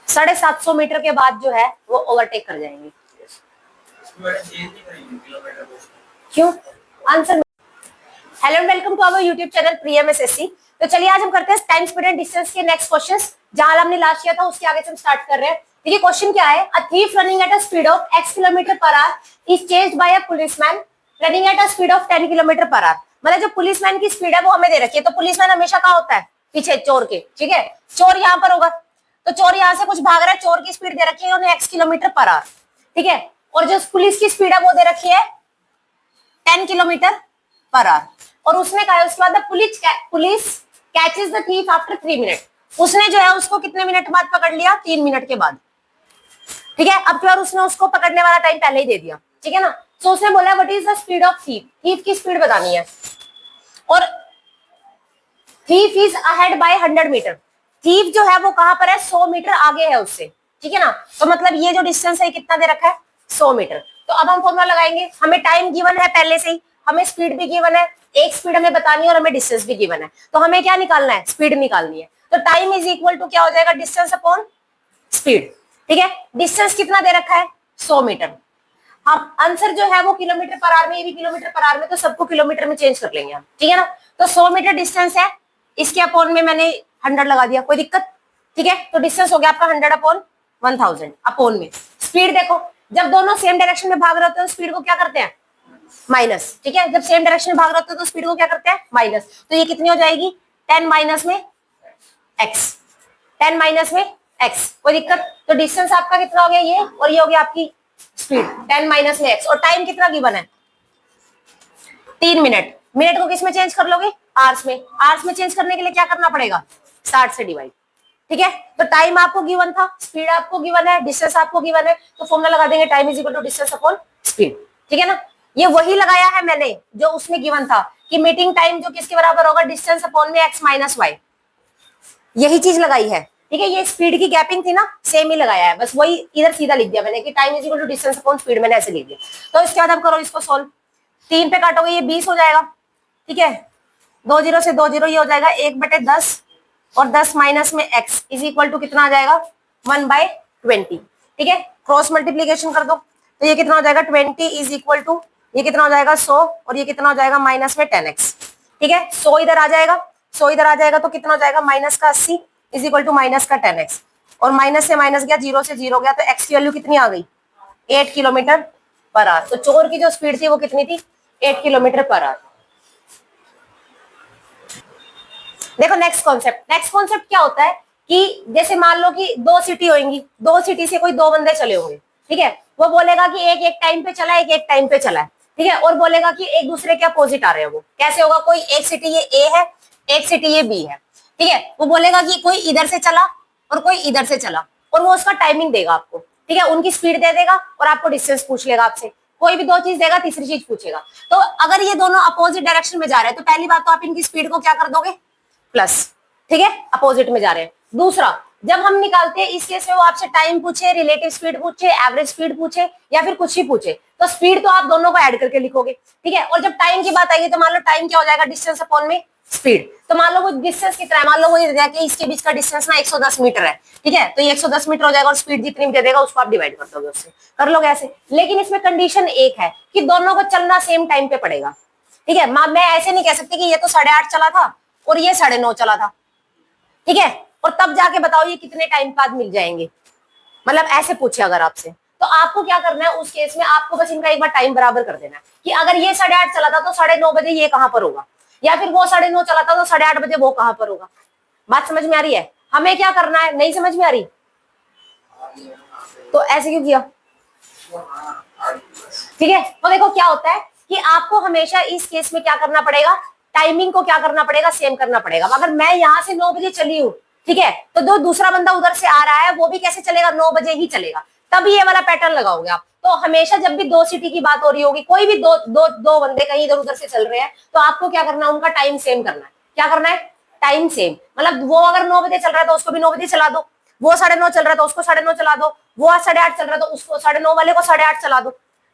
750 मीटर के बाद जो है वो ओवरटेक कर जाएंगे। क्यों? Answer. Hello and welcome to our YouTube channel Priyam SSC. तो चलिए आज हम करते हैं टाइम, स्पीड एंड डिस्टेंस के नेक्स्ट क्वेश्चंस। जहां हमने लास्ट किया था उसके आगे से हम स्टार्ट कर रहे हैं। देखिए क्वेश्चन क्या है? A thief running at a speed of x kilometre per hour is chased by a policeman running at a speed of 10 kilometre per hour. मतलब जो पुलिसमैन की स्पीड है वो हमें दे रखी है। तो पुलिसमैन हमेशा कहाँ होता है? पीछे, चोर के। ठीक है, चोर यहाँ पर होगा, तो चोर यहाँ से कुछ भाग रहा है, चोर की स्पीड दे रखी है उन्हें x किलोमीटर पर आवर। ठीक है, और जो पुलिस की स्पीड है वो दे रखी है 10 किलोमीटर पर आवर। और उसने कहा उसके बाद police catches the thief after 3 minute. उसने जो है उसको कितने मिनट बाद पकड़ लिया? 3 मिनट के बाद। ठीक है, अब की बार उसने उसको पकड़ने वाला टाइम पहले ही दे दिया। ठीक है ना, तो उसने बोला what is the speed of thief. Thief की स्पीड बतानी है और thief is ahead by 100 metre. Thief जो है वो कहां पर है? 100 मीटर आगे है उससे। ठीक है ना, तो मतलब ये जो डिस्टेंस है कितना दे रखा है? 100 मीटर। तो अब हम फॉर्मूला लगाएंगे। हमें टाइम गिवन है पहले से ही, हमें स्पीड भी गिवन है, एक स्पीड हमें बतानी है और हमें डिस्टेंस भी गिवन है। तो हमें क्या निकालना है? स्पीड निकालनी है। तो टाइम इज इक्वल टू क्या हो जाएगा? Distance upon speed. ठीक है, डिस्टेंस कितना दे रखा है? 100 मीटर। हम आंसर जो है वो किलोमीटर पर आवर में, ये भी किलोमीटर पर आवर में, तो सबको किलोमीटर में चेंज कर लेंगे हम। ठीक है ना, तो 100 मीटर डिस्टेंस है, इसके अपॉन में मैंने 100 लगा दिया, कोई दिक्कत? ठीक है, तो डिस्टेंस हो गया आपका 100 अपॉन 1000 अपॉन में स्पीड। देखो जब दोनों सेम डायरेक्शन में भाग रहे होते हैं स्पीड को क्या करते हैं? माइनस। ठीक है, जब सेम डायरेक्शन में भाग रहे होते हैं तो स्पीड को क्या करते हैं? माइनस। तो ये कितनी हो जाएगी? 10 माइनस में x, 10 माइनस में x, कोई दिक्कत? तो डिस्टेंस आपका कितना हो गया? ये, और ये हो गया आपकी स्पीड 10 माइनस में x। और टाइम कितना गिवन है? 3 मिनट। मिनट को किस में चेंज कर लोगे? आवर्स में। आवर्स में चेंज करने के लिए क्या करना पड़ेगा? 60 से डिवाइड। ठीक है, तो टाइम आपको गिवन था, स्पीड आपको गिवन है, डिस्टेंस आपको गिवन है, तो फॉर्मूला लगा देंगे time is equal to distance upon speed. ठीक है ना, ये वही लगाया है मैंने जो उसमें गिवन था कि मीटिंग टाइम जो किसके बराबर होगा? डिस्टेंस अपॉन में x माइनस वाई। यही चीज लगाई है। ठीक है, ये स्पीड की गैपिंग थी ना, सेम ही लगाया है, बस वही इधर सीधा लिख दिया मैंने कि time is equal to distance upon speed, मैंने ऐसे लिख दिया। तो इसके बाद अब करो इसको सोल्व। 3 पे काटोगे ये 20 हो जाएगा। ठीक है, 2 0 से 2 0 ये हो जाएगा 1/10 और 10 माइनस में x इज इक्वल टू कितना आ जाएगा? 1/20। ठीक है, क्रॉस मल्टीप्लीकेशन कर दो तो ये कितना हो जाएगा? 20 इज इक्वल टू ये कितना हो जाएगा? 100 और ये कितना हो जाएगा? माइनस में 10x। ठीक है, 100 इधर आ जाएगा, 100 इधर आ जाएगा तो कितना हो जाएगा? माइनस का 80 इज इक्वल टू माइनस का 10x। और माइनस से माइनस गया, 0 से 0 गया, तो x की वैल्यू कितनी आ गई? 8 किलोमीटर पर आवर। तो चोर की जो स्पीड थी वो कितनी थी? 8 किलोमीटर पर आवर। देखो नेक्स्ट कॉन्सेप्ट क्या होता है कि जैसे मान लो कि दो सिटी होंगी, दो सिटी से कोई दो बंदे चले होंगे, ठीक है, वो बोलेगा कि एक एक टाइम पे चला, एक एक टाइम पे चला है, ठीक है, और बोलेगा कि एक दूसरे के अपोजिट आ रहे हैं। वो कैसे होगा, कोई एक सिटी ये ए है, एक सिटी ये बी है, ठीक है, वो बोलेगा कि कोई इधर से चला और कोई इधर से चला, और वो उसका टाइमिंग देगा आपको, ठीक है, उनकी स्पीड दे देगा और आपको डिस्टेंस पूछ लेगा आपसे, कोई भी दो चीज देगा, तीसरी चीज पूछेगा। तो अगर ये दोनों अपोजिट डायरेक्शन में जा रहे हैं तो पहली बात तो आप इनकी स्पीड को क्या कर दोगे, प्लस, ठीक है, अपोजिट में जा रहे हैं। दूसरा, जब हम निकालते हैं इस केस में वो आपसे टाइम पूछे, रिलेटिव स्पीड पूछे, एवरेज स्पीड पूछे या फिर कुछ ही पूछे, तो स्पीड तो आप दोनों को ऐड करके लिखोगे, ठीक है। और जब टाइम की बात आएगी तो मान लो टाइम क्या हो जाएगा, डिस्टेंस अपॉन में स्पीड। तो मान लो वो डिस्टेंस कितना है, मान लो वो इसके बीच का डिस्टेंस ना 110 मीटर है, ठीक है, तो ये 110 मीटर हो जाएगा और स्पीड जितनी भी दे देगा उसको आप डिवाइड कर दोगे उससे, कर लोगे ऐसे। लेकिन इसमें कंडीशन एक है कि दोनों को चलना सेम टाइम पे पड़ेगा, ठीक है। मैं ऐसे नहीं कह सकती कि ये तो 8:30 चला था और ये 9:30 चला था, ठीक है, और तब जाके बताओ ये कितने टाइम बाद मिल जाएंगे, मतलब ऐसे पूछे अगर आपसे, तो आपको क्या करना है उस केस में, आपको बस इनका एक बार टाइम बराबर कर देना है कि अगर ये 8:30 चला था तो 9:30 बजे ये कहां पर होगा, या फिर वो 9:30 चला था तो 8:30 बजे वो कहां पर होगा। बात समझ में आ रही है, हमें क्या करना है, नहीं समझ में आ रही तो ऐसे क्यों किया, ठीक है। तो देखो क्या होता है कि आपको हमेशा इस केस में क्या करना पड़ेगा, टाइमिंग को क्या करना पड़ेगा, सेम करना पड़ेगा। अगर मैं यहाँ से 9 बजे चली हूँ, ठीक है, तो जो दूसरा बंदा उधर से आ रहा है वो भी कैसे चलेगा, 9 बजे ही चलेगा, तभी ये वाला पैटर्न लगाओगे आप। तो हमेशा जब भी दो सिटी की बात हो रही होगी, कोई भी दो बंदे कहीं इधर उधर से चल रहे हैं, तो आपको क्या करना है, उनका टाइम सेम करना है। क्या करना है, टाइम सेम, मतलब वो अगर 9 बजे चल रहा है तो उसको भी 9 बजे चला दो, वो 9:30 चल रहा है तो उसको 9:30 चला दो, वो 8:30 चल रहा है तो उसको 9:30 वाले को 8:30 चला दो,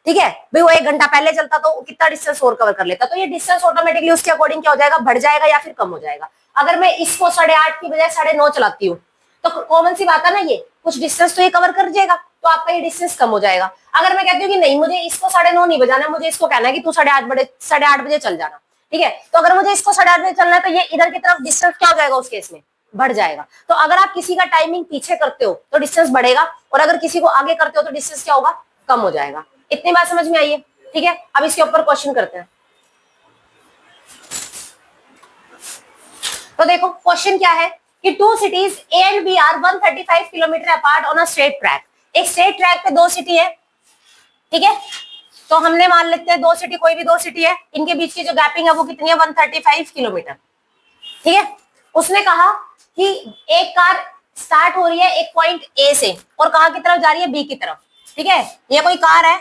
ठीक है भाई। वो 1 घंटा पहले चलता तो कितना डिस्टेंस और कवर कर लेता, तो ये डिस्टेंस ऑटोमेटिकली उसके अकॉर्डिंग क्या हो जाएगा, बढ़ जाएगा या फिर कम हो जाएगा। अगर मैं इसको 8:30 की बजाय 9:30 चलाती हूँ तो कॉमन सी बात है ना, ये कुछ डिस्टेंस तो ये कवर कर जाएगा, तो आपका ये डिस्टेंस कम हो जाएगा। अगर मैं कहती हूँ कि नहीं मुझे इसको 9:30 नहीं बजाना, मुझे इसको कहना है कि तू 8:30 बजे चल जाना, ठीक है, तो अगर मुझे इसको 8:30 बजे चलना है तो ये इधर की तरफ डिस्टेंस क्या हो जाएगा उस केस में, बढ़ जाएगा। तो अगर आप किसी का टाइमिंग पीछे करते हो तो डिस्टेंस बढ़ेगा, और अगर किसी को आगे करते हो तो डिस्टेंस क्या होगा, कम हो जाएगा। इतनी बात समझ में आई है, ठीक है। अब इसके ऊपर क्वेश्चन करते हैं। तो देखो क्वेश्चन क्या है कि two cities A and B are 135 kilometre apart on a straight track. एक स्ट्रेट ट्रैक पे दो सिटी है, ठीक है, तो हमने मान लेते हैं दो सिटी, कोई भी दो सिटी है, इनके बीच की जो गैपिंग है वो कितनी है, 135 किलोमीटर, ठीक है। उसने कहा कि एक कार स्टार्ट हो रही है एक पॉइंट ए से और कहां की तरफ जा रही है, बी की तरफ, ठीक है, ये कोई कार है,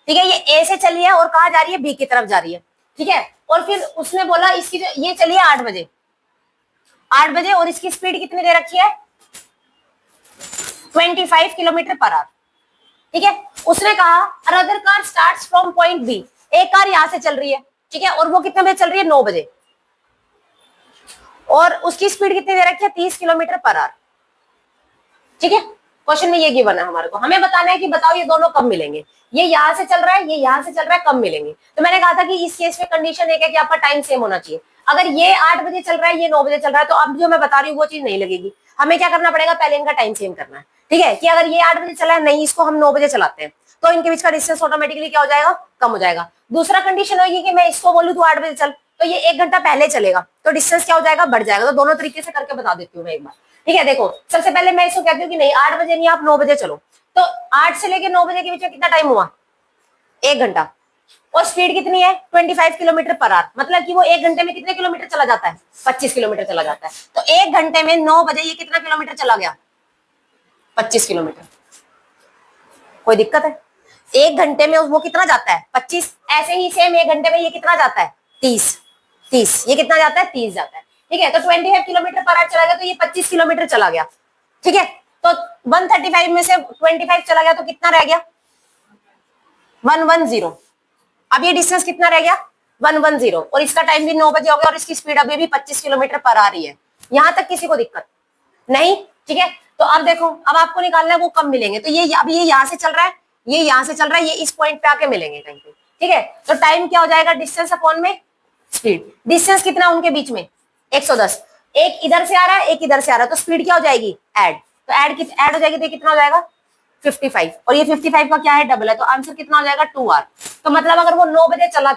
ठीक है, ये ए से चली है और कहा जा रही है, बी की तरफ जा रही है, ठीक है। और फिर उसने बोला इसकी जो ये चली है 8 बजे और इसकी स्पीड कितनी दे रखी है, 25 किलोमीटर पर आवर, ठीक है। उसने कहा another car starts from point B, एक कार यहां से चल रही है, ठीक है, और वो कितने बजे चल रही है, 9 बजे, और उसकी स्पीड कितनी दे रखी है, 30 किलोमीटर पर आवर, ठीक है। क्वेश्चन में ये गिवन है हमारे को, हमें बताना है कि बताओ ये दोनों कब मिलेंगे, ये यहां से चल रहा है, ये यहां से चल रहा है, कब मिलेंगे। तो मैंने कहा था कि इस केस में कंडीशन एक है कि आपका टाइम सेम होना चाहिए। अगर ये 8 बजे चल रहा है, ये 9 बजे चल रहा है, तो अब जो मैं बता रही हूँ वो चीज नहीं लगेगी। हमें क्या करना पड़ेगा, पहले इनका टाइम सेम करना है, ठीक है, कि अगर ये 8 बजे चला है, नहीं इसको हम 9 बजे चलाते हैं, तो इनके बीच का डिस्टेंस ऑटोमेटिकली क्या हो जाएगा, कम हो जाएगा। दूसरा कंडीशन होगी कि मैं इसको बोलूँ तू 8 बजे चल, तो ये 1 घंटा पहले चलेगा, तो डिस्टेंस क्या हो जाएगा, बढ़ जाएगा। तो दोनों तरीके से करके बता देती हूँ मैं एक बार, ठीक है। देखो सबसे पहले मैं इसको कहती हूँ कि नहीं 8 बजे नहीं, आप 9 बजे चलो, तो 8 से लेके 9 बजे के बीच में कितना टाइम हुआ, 1 घंटा, और स्पीड कितनी है, 25 किलोमीटर पर आवर, मतलब कि वो 1 घंटे में कितने किलोमीटर चला जाता है, 25 किलोमीटर चला जाता है। तो 1 घंटे में 9 बजे ये कितना किलोमीटर चला गया, 25 किलोमीटर। कोई दिक्कत है, 1 घंटे में वो कितना जाता है, 25। ऐसे ही सेम 1 घंटे में ये कितना जाता है, 30। ये कितना जाता है, 30 जाता है, ठीक है। तो 25 किलोमीटर पर आवर चला गया, तो ये 25 किलोमीटर चला गया, ठीक है। तो 135 में से 25 चला गया तो कितना रह गया, 110। अब ये डिस्टेंस कितना रह गया, 110, और इसका टाइम भी 9 बजे हो गया और इसकी स्पीड अभी भी 25 किलोमीटर पर आ रही है। यहां तक किसी को दिक्कत नहीं, ठीक है। तो अब देखो, अब आपको निकालना है वो कब मिलेंगे, तो ये अभी ये यहां से चल रहा है, ये यहां से चल रहा है, ये इस पॉइंट पे आके मिलेंगे कहीं पे, ठीक है। तो टाइम क्या हो जाएगा, डिस्टेंस अपॉन में स्पीड। डिस्टेंस कितना उनके बीच में, 110, एक इधर से आ रहा है, एक इधर से आ रहा है, तो स्पीड क्या हो जाएगी, ऐड, तो ऐड हो जाएगी, तो कितना हो जाएगा 55, और ये 55 का क्या है, डबल है, तो आंसर कितना हो जाएगा 2 आवर। तो मतलब अगर वो 9 बजे चला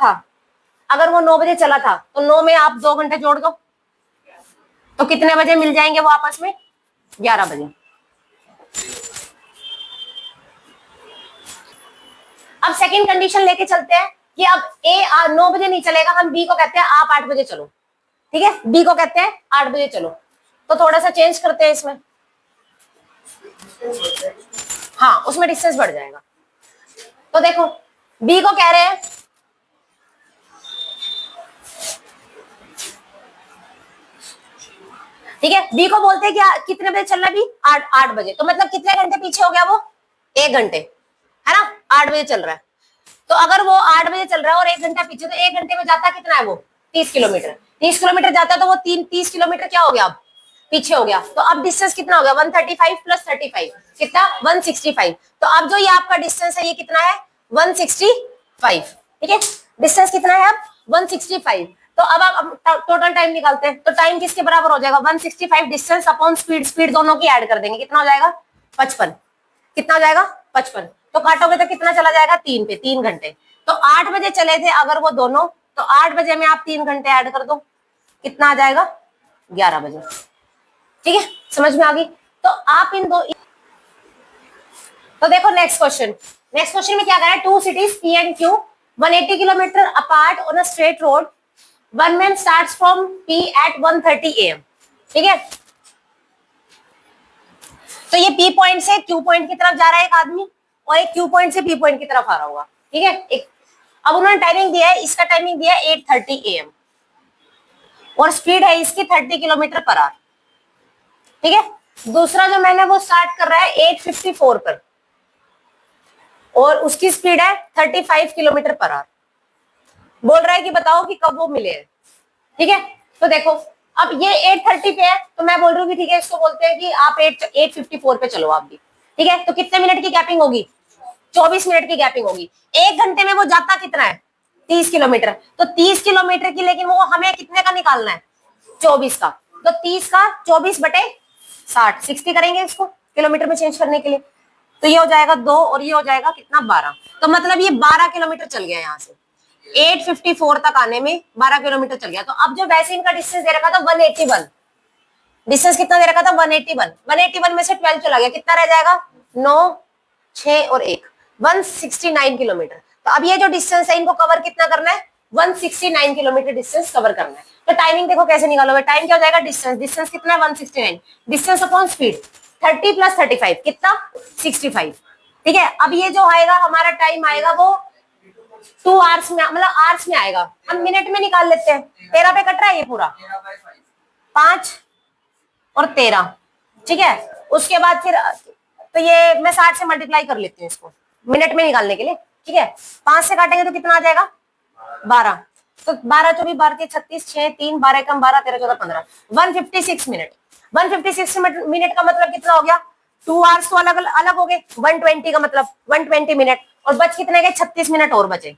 था, तो 9 में आप 2 घंटे जोड़ दो, तो कितने बजे मिल जाएंगे वो आपस में? 11 बजे। अब सेकंड कंडीशन लेके चलते हैं कि अब ए 9 बजे नहीं चलेगा, हम बी को कहते हैं आप 8 बजे चलो, ठीक है, बी को कहते हैं 8 बजे चलो। तो थोड़ा सा चेंज करते हैं इसमें, हाँ उसमें डिस्टेंस बढ़ जाएगा। तो देखो बी को कह रहे हैं ठीक है, बी को बोलते हैं कि कितने बजे चलना भी 8 बजे, तो मतलब कितने घंटे पीछे हो गया वो? 1 घंटे, है ना, 8 बजे चल रहा है। तो अगर वो 8 बजे चल रहा है और 1 घंटा पीछे, तो 1 घंटे में जाता कितना है वो? 30 किलोमीटर। 30 किलोमीटर जाता है, तो वो 30 किलोमीटर क्या हो गया अब? पीछे हो गया। तो अब डिस्टेंस कितना हो गया? 135 प्लस 35 कितना? 165। तो अब जो ये आपका डिस्टेंस है ये कितना है? 165, ठीक है, डिस्टेंस कितना है अब? 165। तो अब आप टोटल टाइम निकालते हैं, तो टाइम किसके बराबर हो जाएगा? 165 डिस्टेंस अपॉन स्पीड, स्पीड दोनों की ऐड कर देंगे, कितना हो जाएगा? 55। कितना हो जाएगा? 55। तो काटोगे तो कितना चला जाएगा? 3 पे, 3 घंटे। तो 8 बजे चले थे अगर वो दोनों, तो 8 बजे में आप 3 घंटे ऐड कर दो, कितना आ जाएगा? 11 बजे। ठीक है, समझ में आ गई? तो आप इन दो, तो देखो नेक्स्ट क्वेश्चन, नेक्स्ट क्वेश्चन में क्या कह रहा है? Two cities P and Q 180 kilometre apart on a straight road, one man starts from P at 1:30 AM, ठीक है। तो ये पी पॉइंट से क्यू पॉइंट की तरफ जा रहा है एक आदमी, और एक क्यू पॉइंट से पी पॉइंट की तरफ आ रहा होगा, ठीक है। एक अब उन्होंने टाइमिंग दिया है, इसका टाइमिंग दिया है 8:30 AM और स्पीड है इसकी 30 किलोमीटर पर आवर, ठीक है। दूसरा जो मैंने वो स्टार्ट कर रहा है 8:54 पर और उसकी स्पीड है 35 किलोमीटर पर आवर। बोल रहा है कि बताओ कि कब वो मिले हैं, ठीक है। तो देखो अब ये 8:30 पे है, तो मैं बोल रही हूँ कि ठीक है, इसको बोलते हैं कि आप 8:54 पे चलो आप भी, ठीक है। तो कितने मिनट की गैपिंग होगी? 24 मिनट की गैपिंग होगी। 1 घंटे में वो जाता कितना है? 30 किलोमीटर। तो 30 किलोमीटर की, लेकिन वो हमें कितने का निकालना है? 24 का। तो 30 का 24/60, 60 करेंगे इसको किलोमीटर में चेंज करने के लिए। तो ये हो जाएगा 2 और ये हो जाएगा कितना? 12। तो मतलब ये 12 किलोमीटर चल गया यहाँ से 8:54 तक आने में 12 किलोमीटर चल गया। तो अब जो वैसे इनका डिस्टेंस दे रखा था 181, डिस्टेंस कितना दे रखा था? 181। 181 में से 12 चला गया, कितना रह जाएगा? 9, 6 और 1, 169 किलोमीटर। तो अब ये जो डिस्टेंस है इनको कवर कितना करना है? 169 किलोमीटर डिस्टेंस कवर करना है। तो टाइमिंग देखो कैसे निकालोगे? टाइम क्या हो जाएगा? डिस्टेंस, डिस्टेंस कितना है? 169, डिस्टेंस अपॉन स्पीड 30 प्लस 35 कितना? 65, ठीक है। अब ये जो आएगा हमारा टाइम आएगा वो 2 आवर्स में, मतलब आवर्स में आएगा, हम मिनट में निकाल लेते हैं। 13 पे कट रहा है ये पूरा, 5 और 13, ठीक है। उसके बाद फिर तो ये मैं 60 से मल्टीप्लाई कर लेती हूँ इसको मिनट में निकालने के लिए, ठीक है। 5 से काटेंगे तो कितना आ जाएगा? 12। तो 12 24 12 36 6 3 12 कम 12 13 14 15, 156 मिनट। 156 मिनट का मतलब कितना हो गया? 2 आवर्स तो अलग अलग हो गए, 120 का मतलब 120 मिनट, और बच कितने गए? 36 मिनट और बचे।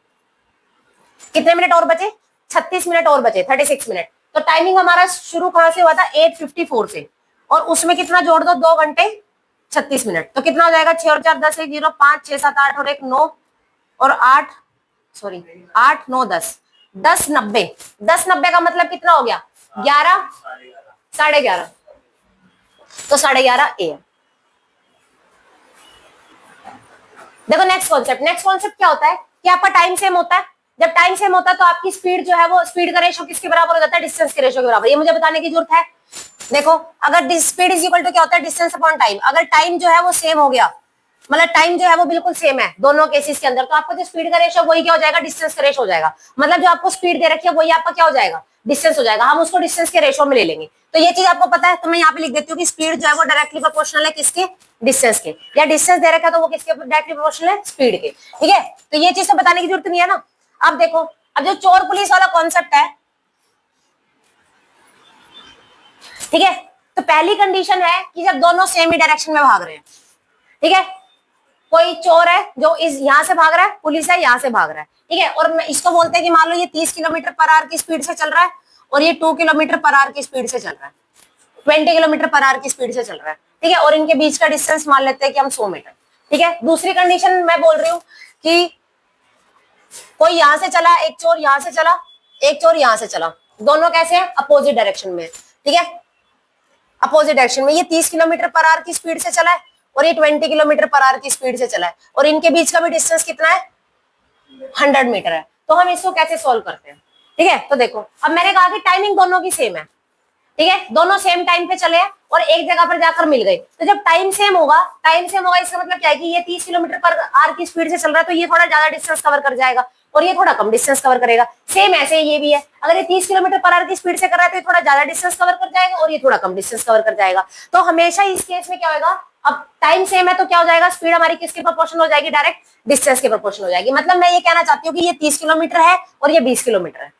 कितने मिनट और बचे? 36 मिनट और बचे, 36 मिनट। तो टाइमिंग हमारा शुरू कहां से हुआ था? 8:54 से, और उसमें कितना जोड़ दो? 2 घंटे 36 मिनट। तो कितना हो जाएगा? 6 और 4 10 1 0 5 6 7 8 और 1 9 और 8 सॉरी 8 9 10 10 90। 10 90 का मतलब कितना हो गया? 11 11:30। तो 11:30 AM। देखो नेक्स्ट कॉन्सेप्ट, नेक्स्ट कॉन्सेप्ट क्या होता है कि आपका टाइम सेम होता है। जब टाइम सेम होता है तो आपकी स्पीड जो है वो स्पीड का रेशो किसके बराबर हो जाता है? डिस्टेंस के रेशो के बराबर। ये मुझे बताने की जरूरत है? देखो अगर स्पीड इज इक्वल टू क्या होता है? Distance upon time. अगर टाइम जो है वो सेम हो गया, मतलब टाइम जो है वो बिल्कुल सेम है दोनों केसेस के अंदर, तो आपका जो स्पीड का रेशो वही क्या हो जाएगा? डिस्टेंस का रेशो हो जाएगा। मतलब जो आपको स्पीड दे रखी है वही आपका क्या हो जाएगा? डिस्टेंस हो जाएगा। हम उसको डिस्टेंस के रेशो में ले लेंगे। तो ये चीज आपको पता है, तो मैं यहाँ पे लिख देती हूँ कि स्पीड जो है वो डायरेक्टली प्रोपोर्शनल है किसके? डिस्टेंस के। या डिस्टेंस दे रखा है तो वो किसके डायरेक्टली प्रोपोर्शनल है? स्पीड के, ठीक है। तो ये चीज तो बताने की जरूरत नहीं है ना। अब देखो, अब जो चोर पुलिस वाला कॉन्सेप्ट है, ठीक है, तो पहली कंडीशन है कि जब दोनों सेम ही डायरेक्शन में भाग रहे हैं, ठीक है। कोई चोर है जो इस यहां से भाग रहा है, पुलिस है यहां से भाग रहा है, ठीक है। और इसको बोलते हैं कि मान लो ये 30 किलोमीटर पर आवर की स्पीड से चल रहा है और ये 2 किलोमीटर पर आवर की स्पीड से चल रहा है, 20 किलोमीटर पर आवर की स्पीड से चल रहा है, ठीक है। और इनके बीच का डिस्टेंस मान लेते हैं कि हम 100 मीटर, ठीक है। दूसरी कंडीशन मैं बोल रही हूँ कि कोई यहां से चला, एक चोर यहां से चला, एक चोर यहां से चला, दोनों कैसे हैं? अपोजिट डायरेक्शन में, ठीक है। अपोजिट डायरेक्शन में। ये 30 किलोमीटर पर आवर की स्पीड से चला है और ये 20 किलोमीटर पर आवर की स्पीड से चला है, और इनके बीच का भी डिस्टेंस कितना है? 100 मीटर है। तो हम इसको कैसे सोल्व करते हैं? ठीक है, तो देखो अब मैंने कहा कि टाइमिंग दोनों की सेम है, ठीक है, दोनों सेम टाइम पे चले हैं और एक जगह पर जाकर मिल गए। तो जब टाइम सेम होगा इसका मतलब क्या है कि ये 30 किलोमीटर पर आवर की स्पीड से चल रहा है, तो ये थोड़ा ज्यादा डिस्टेंस कवर कर जाएगा और ये थोड़ा कम डिस्टेंस कवर करेगा। सेम ऐसे ये भी है, अगर ये 30 किलोमीटर पर आवर की स्पीड से कर रहा है तो ये थोड़ा ज्यादा डिस्टेंस कवर कर जाएगा और ये थोड़ा कम डिस्टेंस कवर कर जाएगा। तो हमेशा इस केस में क्या होगा, अब टाइम सेम है तो क्या हो जाएगा, स्पीड हमारी किसके प्रोपोर्शनल हो जाएगी? डायरेक्ट डिस्टेंस के प्रोपोर्शनल हो जाएगी। मतलब मैं ये कहना चाहती हूँ कि ये 30 किलोमीटर है और ये 20 किलोमीटर है,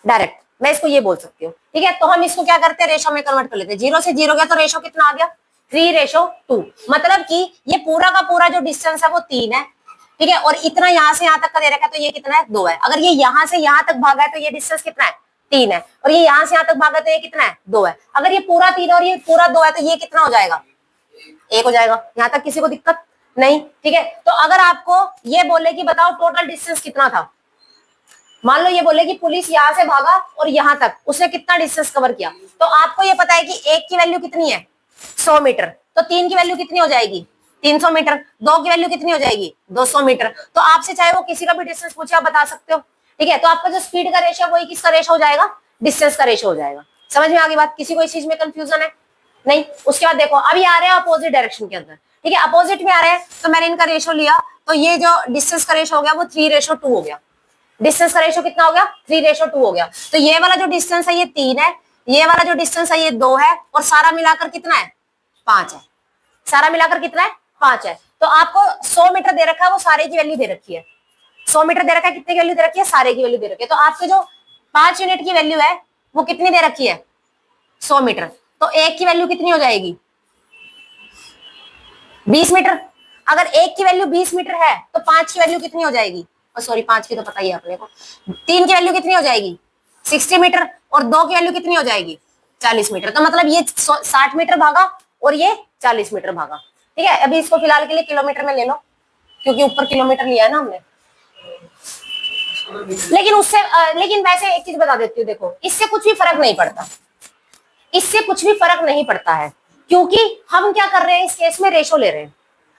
डायरेक्ट मैं इसको ये बोल सकती हूँ। ठीक है, तो हम इसको क्या करते हैं, रेशो में कन्वर्ट कर लेते हैं। 0 से 0 गया तो रेशो कितना आ गया? 3:2। मतलब कि ये पूरा का पूरा जो डिस्टेंस है वो 3 है, ठीक है, और इतना यहाँ से यहाँ तक का दे रखा है तो ये कितना है? 2 है। अगर ये यहाँ से यहाँ तक भागा है तो ये डिस्टेंस कितना है? 3 है, और ये यहाँ से यहाँ तक भागा तो ये कितना है? 2 है। अगर ये पूरा 3 और ये पूरा 2 है तो ये कितना हो जाएगा? 1 हो जाएगा। यहाँ तक किसी को दिक्कत नहीं? ठीक है, तो अगर आपको ये बोले कि बताओ टोटल डिस्टेंस कितना था, मान लो ये बोले कि पुलिस यहाँ से भागा और यहाँ तक उसने कितना डिस्टेंस कवर किया, तो आपको ये पता है कि 1 की वैल्यू कितनी है? 100 मीटर। तो 3 की वैल्यू कितनी हो जाएगी? 300 मीटर। 2 की वैल्यू कितनी हो जाएगी? 200 मीटर। तो आपसे चाहे वो किसी का भी डिस्टेंस पूछे आप बता सकते हो। ठीक है, तो आपका जो स्पीड का रेशो वही किसका रेशो हो जाएगा? डिस्टेंस का रेशो हो जाएगा। समझ में आ गई बात? किसी को इस चीज में कंफ्यूजन है? नहीं। उसके बाद देखो अभी आ रहे हैं अपोजिट डायरेक्शन के अंदर, ठीक है, अपोजिट में आ रहे हैं तो मैंने इनका रेशो लिया, तो ये जो डिस्टेंस का रेशो हो गया वो 3:2 हो गया। डिस्टेंस का रेशो कितना हो गया? 3:2 हो गया। तो ये वाला जो डिस्टेंस है ये 3 है, ये वाला जो डिस्टेंस है ये 2 है, और सारा मिलाकर कितना है? 5 है। सारा मिलाकर कितना है? 5 है। तो आपको 100 मीटर दे रखा है, वो सारे की वैल्यू दे रखी है। 100 मीटर दे रखा है, कितने की वैल्यू दे रखी है? सारे की वैल्यू दे रखी है। तो आपके जो 5 यूनिट की वैल्यू है वो कितनी दे रखी है? 100 मीटर। तो 1 की वैल्यू कितनी हो जाएगी? 20 मीटर। अगर 1 की वैल्यू 20 मीटर है तो 5 की वैल्यू कितनी हो जाएगी? सॉरी 5 की तो पता ही है अपने को। 3 की वैल्यू कितनी हो जाएगी? 60 मीटर। और 2 की वैल्यू कितनी हो जाएगी? 40 मीटर। तो मतलब ये 60 मीटर भागा और ये 40 मीटर भागा। ठीक है, अभी इसको फिलहाल के लिए किलोमीटर में ले लो, क्योंकि ऊपर किलोमीटर लिया है ना हमने। लेकिन वैसे एक चीज बता देती हूँ, देखो इससे कुछ भी फर्क नहीं पड़ता, इससे कुछ भी फर्क नहीं पड़ता है, क्योंकि हम क्या कर रहे हैं इस केस में? रेशो ले रहे हैं।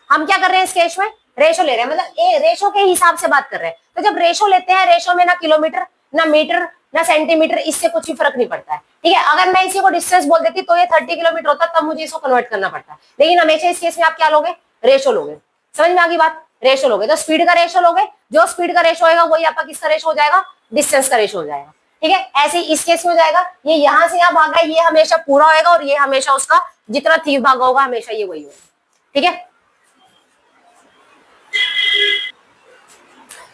हम क्या कर रहे हैं इस केस में? रेशो ले रहे हैं, मतलब रेशो के हिसाब से बात कर रहे हैं। तो जब रेशो लेते हैं, रेशो में ना किलोमीटर ना मीटर ना सेंटीमीटर, इससे कुछ भी फर्क नहीं पड़ता है। ठीक है, अगर मैं इसी को डिस्टेंस बोल देती तो ये 30 किलोमीटर होता, तब मुझे इसको कन्वर्ट करना पड़ता। लेकिन हमेशा इस केस में आप क्या लोगे? रेशो लोगे। समझ में आ गई बात? रेशो लोगे तो स्पीड का रेशो लोगे, जो स्पीड का रेशो होगा वही आपका किसका रेशो हो जाएगा? डिस्टेंस का रेशो हो जाएगा। ठीक है, ऐसे ही इस केस में हो जाएगा, ये यहाँ से यहाँ भागा है, ये हमेशा पूरा होएगा, और ये हमेशा उसका जितना थीव भागा होगा हमेशा ये वही होगा। ठीक है,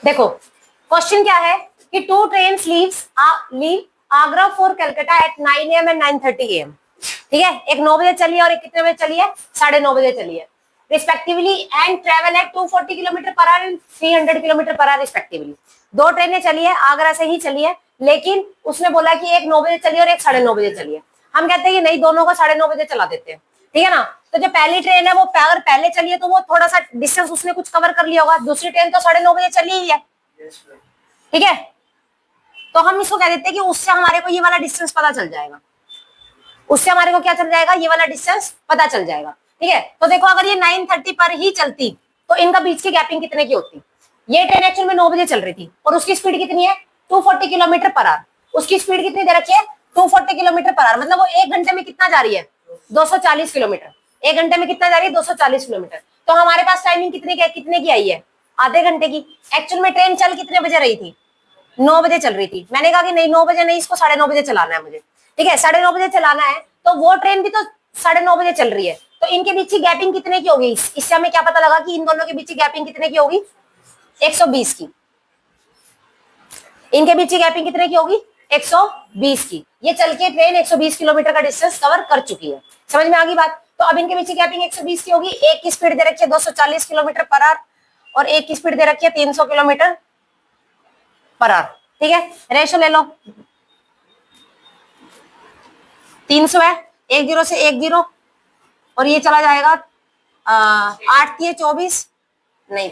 देखो क्वेश्चन क्या है कि 2 trains leave Agra for Calcutta at 9 AM and 9:30 AM। ठीक है, एक 9 बजे चली है और एक कितने बजे चली है? 9:30 बजे चली है respectively, and travel eight 240 kilometre per hour and 300 kilometre per our respectively. 2 ट्रेनें चली है, आगरा से ही चली है, लेकिन उसने बोला कि एक 9 बजे चली है और एक 9:30 बजे चली है। हम कहते हैं कि नहीं, दोनों को 9:30 बजे चला देते हैं। ठीक है ना, तो जो पहली ट्रेन है वो अगर पहले चली है तो वो थोड़ा सा डिस्टेंस उसने कुछ कवर कर लिया होगा, दूसरी ट्रेन तो 9:30 बजे चली ही है। ठीक है, तो हम इसको कह देते हैं कि उससे हमारे को ये वाला डिस्टेंस पता चल जाएगा, उससे हमारे को क्या चल जाएगा? ये वाला डिस्टेंस पता चल जाएगा। ठीक है, तो देखो अगर ये 9:30 पर ही चलती तो इनका बीच की गैपिंग कितने की होती? ये ट्रेन एक्चुअल में 9 बजे चल रही थी और उसकी स्पीड कितनी है? 240 किलोमीटर पर आवर। उसकी स्पीड कितनी दे रखी है? 240 किलोमीटर पर आवर। मतलब वो 1 घंटे में कितना जा रही है? 240 किलोमीटर। 1 घंटे में कितना जा रही है? 240 किलोमीटर। तो हमारे पास टाइमिंग कितने की आई है? आधे घंटे की। एक्चुअल में ट्रेन चल कितने बजे रही थी? 9 बजे चल रही थी। मैंने कहा कि नहीं 9 बजे नहीं, इसको 9:30 बजे चलाना है मुझे। ठीक है, 9:30 बजे चलाना है, तो वो ट्रेन भी तो 9:30 बजे चल रही है, तो इनके बीच की गैपिंग कितने की होगी? इससे हमें क्या पता लगा कि इन दोनों के बीच की गैपिंग कितने की होगी? 120 की। इनके बीच की गैपिंग कितने की होगी? 120 की। ये चल के ट्रेन 120 किलोमीटर का डिस्टेंस कवर कर चुकी है। समझ में आ गई बात? तो अब इनके बीच की गैपिंग 120 की होगी। एक की स्पीड दे रखी है 240 किलोमीटर पर आवर और एक की स्पीड दे रखी है 300 किलोमीटर पर आवर। ठीक है, रेशो ले लो, 300 है, 10 से 10 और ये चला जाएगा 8 3 24, नहीं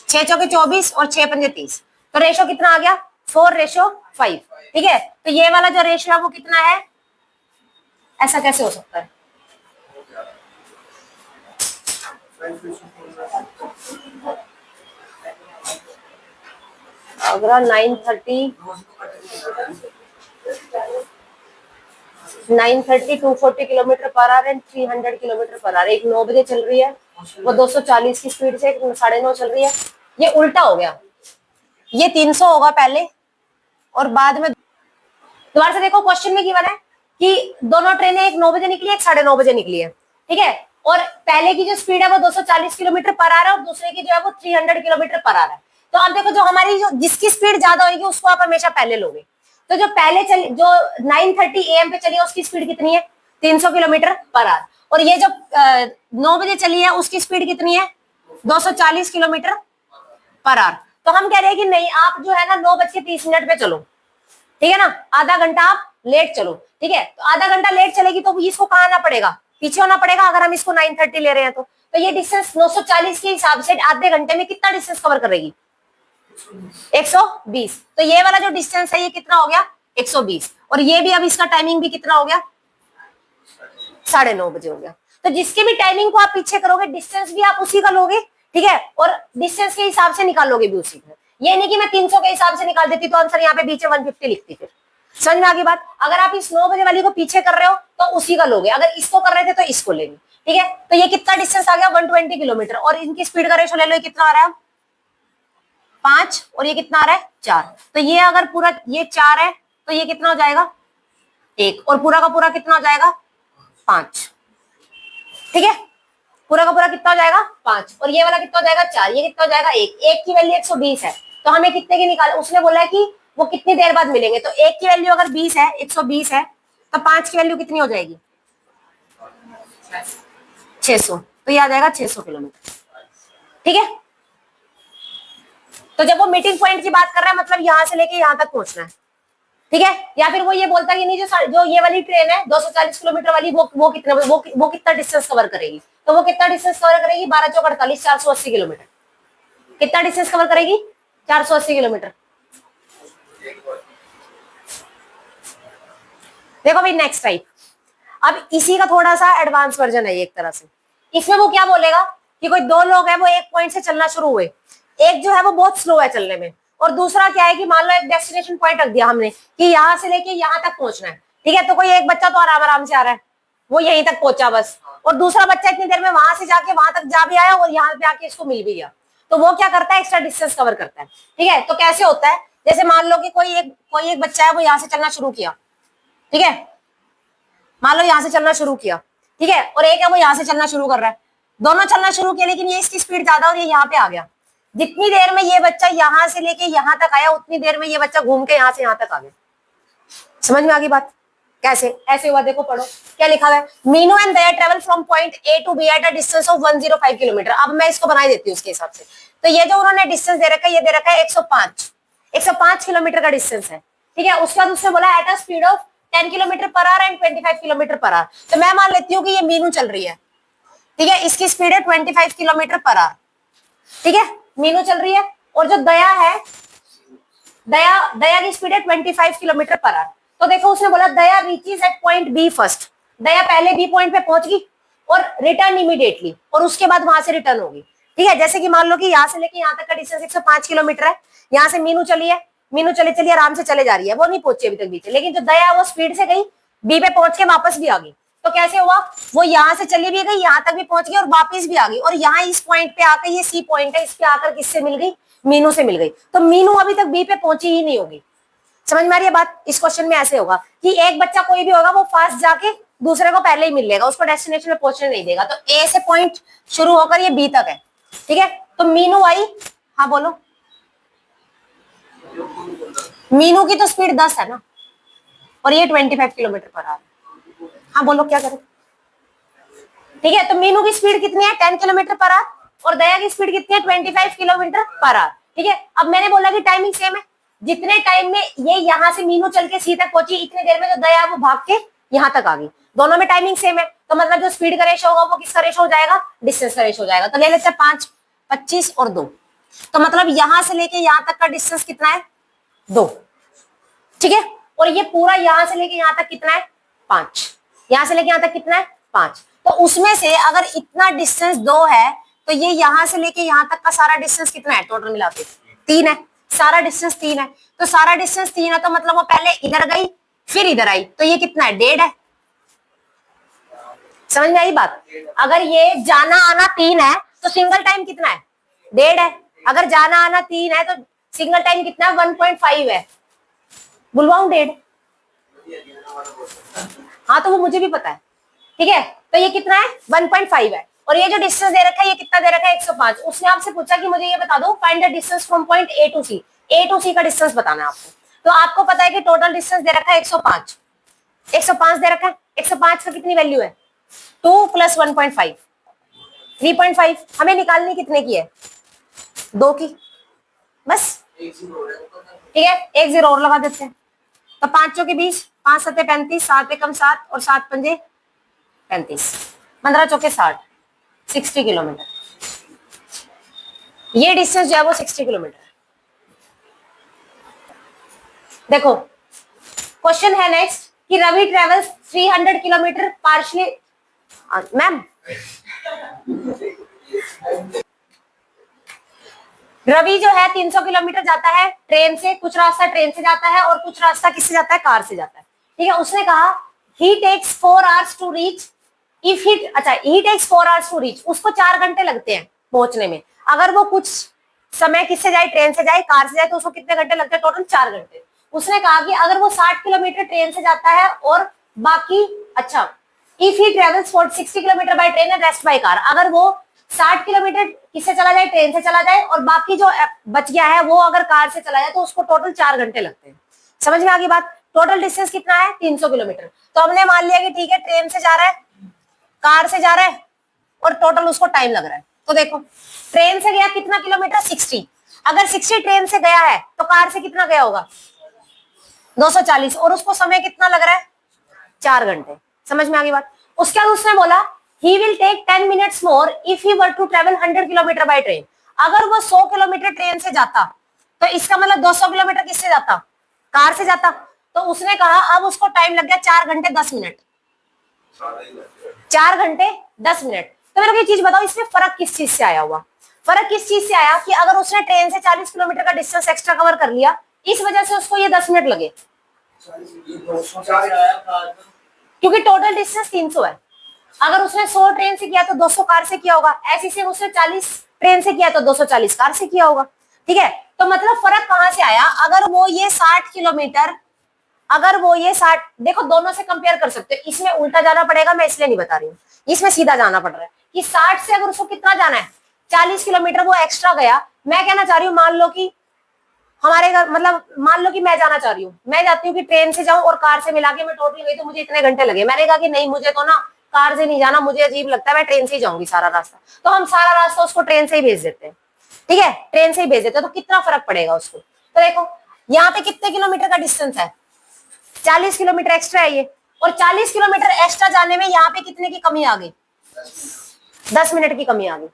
6 चौके 24 और 6 पंजे 30। तो रेशो कितना आ गया? 4:5। ठीक है, तो ये वाला जो रेशो है वो कितना है? ऐसा कैसे हो सकता है? Agra 9:30 240 kilometre per hour and 300 kilometre per our. एक 9 बजे चल रही है, वो 240 की स्पीड से 9:30 चल रही है। ये उल्टा हो गया, ये 300 होगा पहले और बाद में। दोबारा से देखो, क्वेश्चन में गिवन है कि दोनों ट्रेनें, एक 9 बजे निकली है, एक 9:30 बजे निकली है, ठीक है। और पहले की जो स्पीड है वो 240 किलोमीटर पर आवर है और दूसरे की जो है वो 300 किलोमीटर पर आवर है। तो आप देखो, जो हमारी जो जिसकी स्पीड ज्यादा होगी उसको आप हमेशा पहले लोगे। तो जो पहले चली, जो 9:30 AM पे चली है, उसकी स्पीड कितनी है? 300 किलोमीटर पर आवर। और ये जो 9 बजे चली है उसकी स्पीड कितनी है? 240 किलोमीटर पर आवर। तो हम कह रहे हैं कि नहीं, आप जो है ना 9:30 पे चलो, ठीक है ना, आधा घंटा आप लेट चलो, ठीक है। तो आधा घंटा लेट चलेगी तो इसको कहाँ आना पड़ेगा? पीछे होना पड़ेगा, अगर हम इसको 9:30 ले रहे हैं तो ये डिस्टेंस 940 के हिसाब से आधे घंटे में कितना डिस्टेंस कवर करेगी? 120। तो ये वाला जो डिस्टेंस है ये कितना हो गया? 120। और ये भी, अब इसका टाइमिंग भी कितना हो गया? 9:30 बजे हो गया। तो जिसके भी टाइमिंग को आप पीछे करोगे, डिस्टेंस भी आप उसी का लोगे, ठीक है, और डिस्टेंस के हिसाब से निकालोगे भी उसी का। ये नहीं कि मैं 300 के हिसाब से निकाल देती तो आंसर यहाँ पे बीच में 150 लिखती। फिर समझ में आ गई बात? अगर आप इस 9 बजे वाली को पीछे कर रहे हो तो उसी का लोगे, अगर इसको कर रहे थे तो इसको लेंगे, ठीक है। तो ये कितना डिस्टेंस आ गया? 120 किलोमीटर। और इनकी स्पीड का रेशो ले लो, ये कितना आ रहा है? 5। और ये कितना आ रहा है? 4। तो ये अगर पूरा ये 4 है तो ये कितना हो जाएगा? 1। और पूरा का पूरा कितना हो जाएगा? 5, ठीक है। पूरा का पूरा कितना हो जाएगा? 5। और ये वाला कितना हो जाएगा? 4। ये कितना हो जाएगा? 1। 1 की वैल्यू 120 है, तो हमें कितने की निकाल, उसने बोला है कि वो कितनी देर बाद मिलेंगे। तो 1 की वैल्यू अगर 20 है, 120 है, तो 5 की वैल्यू कितनी हो जाएगी? 600। तो ये आ जाएगा 600 किलोमीटर, ठीक है। तो जब वो मीटिंग पॉइंट की बात कर रहा है, मतलब यहां से लेके यहां तक पहुंचना है, ठीक है। या फिर वो ये बोलता है कि नहीं, जो ये वाली ट्रेन है 240 किलोमीटर वाली, वो कितना, वो कितना डिस्टेंस कवर करेगी? तो वो कितना डिस्टेंस कवर करेगी? 12 चौक 48, 480 किलोमीटर। कितना डिस्टेंस कवर करेगी? 480 किलोमीटर। देखो भाई, नेक्स्ट टाइप, अब इसी का थोड़ा सा एडवांस वर्जन है ये एक तरह से। इसमें वो क्या बोलेगा कि कोई दो लोग हैं, वो एक पॉइंट से चलना शुरू हुए, एक जो है वो बहुत स्लो है चलने में, और दूसरा क्या है कि मान लो एक डेस्टिनेशन पॉइंट रख दिया हमने कि यहाँ से लेके यहाँ तक पहुंचना है, ठीक है। तो कोई एक बच्चा तो आराम आराम से आ रहा है, वो यहीं तक पहुंचा बस, और दूसरा बच्चा इतनी देर में वहां से जाके वहां तक जा भी आया और यहाँ पे आके इसको मिल भी गया। तो वो क्या करता है? एक्स्ट्रा डिस्टेंस कवर करता है, ठीक है। तो कैसे होता है? जैसे मान लो कि कोई एक बच्चा है, वो यहाँ से चलना शुरू किया, ठीक है। मान लो यहाँ से चलना शुरू किया, ठीक है, और एक है वो यहाँ से चलना शुरू कर रहा है। दोनों चलना शुरू किया, लेकिन ये इसकी स्पीड ज्यादा और ये यहाँ पे आ गया। जितनी देर में ये बच्चा यहाँ से लेके यहाँ तक आया, उतनी देर में ये बच्चा घूम के यहाँ से यहाँ तक आ गया। समझ में आ गई बात? कैसे? ऐसे हुआ, देखो पढ़ो क्या लिखा हुआ है। Meenu and Daya travel from point A to B at a distance of 105 kilometre. अब मैं इसको बना देती हूँ उसके हिसाब से। तो ये जो उन्होंने डिस्टेंस दे रखा है, ये दे रखा है 105 किलोमीटर का डिस्टेंस है, ठीक है। उसके बाद उसने बोला eight a speed of 10 kilometre per hour and 25 kilometre per our. तो मैं मान लेती हूँ कि ये मीनू चल रही है, ठीक है, इसकी स्पीड है 25 किलोमीटर पर आवर, ठीक है, मीनू चल रही है। और जो दया है, दया की स्पीड है 25 किलोमीटर पर आवर। तो देखो उसने बोला Daya reaches at point B first. Daya पहले बी पॉइंट पे पहुंच गई और रिटर्न इमीडिएटली, और उसके बाद वहां से रिटर्न होगी, ठीक है। जैसे कि मान लो कि यहाँ से लेके यहाँ तक का डिस्टेंस 105 किलोमीटर है। यहाँ से मीनू चली है, मीनू चली आराम से चले जा रही है, वो नहीं पहुंची अभी तक बीच। लेकिन जो दया है वो स्पीड से गई, बी पे पहुंच के वापस भी आ गई। तो कैसे हुआ? वो यहाँ से चली भी गई, यहाँ तक भी पहुंच गई और वापस भी आ गई, और यहाँ इस पॉइंट पे आकर, ये सी पॉइंट है, इस पे आकर किससे मिल गई? मीनू से मिल गई। तो मीनू अभी तक बी पे पहुंची ही नहीं होगी। समझ में आ रही है बात? इस क्वेश्चन में ऐसे होगा कि एक बच्चा कोई भी होगा, वो फास्ट जाके दूसरे को पहले ही मिल लेगा, उसको डेस्टिनेशन में पहुंचने नहीं देगा। तो ए से पॉइंट शुरू होकर ये बी तक है, ठीक है। तो मीनू आई, हाँ बोलो। मीनू की तो स्पीड 10 है ना, और ये 25 किलोमीटर पर आवर। हाँ बोलो क्या करें? ठीक है, तो मीनू की स्पीड कितनी है? 10 किलोमीटर पर आवर, और दया की स्पीड कितनी है? 25 किलोमीटर पर आवर, ठीक है। अब मैंने बोला कि टाइमिंग सेम है। जितने टाइम में ये यहाँ से मीनू चल के सी तक पहुंची, इतने देर में जो दया वो भाग के यहाँ तक आ गई। दोनों में टाइमिंग सेम है, तो मतलब जो स्पीड का रेशो होगा वो किसका रेशो हो जाएगा? डिस्टेंस का रेशो हो जाएगा। तो ले लेते हैं 5, 25 और 2। तो मतलब यहां से लेके यहाँ तक का डिस्टेंस कितना है? 2, ठीक है। और ये पूरा यहां से लेके यहाँ तक कितना है? 5। यहां से लेके यहाँ तक कितना है? 5। तो उसमें से अगर इतना डिस्टेंस 2 है, तो ये यहाँ से लेके यहाँ तक का सारा डिस्टेंस कितना है टोटल मिला के? 3 है। सारा डिस्टेंस 3 है, तो सारा डिस्टेंस 3 है, तो मतलब वो पहले इधर गई फिर इधर आई, तो ये कितना है? 1.5 है। समझ में आई बात? अगर ये जाना आना 3 है तो सिंगल टाइम कितना है? 1.5 है। अगर जाना आना 3 है तो सिंगल टाइम कितना है? 1.5 है। बुलवाऊं 1.5? हाँ तो वो मुझे भी पता है, ठीक है। तो ये कितना है? 1.5 है। और ये जो डिस्टेंस दे रखा है ये कितना दे रखा है? 105। उसने आपसे पूछा कि मुझे ये बता दो, find the distance from point A to C. A to C का डिस्टेंस बताना है आपको। तो आपको पता है कि टोटल डिस्टेंस दे रखा है 105। 105 दे रखा है। 105 का कितनी वैल्यू है? 2 + 1.5 3.5। हमें निकालनी कितने की है? 2 की, बस। ठीक है, 1 0 और लगा देते हैं। तो 5 चौके 20, 5 7 35, 7 एकम 7 और 7 पंजे 35, 15 चौके 60, 60 किलोमीटर। ये डिस्टेंस जो है वो 60 किलोमीटर है। देखो क्वेश्चन है नेक्स्ट कि Ravi travels 300 kilometre partially. Ma'am Ravi जो है 300 किलोमीटर जाता है ट्रेन से, कुछ रास्ता ट्रेन से जाता है और कुछ रास्ता किससे जाता है? कार से जाता है। ठीक है, उसने कहा he takes 4 hours to reach if he he takes 4 hours to reach, उसको 4 घंटे लगते हैं पहुंचने में। अगर वो कुछ समय किससे जाए? ट्रेन से जाए, कार से जाए, तो उसको कितने घंटे लगते हैं? टोटल 4 घंटे। उसने कहा कि अगर वो 60 किलोमीटर ट्रेन से जाता है और बाकी if he travels 60 kilometre by train and rest by car, अगर वो 60 किलोमीटर किससे चला जाए? ट्रेन से चला जाए, और बाकी जो बच गया है वो अगर कार से चला जाए तो उसको टोटल 4 घंटे लगते हैं। समझ में आ गई बात? टोटल डिस्टेंस कितना है? 300 किलोमीटर। तो हमने मान लिया कि ठीक है, ट्रेन से जा रहा है, कार से जा रहा है और टोटल उसको टाइम लग रहा है। तो देखो ट्रेन से गया कितना किलोमीटर? 60। अगर 60 ट्रेन से गया है तो कार से कितना गया होगा? 240, और उसको समय कितना लग रहा है? 4 घंटे। समझ में आ गई बात? उसके बाद उसने बोला he will take 10 minutes more if he were to travel 100 kilometre by train. अगर वो 100 किलोमीटर ट्रेन से जाता तो इसका मतलब 200 किलोमीटर किससे जाता? कार से जाता। तो उसने कहा अब उसको टाइम लग गया 4 घंटे 10 मिनट। 4 घंटे 10 मिनट। तो मेरे को ये चीज बताओ, इसमें फर्क किस चीज से आया हुआ? फर्क किस चीज से आया कि अगर उसने ट्रेन से 40 किलोमीटर का डिस्टेंस एक्स्ट्रा कवर कर लिया, इस वजह से उसको ये 10 मिनट लगे, क्योंकि टोटल डिस्टेंस 300 है। अगर उसने 100 ट्रेन से किया तो 200 कार से किया होगा, ऐसे से उसने 40 ट्रेन से किया तो 240 कार से किया होगा। ठीक है, तो मतलब फर्क कहां से आया? अगर वो ये 60 किलोमीटर, अगर वो ये 60, देखो दोनों से कंपेयर कर सकते हो। इसमें उल्टा जाना पड़ेगा, मैं इसलिए नहीं बता रही हूँ, इसमें सीधा जाना पड़ रहा है कि 60 से अगर उसको कितना जाना है? 40 किलोमीटर वो एक्स्ट्रा गया। मैं कहना चाह रही हूँ, मान लो कि हमारे घर, मतलब मान लो कि मैं जाना चाह रही हूँ, मैं जाती हूँ कि ट्रेन से जाऊं और कार से मिला के मैं टोटल गई तो मुझे इतने घंटे लगे। मैंने कहा कि नहीं, मुझे तो ना कार से नहीं जाना, मुझे अजीब लगता है, मैं ट्रेन से ही जाऊंगी सारा रास्ता। तो हम सारा रास्ता उसको ट्रेन से ही भेज देते हैं। ठीक है, ट्रेन से ही भेज देते हैं। तो कितना फर्क पड़ेगा उसको? तो देखो यहाँ पे कितने किलोमीटर का डिस्टेंस है? 40 किलोमीटर एक्स्ट्रा है ये, और 40 किलोमीटर एक्स्ट्रा जाने में यहाँ पे कितने की कमी आ गई? 10 मिनट की कमी आ गई।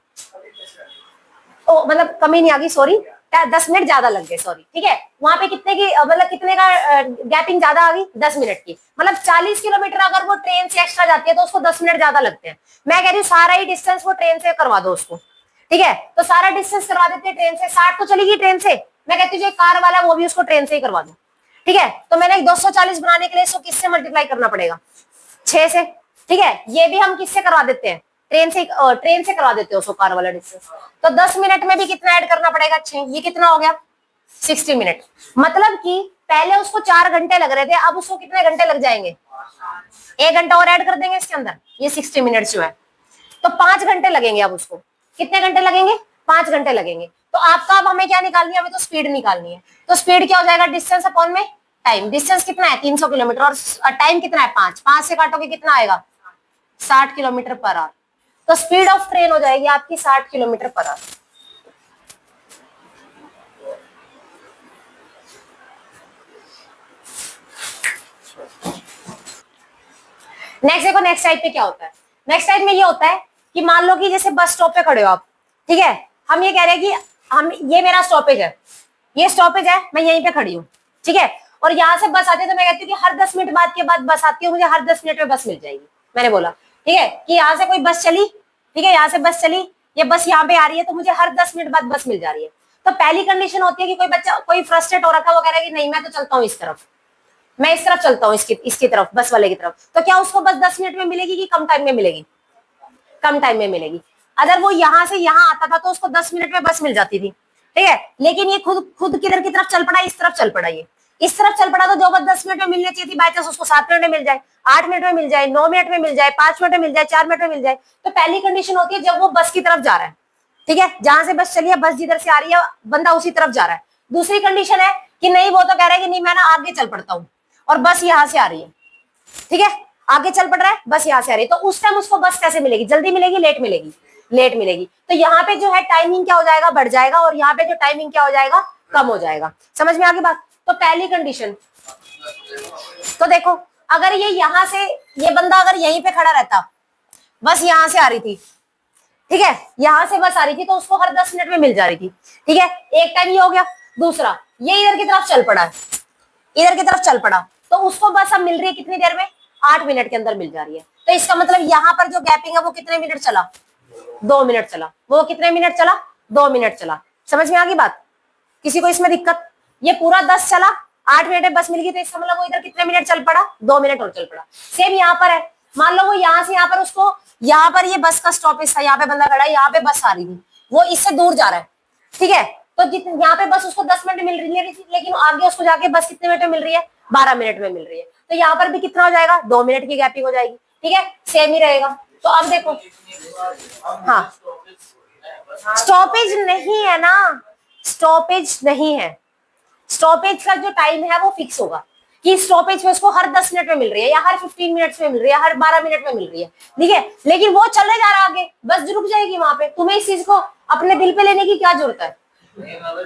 ओ मतलब कमी नहीं आ गई, सॉरी, 10 मिनट ज्यादा लग गए, सॉरी। ठीक है, वहां पे कितने की, मतलब कितने का गैपिंग ज्यादा आ गई? 10 मिनट की। मतलब 40 किलोमीटर अगर वो ट्रेन से एक्स्ट्रा जाती है तो उसको 10 मिनट ज्यादा लगते हैं। मैं कह रही हूँ सारा ही डिस्टेंस वो ट्रेन से करवा दो उसको। ठीक है, तो सारा डिस्टेंस करवा देते हैं ट्रेन से। 60 तो चलेगी ट्रेन से, मैं कहती हूँ जो कार वाला वो भी उसको ट्रेन से ही करवा दो। ठीक है, तो मैंने 240 बनाने के लिए इसको किससे मल्टीप्लाई करना पड़ेगा? 6 से। ठीक है, ये भी हम किससे करवा देते हैं? ट्रेन से करवा देते हो उसको कार वाला डिस्टेंस। तो 10 मिनट में भी कितना ऐड करना पड़ेगा? 6। ये कितना हो गया? 60 मिनट। मतलब कि पहले उसको 4 घंटे लग रहे थे, अब उसको कितने घंटे लग जाएंगे? 1 घंटा और ऐड कर देंगे इसके अंदर, ये 60 मिनट जो है, तो 5 घंटे लगेंगे। अब उसको कितने घंटे लगेंगे? 5 घंटे लगेंगे। तो आपका अब हमें क्या निकालनी है? अभी तो स्पीड निकालनी है। तो स्पीड क्या हो जाएगा? डिस्टेंस अपॉन में टाइम। डिस्टेंस कितना है? 300 किलोमीटर, और टाइम कितना है? 5। 5 से काटोगे कितना आएगा? 60 किलोमीटर पर आवर। तो स्पीड ऑफ ट्रेन हो जाएगी आपकी 60 किलोमीटर पर आवर। नेक्स्ट देखो, नेक्स्ट टाइप पे क्या होता है? नेक्स्ट टाइप में ये होता है कि मान लो कि जैसे बस स्टॉप पे खड़े हो आप। ठीक है, हम ये कह रहे हैं कि हम, ये मेरा स्टॉपेज है, ये स्टॉपेज है, मैं यहीं पे खड़ी हूँ। ठीक है, और यहाँ से बस आती है तो मैं कहती हूँ कि हर 10 मिनट बाद के बाद बस आती है, मुझे हर 10 मिनट में बस मिल जाएगी। मैंने बोला ठीक है कि यहाँ से कोई बस चली, ठीक है, यहाँ से बस चली, ये बस यहाँ पे आ रही है तो मुझे हर 10 मिनट बाद बस मिल जा रही है। तो पहली कंडीशन होती है कि कोई बच्चा कोई फ्रस्ट्रेट हो रखा है, वो कह रहा है कि नहीं मैं तो चलता हूँ इस तरफ, मैं इस तरफ चलता हूँ, इसकी तरफ, बस वाले की तरफ। तो क्या उसको बस 10 मिनट में मिलेगी कि कम टाइम में मिलेगी? कम टाइम में मिलेगी। अगर वो यहाँ से यहाँ आता था तो उसको 10 मिनट में बस मिल जाती थी, ठीक है। लेकिन ये खुद खुद किधर की तरफ चल पड़ा, इस तरफ चल पड़ा, ये इस तरफ चल पड़ा, तो जो बस 10 मिनट में मिलनी चाहिए थी बाई चांस उसको 7 मिनट में मिल जाए, 8 मिनट में मिल जाए, 9 मिनट में मिल जाए, 5 मिनट में मिल जाए, 4 मिनट में मिल जाए। तो पहली कंडीशन होती है जब वो बस की तरफ जा रहा है, ठीक है, जहां से बस चली है, बस जिधर से आ रही है बंदा उसी तरफ जा रहा है। दूसरी कंडीशन है कि नहीं, वो तो कह रहा है कि नहीं मैं ना आगे चल पड़ता हूँ और बस यहाँ से आ रही है, ठीक है, आगे चल पड़ रहा है, बस यहाँ से आ रही है। तो उस टाइम उसको बस कैसे मिलेगी? जल्दी मिलेगी, लेट मिलेगी? लेट मिलेगी। तो यहाँ पे जो है टाइमिंग क्या हो जाएगा? बढ़ जाएगा, और यहाँ पे जो टाइमिंग क्या हो जाएगा? कम हो जाएगा। समझ में आ गई बात? तो पहली कंडीशन, तो देखो अगर ये यहाँ से, ये बंदा अगर यहीं पे खड़ा रहता, बस यहाँ से आ रही थी, ठीक है, यहाँ से बस आ रही थी, तो उसको हर 10 मिनट में मिल जा रही थी, ठीक है, एक टाइम ये हो गया। दूसरा, ये इधर की तरफ चल पड़ा है, इधर की तरफ चल पड़ा, तो उसको बस अब मिल रही है कितनी देर में? 8 मिनट के अंदर मिल जा रही है। तो इसका मतलब यहाँ पर जो गैपिंग है वो कितने मिनट चला? 2 मिनट चला। वो कितने मिनट चला? 2 मिनट चला। समझ में आ गई बात? किसी को इसमें दिक्कत? ये पूरा 10 चला, 8 मिनट में बस मिल गई, तो इसका मतलब वो इधर कितने मिनट चल पड़ा? 2 मिनट और चल पड़ा। सेम यहाँ पर है, मान लो वो यहाँ से यहाँ पर, उसको यहाँ पर ये बस का स्टॉपेज था, यहाँ पे बंदा खड़ा है, यहाँ पे बस आ रही थी, वो इससे दूर जा रहा है, ठीक है, तो यहाँ पे बस उसको 10 मिनट मिल रही थी, लेकिन आगे उसको जाके बस कितने मिनट में मिल रही है? 12 मिनट में मिल रही है। तो यहाँ पर भी कितना हो जाएगा? 2 मिनट की गैपिंग हो जाएगी, ठीक है, सेम ही रहेगा। तो अब देखो, हाँ, स्टॉपेज नहीं है ना, स्टॉपेज नहीं है। स्टॉपेज का जो टाइम है वो फिक्स होगा कि स्टॉपेज में उसको हर 10 मिनट में मिल रही है, या हर 15 मिनट में मिल रही है, हर 12 मिनट में मिल रही है, ठीक है। लेकिन वो चले जा रहा है आगे, बस रुक जाएगी वहां पे। तुम्हें इस चीज को अपने दिल पे लेने की क्या जरूरत है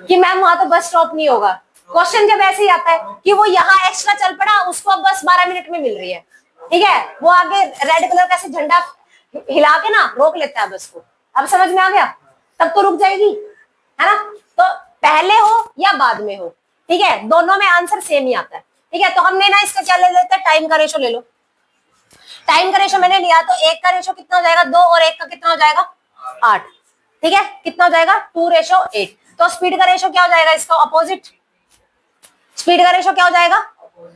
कि मैम वहां तो बस स्टॉप नहीं होगा। क्वेश्चन जब ऐसे ही आता है कि वो यहाँ एक्स्ट्रा चल पड़ा, उसको अब बस 12 मिनट में मिल रही है, ठीक है, वो आगे रेड कलर का झंडा हिला के ना रोक लेता है बस को। अब समझ में आ गया? तब तो रुक जाएगी, है ना। तो पहले हो या बाद में हो, ठीक है, दोनों में आंसर सेम ही आता है, ठीक है। तो हमने ना इसका क्या ले लेते हैं? टाइम का रेशो ले लो। टाइम का रेशो मैंने लिया, तो 1 का रेशो कितना हो जाएगा? 2, और 1 का कितना हो जाएगा? 8, ठीक है, कितना हो जाएगा? 2:8। तो स्पीड का रेशो क्या हो जाएगा? इसका अपोजिट। स्पीड का रेशो क्या हो जाएगा?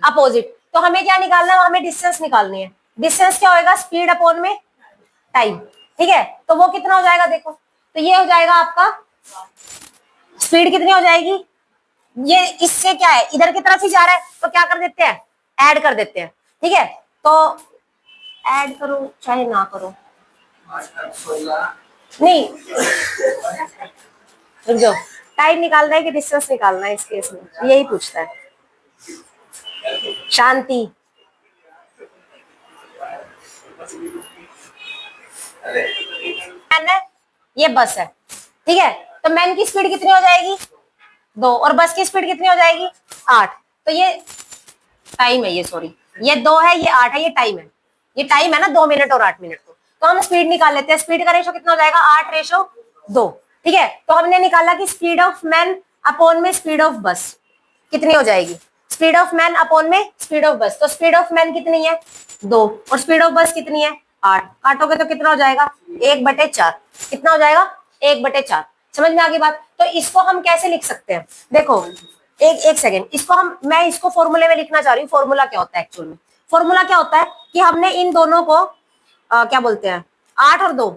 अपोजिट। तो हमें क्या निकालना है? हमें डिस्टेंस निकालनी है। डिस्टेंस क्या होगा? स्पीड अपॉन में टाइम, ठीक है। तो वो कितना हो जाएगा? देखो, तो ये हो जाएगा आपका, स्पीड कितनी हो जाएगी? ये इससे क्या है, इधर की तरफ ही जा रहा है, तो क्या कर देते हैं? ऐड कर देते हैं, ठीक है। तो ऐड करो चाहे ना करो, नहीं, रुक जाओ, टाइम निकालना है कि डिस्टेंस निकालना है? इस केस में यही पूछता है। शांति, ये बस है, ठीक है, तो मैन की स्पीड कितनी हो जाएगी? 2, और बस की स्पीड कितनी हो जाएगी? 8। तो ये टाइम है, ये सॉरी, ये 2 है, ये 8 है, ये टाइम है, ये टाइम है ना, 2 मिनट और 8 मिनट को। तो हम स्पीड निकाल लेते हैं। स्पीड का रेशो कितना हो जाएगा? 8:2, ठीक है। तो हमने निकाला कि स्पीड ऑफ मैन अपॉन में स्पीड ऑफ बस कितनी हो जाएगी? स्पीड ऑफ मैन अपॉन में स्पीड ऑफ बस। तो स्पीड ऑफ मैन कितनी है? 2, और स्पीड ऑफ बस कितनी है? 8। काटोगे तो कितना हो जाएगा? 1/4। कितना हो जाएगा? 1/4। समझ में आ गई बात? तो इसको हम कैसे लिख सकते हैं? देखो, एक सेकेंड, इसको मैं इसको फॉर्मूले में लिखना चाह रही हूँ। फॉर्मूला क्या होता है एक्चुअल में? फॉर्मूला क्या होता है कि हमने इन दोनों को क्या बोलते हैं, 8 और 2,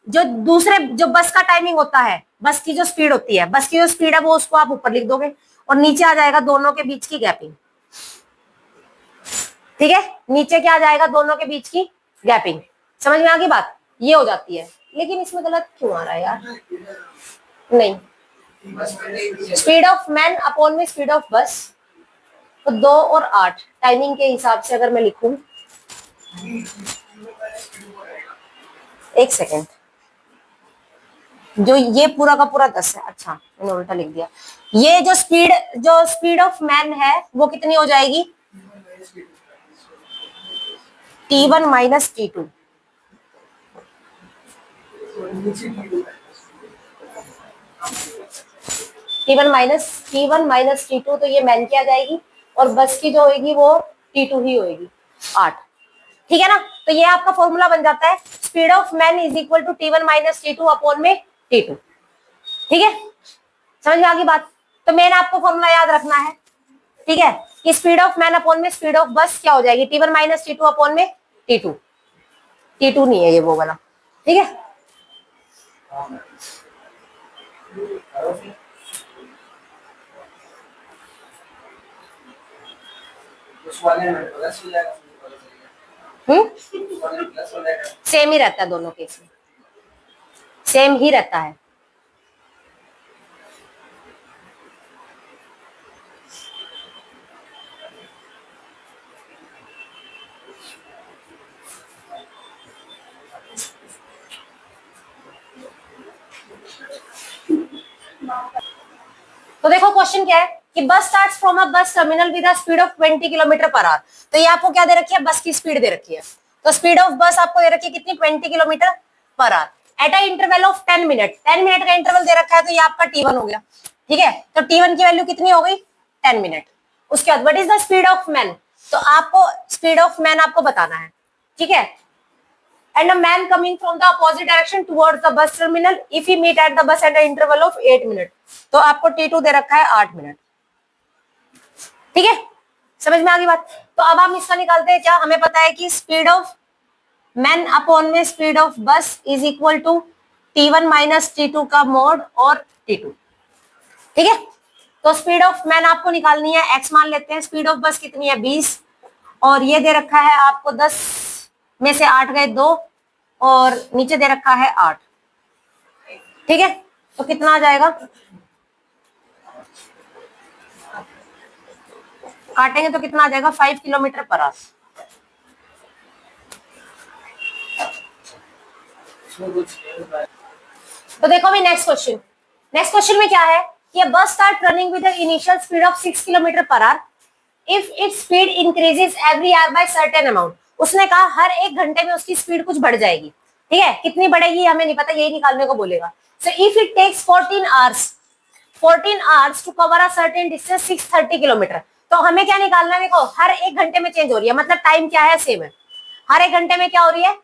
जो दूसरे जो बस का टाइमिंग होता है, बस की जो स्पीड होती है, बस की जो स्पीड है वो उसको आप ऊपर लिख दोगे, और नीचे आ जाएगा दोनों के बीच की गैपिंग, ठीक है। नीचे क्या आ जाएगा? दोनों के बीच की गैपिंग। समझ में आ गई बात? ये हो जाती है। लेकिन इसमें गलत क्यों आ रहा है यार? नहीं, स्पीड ऑफ मैन अपॉन में स्पीड ऑफ बस, तो 2 और 8 टाइमिंग के हिसाब से अगर मैं लिखूं, एक सेकेंड, जो ये पूरा का पूरा 10 है, अच्छा मैंने उल्टा लिख दिया। ये जो स्पीड ऑफ मैन है वो कितनी हो जाएगी? T1 minus T2, T1 minus T2, तो ये मैन की आ जाएगी, और बस की जो होगी वो T2 ही होगी, 8, ठीक है ना। तो ये आपका फॉर्मूला बन जाता है speed of man is equal to T1 minus T2 upon में T2। ठीक है, समझ में आ गई बात। तो मेन आपको फॉर्मूला याद रखना है, ठीक है, कि स्पीड ऑफ मैन अपॉन में स्पीड ऑफ बस क्या हो जाएगी, T1 माइनस T2 अपॉन में T2। T2 नहीं है ये वो वाला, ठीक है। उस वाले में प्लस हो जाएगा, उस वाले में प्लस हो जाएगा। सेम ही रहता है दोनों केस में, सेम ही रहता है। तो देखो क्वेश्चन क्या है कि बस starts from a bus terminal with a speed of 20 kilometre per our. तो ये आपको क्या दे रखी है, बस की स्पीड दे रखी है। तो स्पीड ऑफ बस आपको दे रखी है कितनी, 20 kilometre per our at a interval of 10 minute. 10 minute का इंटरवल दे रखा है, तो ये आपका T1 हो गया। ठीक है, तो T1 की वैल्यू कितनी हो गई, 10 मिनट। उसके बाद what is the speed of man, तो आपको स्पीड ऑफ मैन आपको बताना है, ठीक है। And a man coming from the opposite direction towards the bus terminal, if he meet at the bus at an interval of 8 minutes, तो आपको T2 दे रखा है 8 मिनट। ठीक है, समझ में आ गई बात। तो अब हम इसका निकालते हैं क्या, हमें पता है कि स्पीड ऑफ मैन अपॉन में speed of bus is equal to T1 minus T2 का मोड और T2। ठीक है, तो स्पीड ऑफ मैन आपको निकालनी है, x मान लेते हैं। स्पीड ऑफ बस कितनी है, 20, और ये दे रखा है आपको 10 में से 8 गए 2, और नीचे दे रखा है 8। ठीक है, तो कितना आ जाएगा, काटेंगे तो कितना आ जाएगा, 5 किलोमीटर पर आवर। तो देखो भी नेक्स्ट क्वेश्चन, नेक्स्ट क्वेश्चन में क्या है कि bus start running with the initial speed of 6 kilometre per hour if its speed increases every hour by certain amount. उसने कहा हर 1 घंटे में उसकी स्पीड कुछ बढ़ जाएगी। ठीक है, कितनी बढ़ेगी हमें नहीं पता, यही निकालने को बोलेगा। So if it takes 14 hours to cover a certain distance 630 kilometre, तो हमें क्या निकालना है, देखो हर 1 घंटे में चेंज हो रही है, मतलब टाइम क्या है, सेम है। हर 1 घंटे में क्या हो रही है,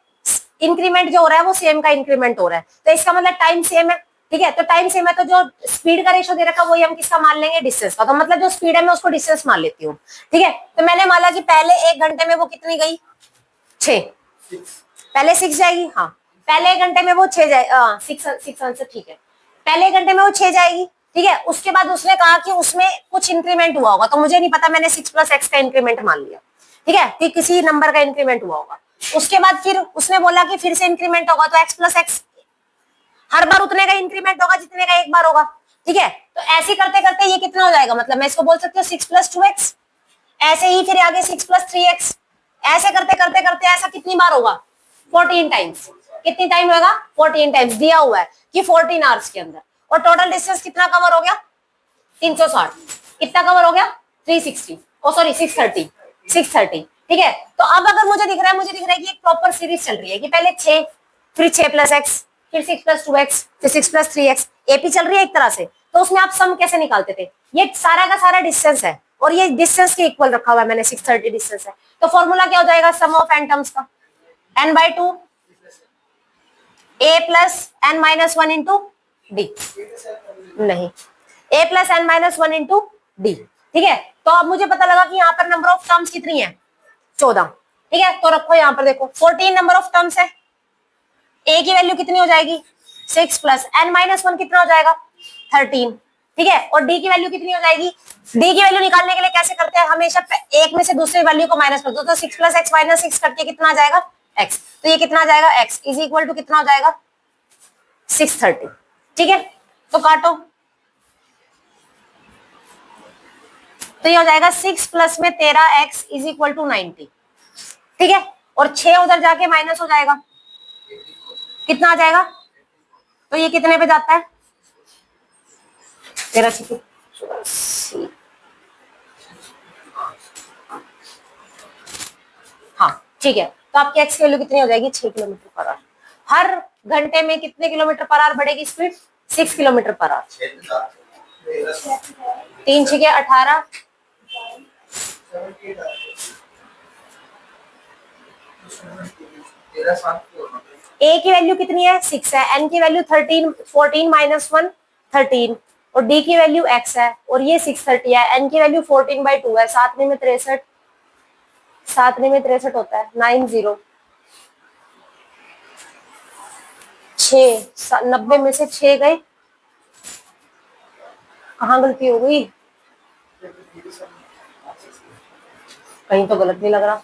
इंक्रीमेंट जो हो रहा है वो सेम का इंक्रीमेंट हो रहा है, तो इसका मतलब टाइम सेम है। ठीक है, तो टाइम सेम है, तो जो स्पीड का रेशो दे रखा है वही हम किसका मान लेंगे, डिस्टेंस का। तो मतलब जो स्पीड है मैं उसको डिस्टेंस मान लेती हूँ। ठीक है, तो मैंने माना कि पहले 1 घंटे में वो कितनी गई, 6, पहले 6 जाएगी। हाँ, पहले 1 घंटे में वो 6 जाएगी, 6 आंसर, ठीक है, पहले 1 घंटे में वो 6 जाएगी। ठीक है, उसके बाद उसने कहा कि उसमें कुछ इंक्रीमेंट हुआ होगा, तो मुझे नहीं पता, मैंने 6 प्लस एक्स का इंक्रीमेंट मान लिया। ठीक है, कि किसी नंबर का इंक्रीमेंट हुआ होगा। उसके बाद फिर उसने बोला कि फिर से इंक्रीमेंट होगा, तो एक्स प्लस एक्स हर बार उतने का इंक्रीमेंट होगा जितने का एक बार होगा। ठीक है, तो ऐसे करते करते ये कितना हो जाएगा, मतलब मैं इसको बोल सकती हूँ 6 प्लस 2x, ऐसे ही फिर आगे 6 प्लस 3x, ऐसे करते करते करते ऐसा कितनी बार होगा, 14 टाइम्स। कितनी टाइम होगा, 14 टाइम्स दिया हुआ है कि 14 आवर्स के अंदर। और टोटल डिस्टेंस कितना कवर हो गया, 360। कितना कवर हो गया, 360, ओ सॉरी 630। ठीक है, तो अब अगर मुझे दिख रहा है कि एक प्रॉपर सीरीज चल रही है कि पहले 6, फिर 6 प्लस एक्स, फिर 6 प्लस 2x, फिर 6 प्लस 3x, एपी चल रही है एक तरह से। तो उसमें आप सम कैसे निकालते थे, ये सारा का सारा डिस्टेंस है और ये डिस्टेंस के इक्वल रखा हुआ है मैंने, 630 डिस्टेंस है। तो फॉर्मूला क्या हो जाएगा, सम ऑफ एन टर्म्स का, n/2 a plus n minus 1 into D, नहीं a plus n minus 1 into D. ठीक है, तो अब मुझे पता लगा कि यहाँ पर नंबर ऑफ टर्म्स कितनी है, 14। ठीक है, तो रखो यहाँ पर, देखो 14 नंबर ऑफ टर्म्स है, a की वैल्यू कितनी हो जाएगी, 6 प्लस n माइनस 1 कितना हो जाएगा, 13। ठीक है, और d की वैल्यू कितनी हो जाएगी, d की वैल्यू निकालने के लिए कैसे करते हैं, हमेशा एक में से दूसरी वैल्यू को माइनस कर दो, तो 6 प्लस एक्स माइनस 6 करके कितना आ जाएगा, x। तो ये कितना आ जाएगा, x इज इक्वल टू कितना हो जाएगा, 630। ठीक है, तो काटो, तो ये हो जाएगा 6 प्लस में 13x इज इक्वल टू 90। ठीक है, और 6 उधर जाके माइनस हो जाएगा, कितना आ जाएगा, तो ये कितने पे जाता है, 13 हाँ ठीक है, तो आपकी एक्स की वैल्यू कितनी हो जाएगी, 6 किलोमीटर पर आवर। हर घंटे में कितने किलोमीटर पर आवर बढ़ेगी स्पीड, 6 किलोमीटर पर आवर। 3 6 18, तेरह सात को ए की वैल्यू कितनी है 6 है, एन की वैल्यू 13, 14 माइनस 1 13, और डी की वैल्यू x है और ये 630 है, एन की वैल्यू 14/2 है, 7 में 63, 7 में 63 होता है 90, 6 90 में से 6 गए, कहाँ गलती हो गई, कहीं तो गलत नहीं लग रहा।